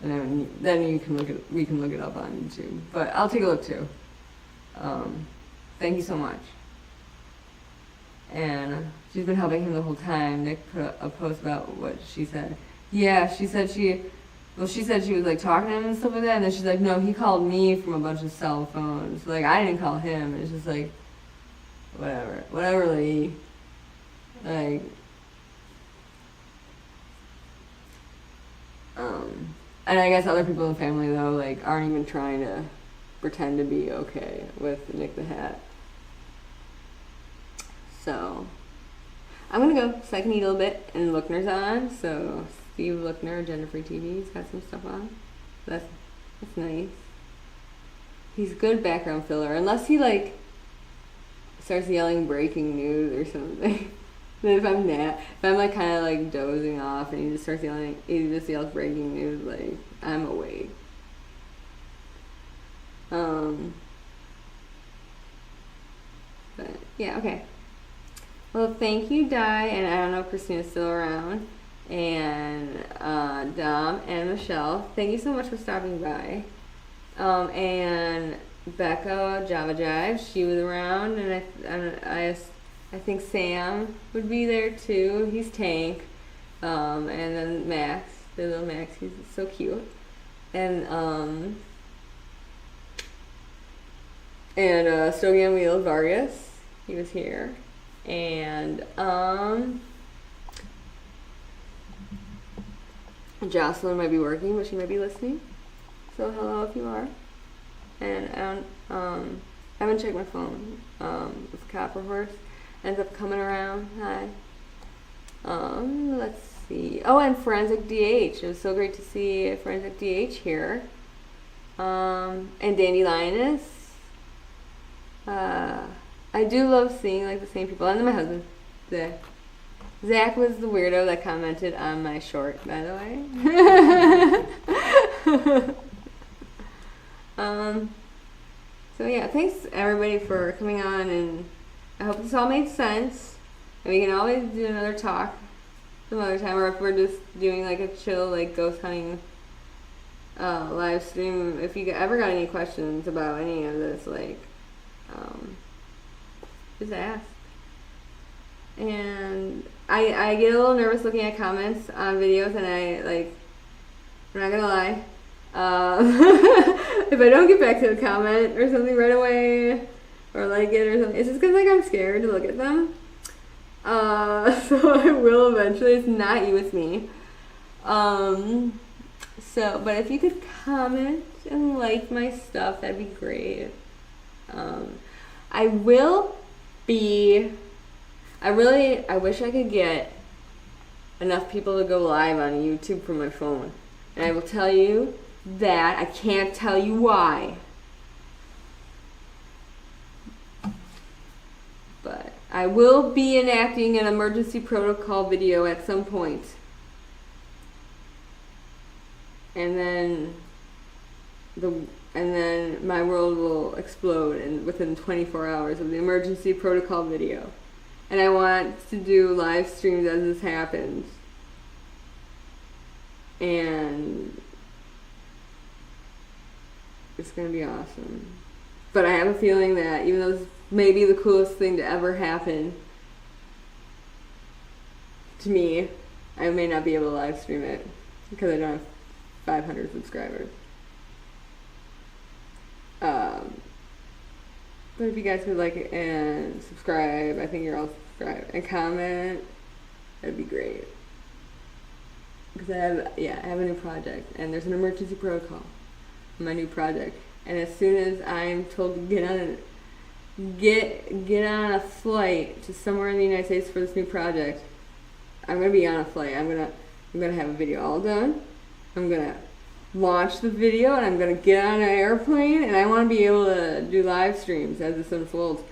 and then we can look it up on YouTube, but I'll take a look too. Thank you so much. And she's been helping him the whole time. Nick put a post about what she said. Yeah, she said she was like talking to him and stuff like that, and then she's like, no, he called me from a bunch of cell phones. Like, I didn't call him. It's just like, whatever, lady. Like, And I guess other people in the family, though, like, aren't even trying to pretend to be okay with Nick the Hat. So, I'm gonna go so I can eat a little bit. And Lookner's on, so Steve Lookner, Agenda Free TV's got some stuff on. That's nice. He's good background filler, unless he, like, starts yelling breaking news or something. Then if I'm like kind of like dozing off and he just starts yelling, he just yells breaking news, like, I'm awake. But yeah, okay. Well, thank you, Di, and I don't know if Christina's still around, and Dom and Michelle. Thank you so much for stopping by. And Becca Java Jive, she was around, and I think Sam would be there too. He's Tank. And then Max, the little Max, he's so cute. And Stogie on Wheels Vargas, he was here. And Jocelyn might be working, but she might be listening. So hello if you are. And I haven't checked my phone. If Copper Horse ends up coming around, hi. Let's see. Oh, and Forensic DH. It was so great to see Forensic DH here. And Dandy Lioness. I do love seeing like the same people. And then my husband, Zach. Zach was the weirdo that commented on my short, by the way. So yeah, thanks everybody for coming on, and I hope this all made sense. And we can always do another talk some other time, or if we're just doing like a chill, like ghost hunting live stream. If you ever got any questions about any of this, like, just ask. And I get a little nervous looking at comments on videos, and I'm not gonna lie. If I don't get back to the comment or something right away, or like it or something, it's just because like I'm scared to look at them. So I will eventually. It's not you, it's me. So, but if you could comment and like my stuff, that'd be great. I wish I could get enough people to go live on YouTube from my phone. And I will tell you that I can't tell you why. But I will be enacting an emergency protocol video at some point. And then my world will explode within 24 hours of the emergency protocol video. And I want to do live streams as this happens. And it's going to be awesome. But I have a feeling that even though this may be the coolest thing to ever happen to me, I may not be able to live stream it because I don't have 500 subscribers. But if you guys could like it and subscribe, I think you're all subscribed, and comment, that'd be great. Because I have a new project, and there's an emergency protocol in my new project. And as soon as I'm told to get on a flight to somewhere in the United States for this new project, I'm gonna be on a flight. I'm gonna have a video all done. I'm gonna launch the video, and I'm gonna get on an airplane, and I want to be able to do live streams as this unfolds.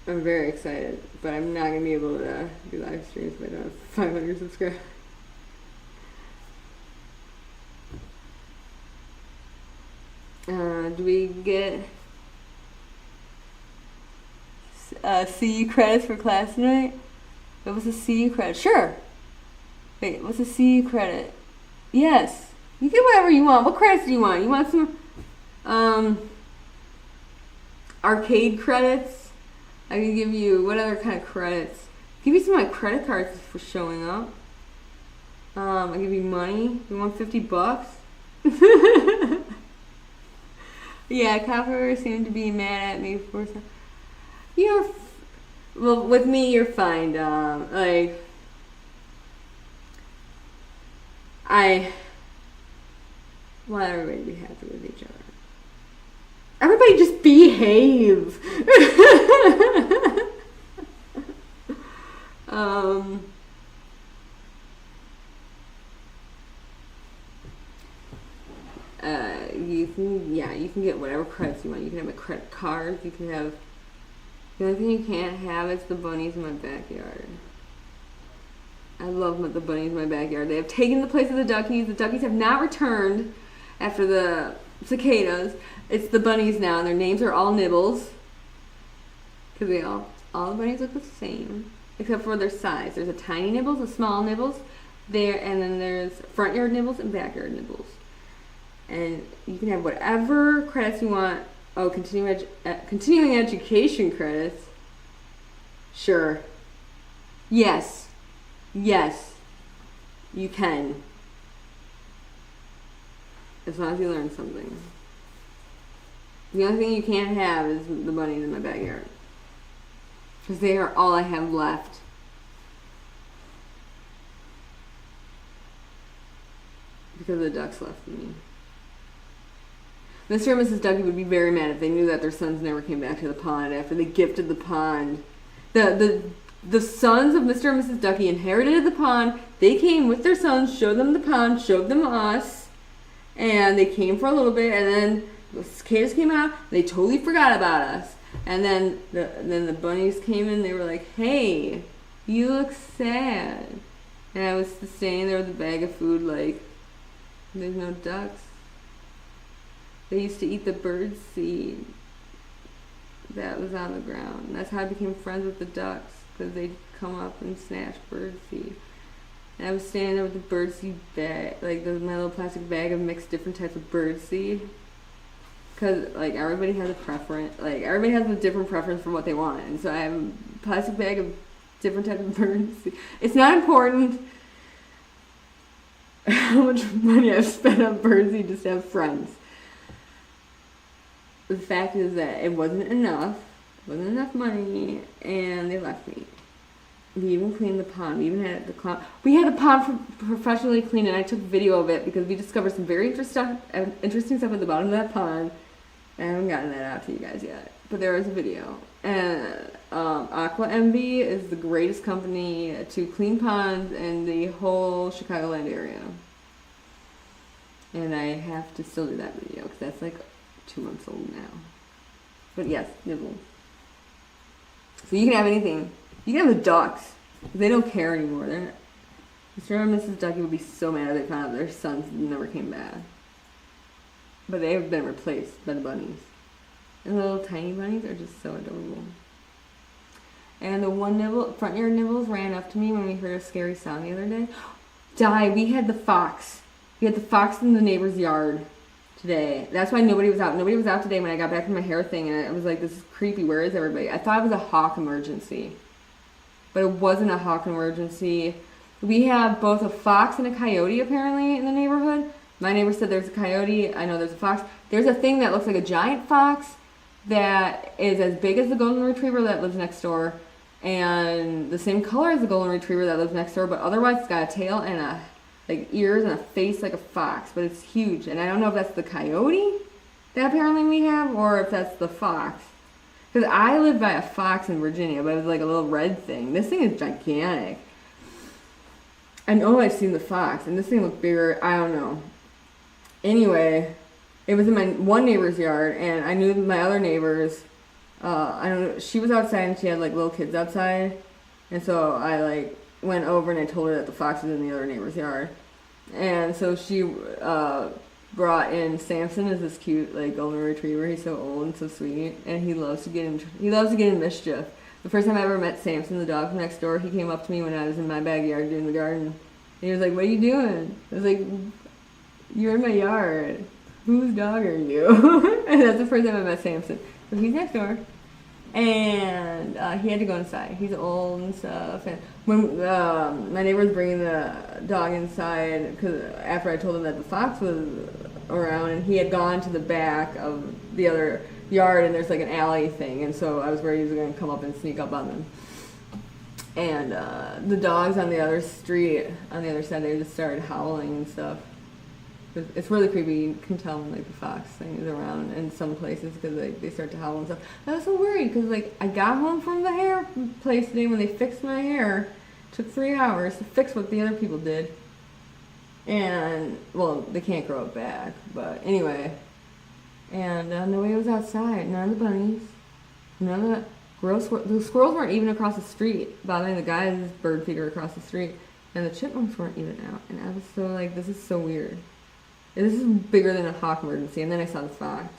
I'm very excited, but I'm not gonna be able to do live streams if I don't have 500 subscribers. Do we get CU credits for class tonight? What was a CU credit? Sure. Wait, what's a CU credit? Yes. You get whatever you want. What credits do you want? You want some arcade credits? I can give you, what other kind of credits? Give you some of my credit cards for showing up. I'll give you money. You want $50? Yeah, Copper seemed to be mad at me for some. Well, with me, you're fine, want everybody to be happy with each other. Everybody just behave. You can get whatever credits you want. You can have a credit card. You can have. The only thing you can't have is the bunnies in my backyard. I love the bunnies in my backyard. They have taken the place of the duckies. The duckies have not returned after the cicadas. It's the bunnies now, and their names are all Nibbles. Because all the bunnies look the same, except for their size. There's a tiny Nibbles, a small Nibbles, and then there's front yard Nibbles and backyard Nibbles. And you can have whatever credits you want. Oh, continuing education credits. Sure. Yes, you can. As long as you learn something. The only thing you can't have is the bunnies in my backyard. Because they are all I have left. Because the ducks left me. Mr. and Mrs. Ducky would be very mad if they knew that their sons never came back to the pond after they gifted the pond. The sons of Mr. and Mrs. Ducky inherited the pond. They came with their sons, showed them the pond, showed them us, and they came for a little bit, and then the cicadas came out. They totally forgot about us. And then the bunnies came in. They were like, "Hey, you look sad." And I was standing there with a bag of food, like, there's no ducks. They used to eat the bird seed that was on the ground. And that's how I became friends with the ducks, because they'd come up and snatch bird seed. And I was standing there with the bird seed bag, like my little plastic bag of mixed different types of bird seed. Because, like, everybody has a preference. Like, everybody has a different preference for what they want. And so I have a plastic bag of different types of bird seed. It's not important how much money I've spent on bird seed just to have friends. The fact is that it wasn't enough. It wasn't enough money, and they left me. We even cleaned the pond. We even had the clown. We had the pond professionally cleaned, and I took video of it because we discovered some very interesting stuff at the bottom of that pond. I haven't gotten that out to you guys yet, but there is a video. And Aqua Envy is the greatest company to clean ponds in the whole Chicagoland area. And I have to still do that video because that's like 2 months old now. But yes, nibble. So you can have anything. You can have the ducks. They don't care anymore. Mr. and Mrs. Ducky would be so mad if they found out their sons never came back. But they have been replaced by the bunnies. And the little tiny bunnies are just so adorable. And the one front yard Nibbles ran up to me when we heard a scary sound the other day. We had the fox. We had the fox in the neighbor's yard today. That's why nobody was out. Nobody was out today when I got back from my hair thing, and I was like, this is creepy. Where is everybody? I thought it was a hawk emergency. But it wasn't a hawk emergency. We have both a fox and a coyote apparently in the neighborhood. My neighbor said there's a coyote. I know there's a fox. There's a thing that looks like a giant fox that is as big as the golden retriever that lives next door, and the same color as the golden retriever that lives next door, but otherwise it's got a tail and ears and a face like a fox, but it's huge. And I don't know if that's the coyote that apparently we have, or if that's the fox. Because I live by a fox in Virginia, but it was like a little red thing. This thing is gigantic. I know I've seen the fox, and this thing looked bigger. I don't know. Anyway, it was in my one neighbor's yard, and I knew my other neighbors. I don't know. She was outside, and she had like little kids outside, and so I went over and I told her that the fox was in the other neighbor's yard, and so she brought in Samson as this cute golden retriever. He's so old and so sweet, and he loves to get in mischief. The first time I ever met Samson, the dog from next door, he came up to me when I was in my backyard doing the garden, and he was like, "What are you doing?" I was like, "You're in my yard. Whose dog are you?" And that's the first time I met Samson. So he's next door, and he had to go inside. He's old and stuff. And when my neighbor was bringing the dog inside, because after I told him that the fox was around, and he had gone to the back of the other yard, and there's like an alley thing, and so I was worried he was going to come up and sneak up on them. And the dogs on the other street, on the other side, they just started howling and stuff. It's really creepy. You can tell when like the fox thing is around in some places because they start to howl and stuff. I was so worried because like I got home from the hair place today when they fixed my hair. It took 3 hours to fix what the other people did. And well, they can't grow it back, but anyway. And nobody was outside. None of the bunnies. None of the squirrels weren't even across the street, bothering the guy's bird feeder across the street. And the chipmunks weren't even out. And I was so like, this is so weird. This is bigger than a hawk emergency. And then I saw the fox.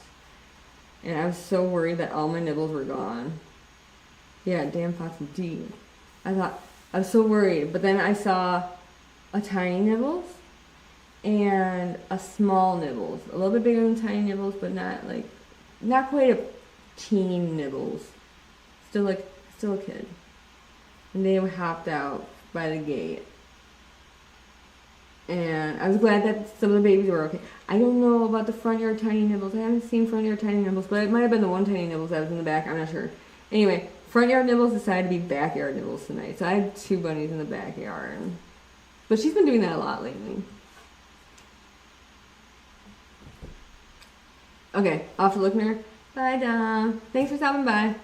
And I was so worried that all my nibbles were gone. Yeah, damn fox indeed. I was so worried. But then I saw a tiny nibbles and a small nibbles. A little bit bigger than tiny nibbles, but not quite a teen nibbles. Still a kid. And they hopped out by the gate. And I was glad that some of the babies were okay. I don't know about the front yard tiny nibbles. I haven't seen front yard tiny nibbles, but it might have been the one tiny nibbles that was in the back. I'm not sure. Anyway, front yard nibbles decided to be backyard nibbles tonight. So I had 2 bunnies in the backyard. But she's been doing that a lot lately. Okay, off to Lookner. Bye, Dom. Thanks for stopping by.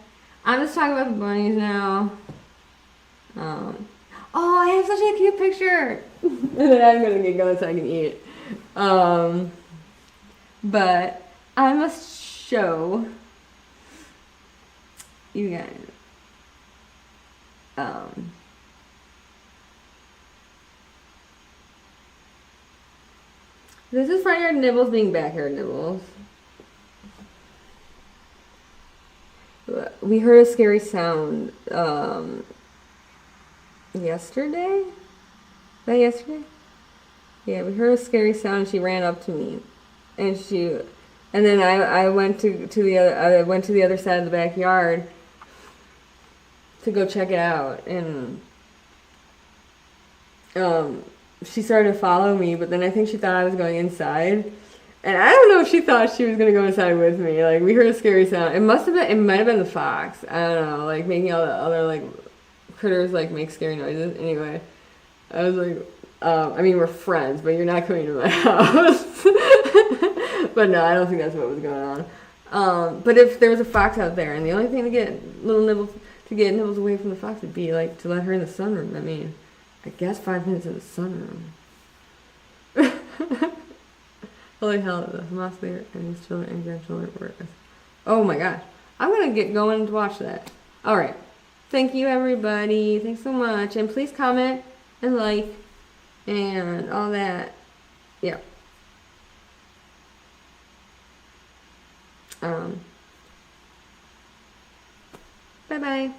I'm just talking about the bunnies now. Oh, I have such a cute picture. And then I'm going to get going so I can eat. But I must show you guys. This is front yard nibbles being backyard nibbles. We heard a scary sound yesterday? Was that yesterday? Yeah, we heard a scary sound and she ran up to me. And then I went to the other side of the backyard to go check it out, and she started to follow me, but then I think she thought I was going inside. And I don't know if she thought she was gonna go inside with me. Like, we heard a scary sound. It might have been the fox. I don't know, like making all the other like critters like make scary noises. Anyway, I was like, I mean, we're friends, but you're not coming to my house. But no, I don't think that's what was going on. But if there was a fox out there, and the only thing to get nibbles away from the fox would be like to let her in the sunroom. I mean, I guess 5 minutes in the sunroom. Holy hell, the Hamas leader and his children and grandchildren were. Oh my gosh. I'm going to get going to watch that. Alright. Thank you, everybody. Thanks so much. And please comment and like and all that. Yeah. Bye-bye.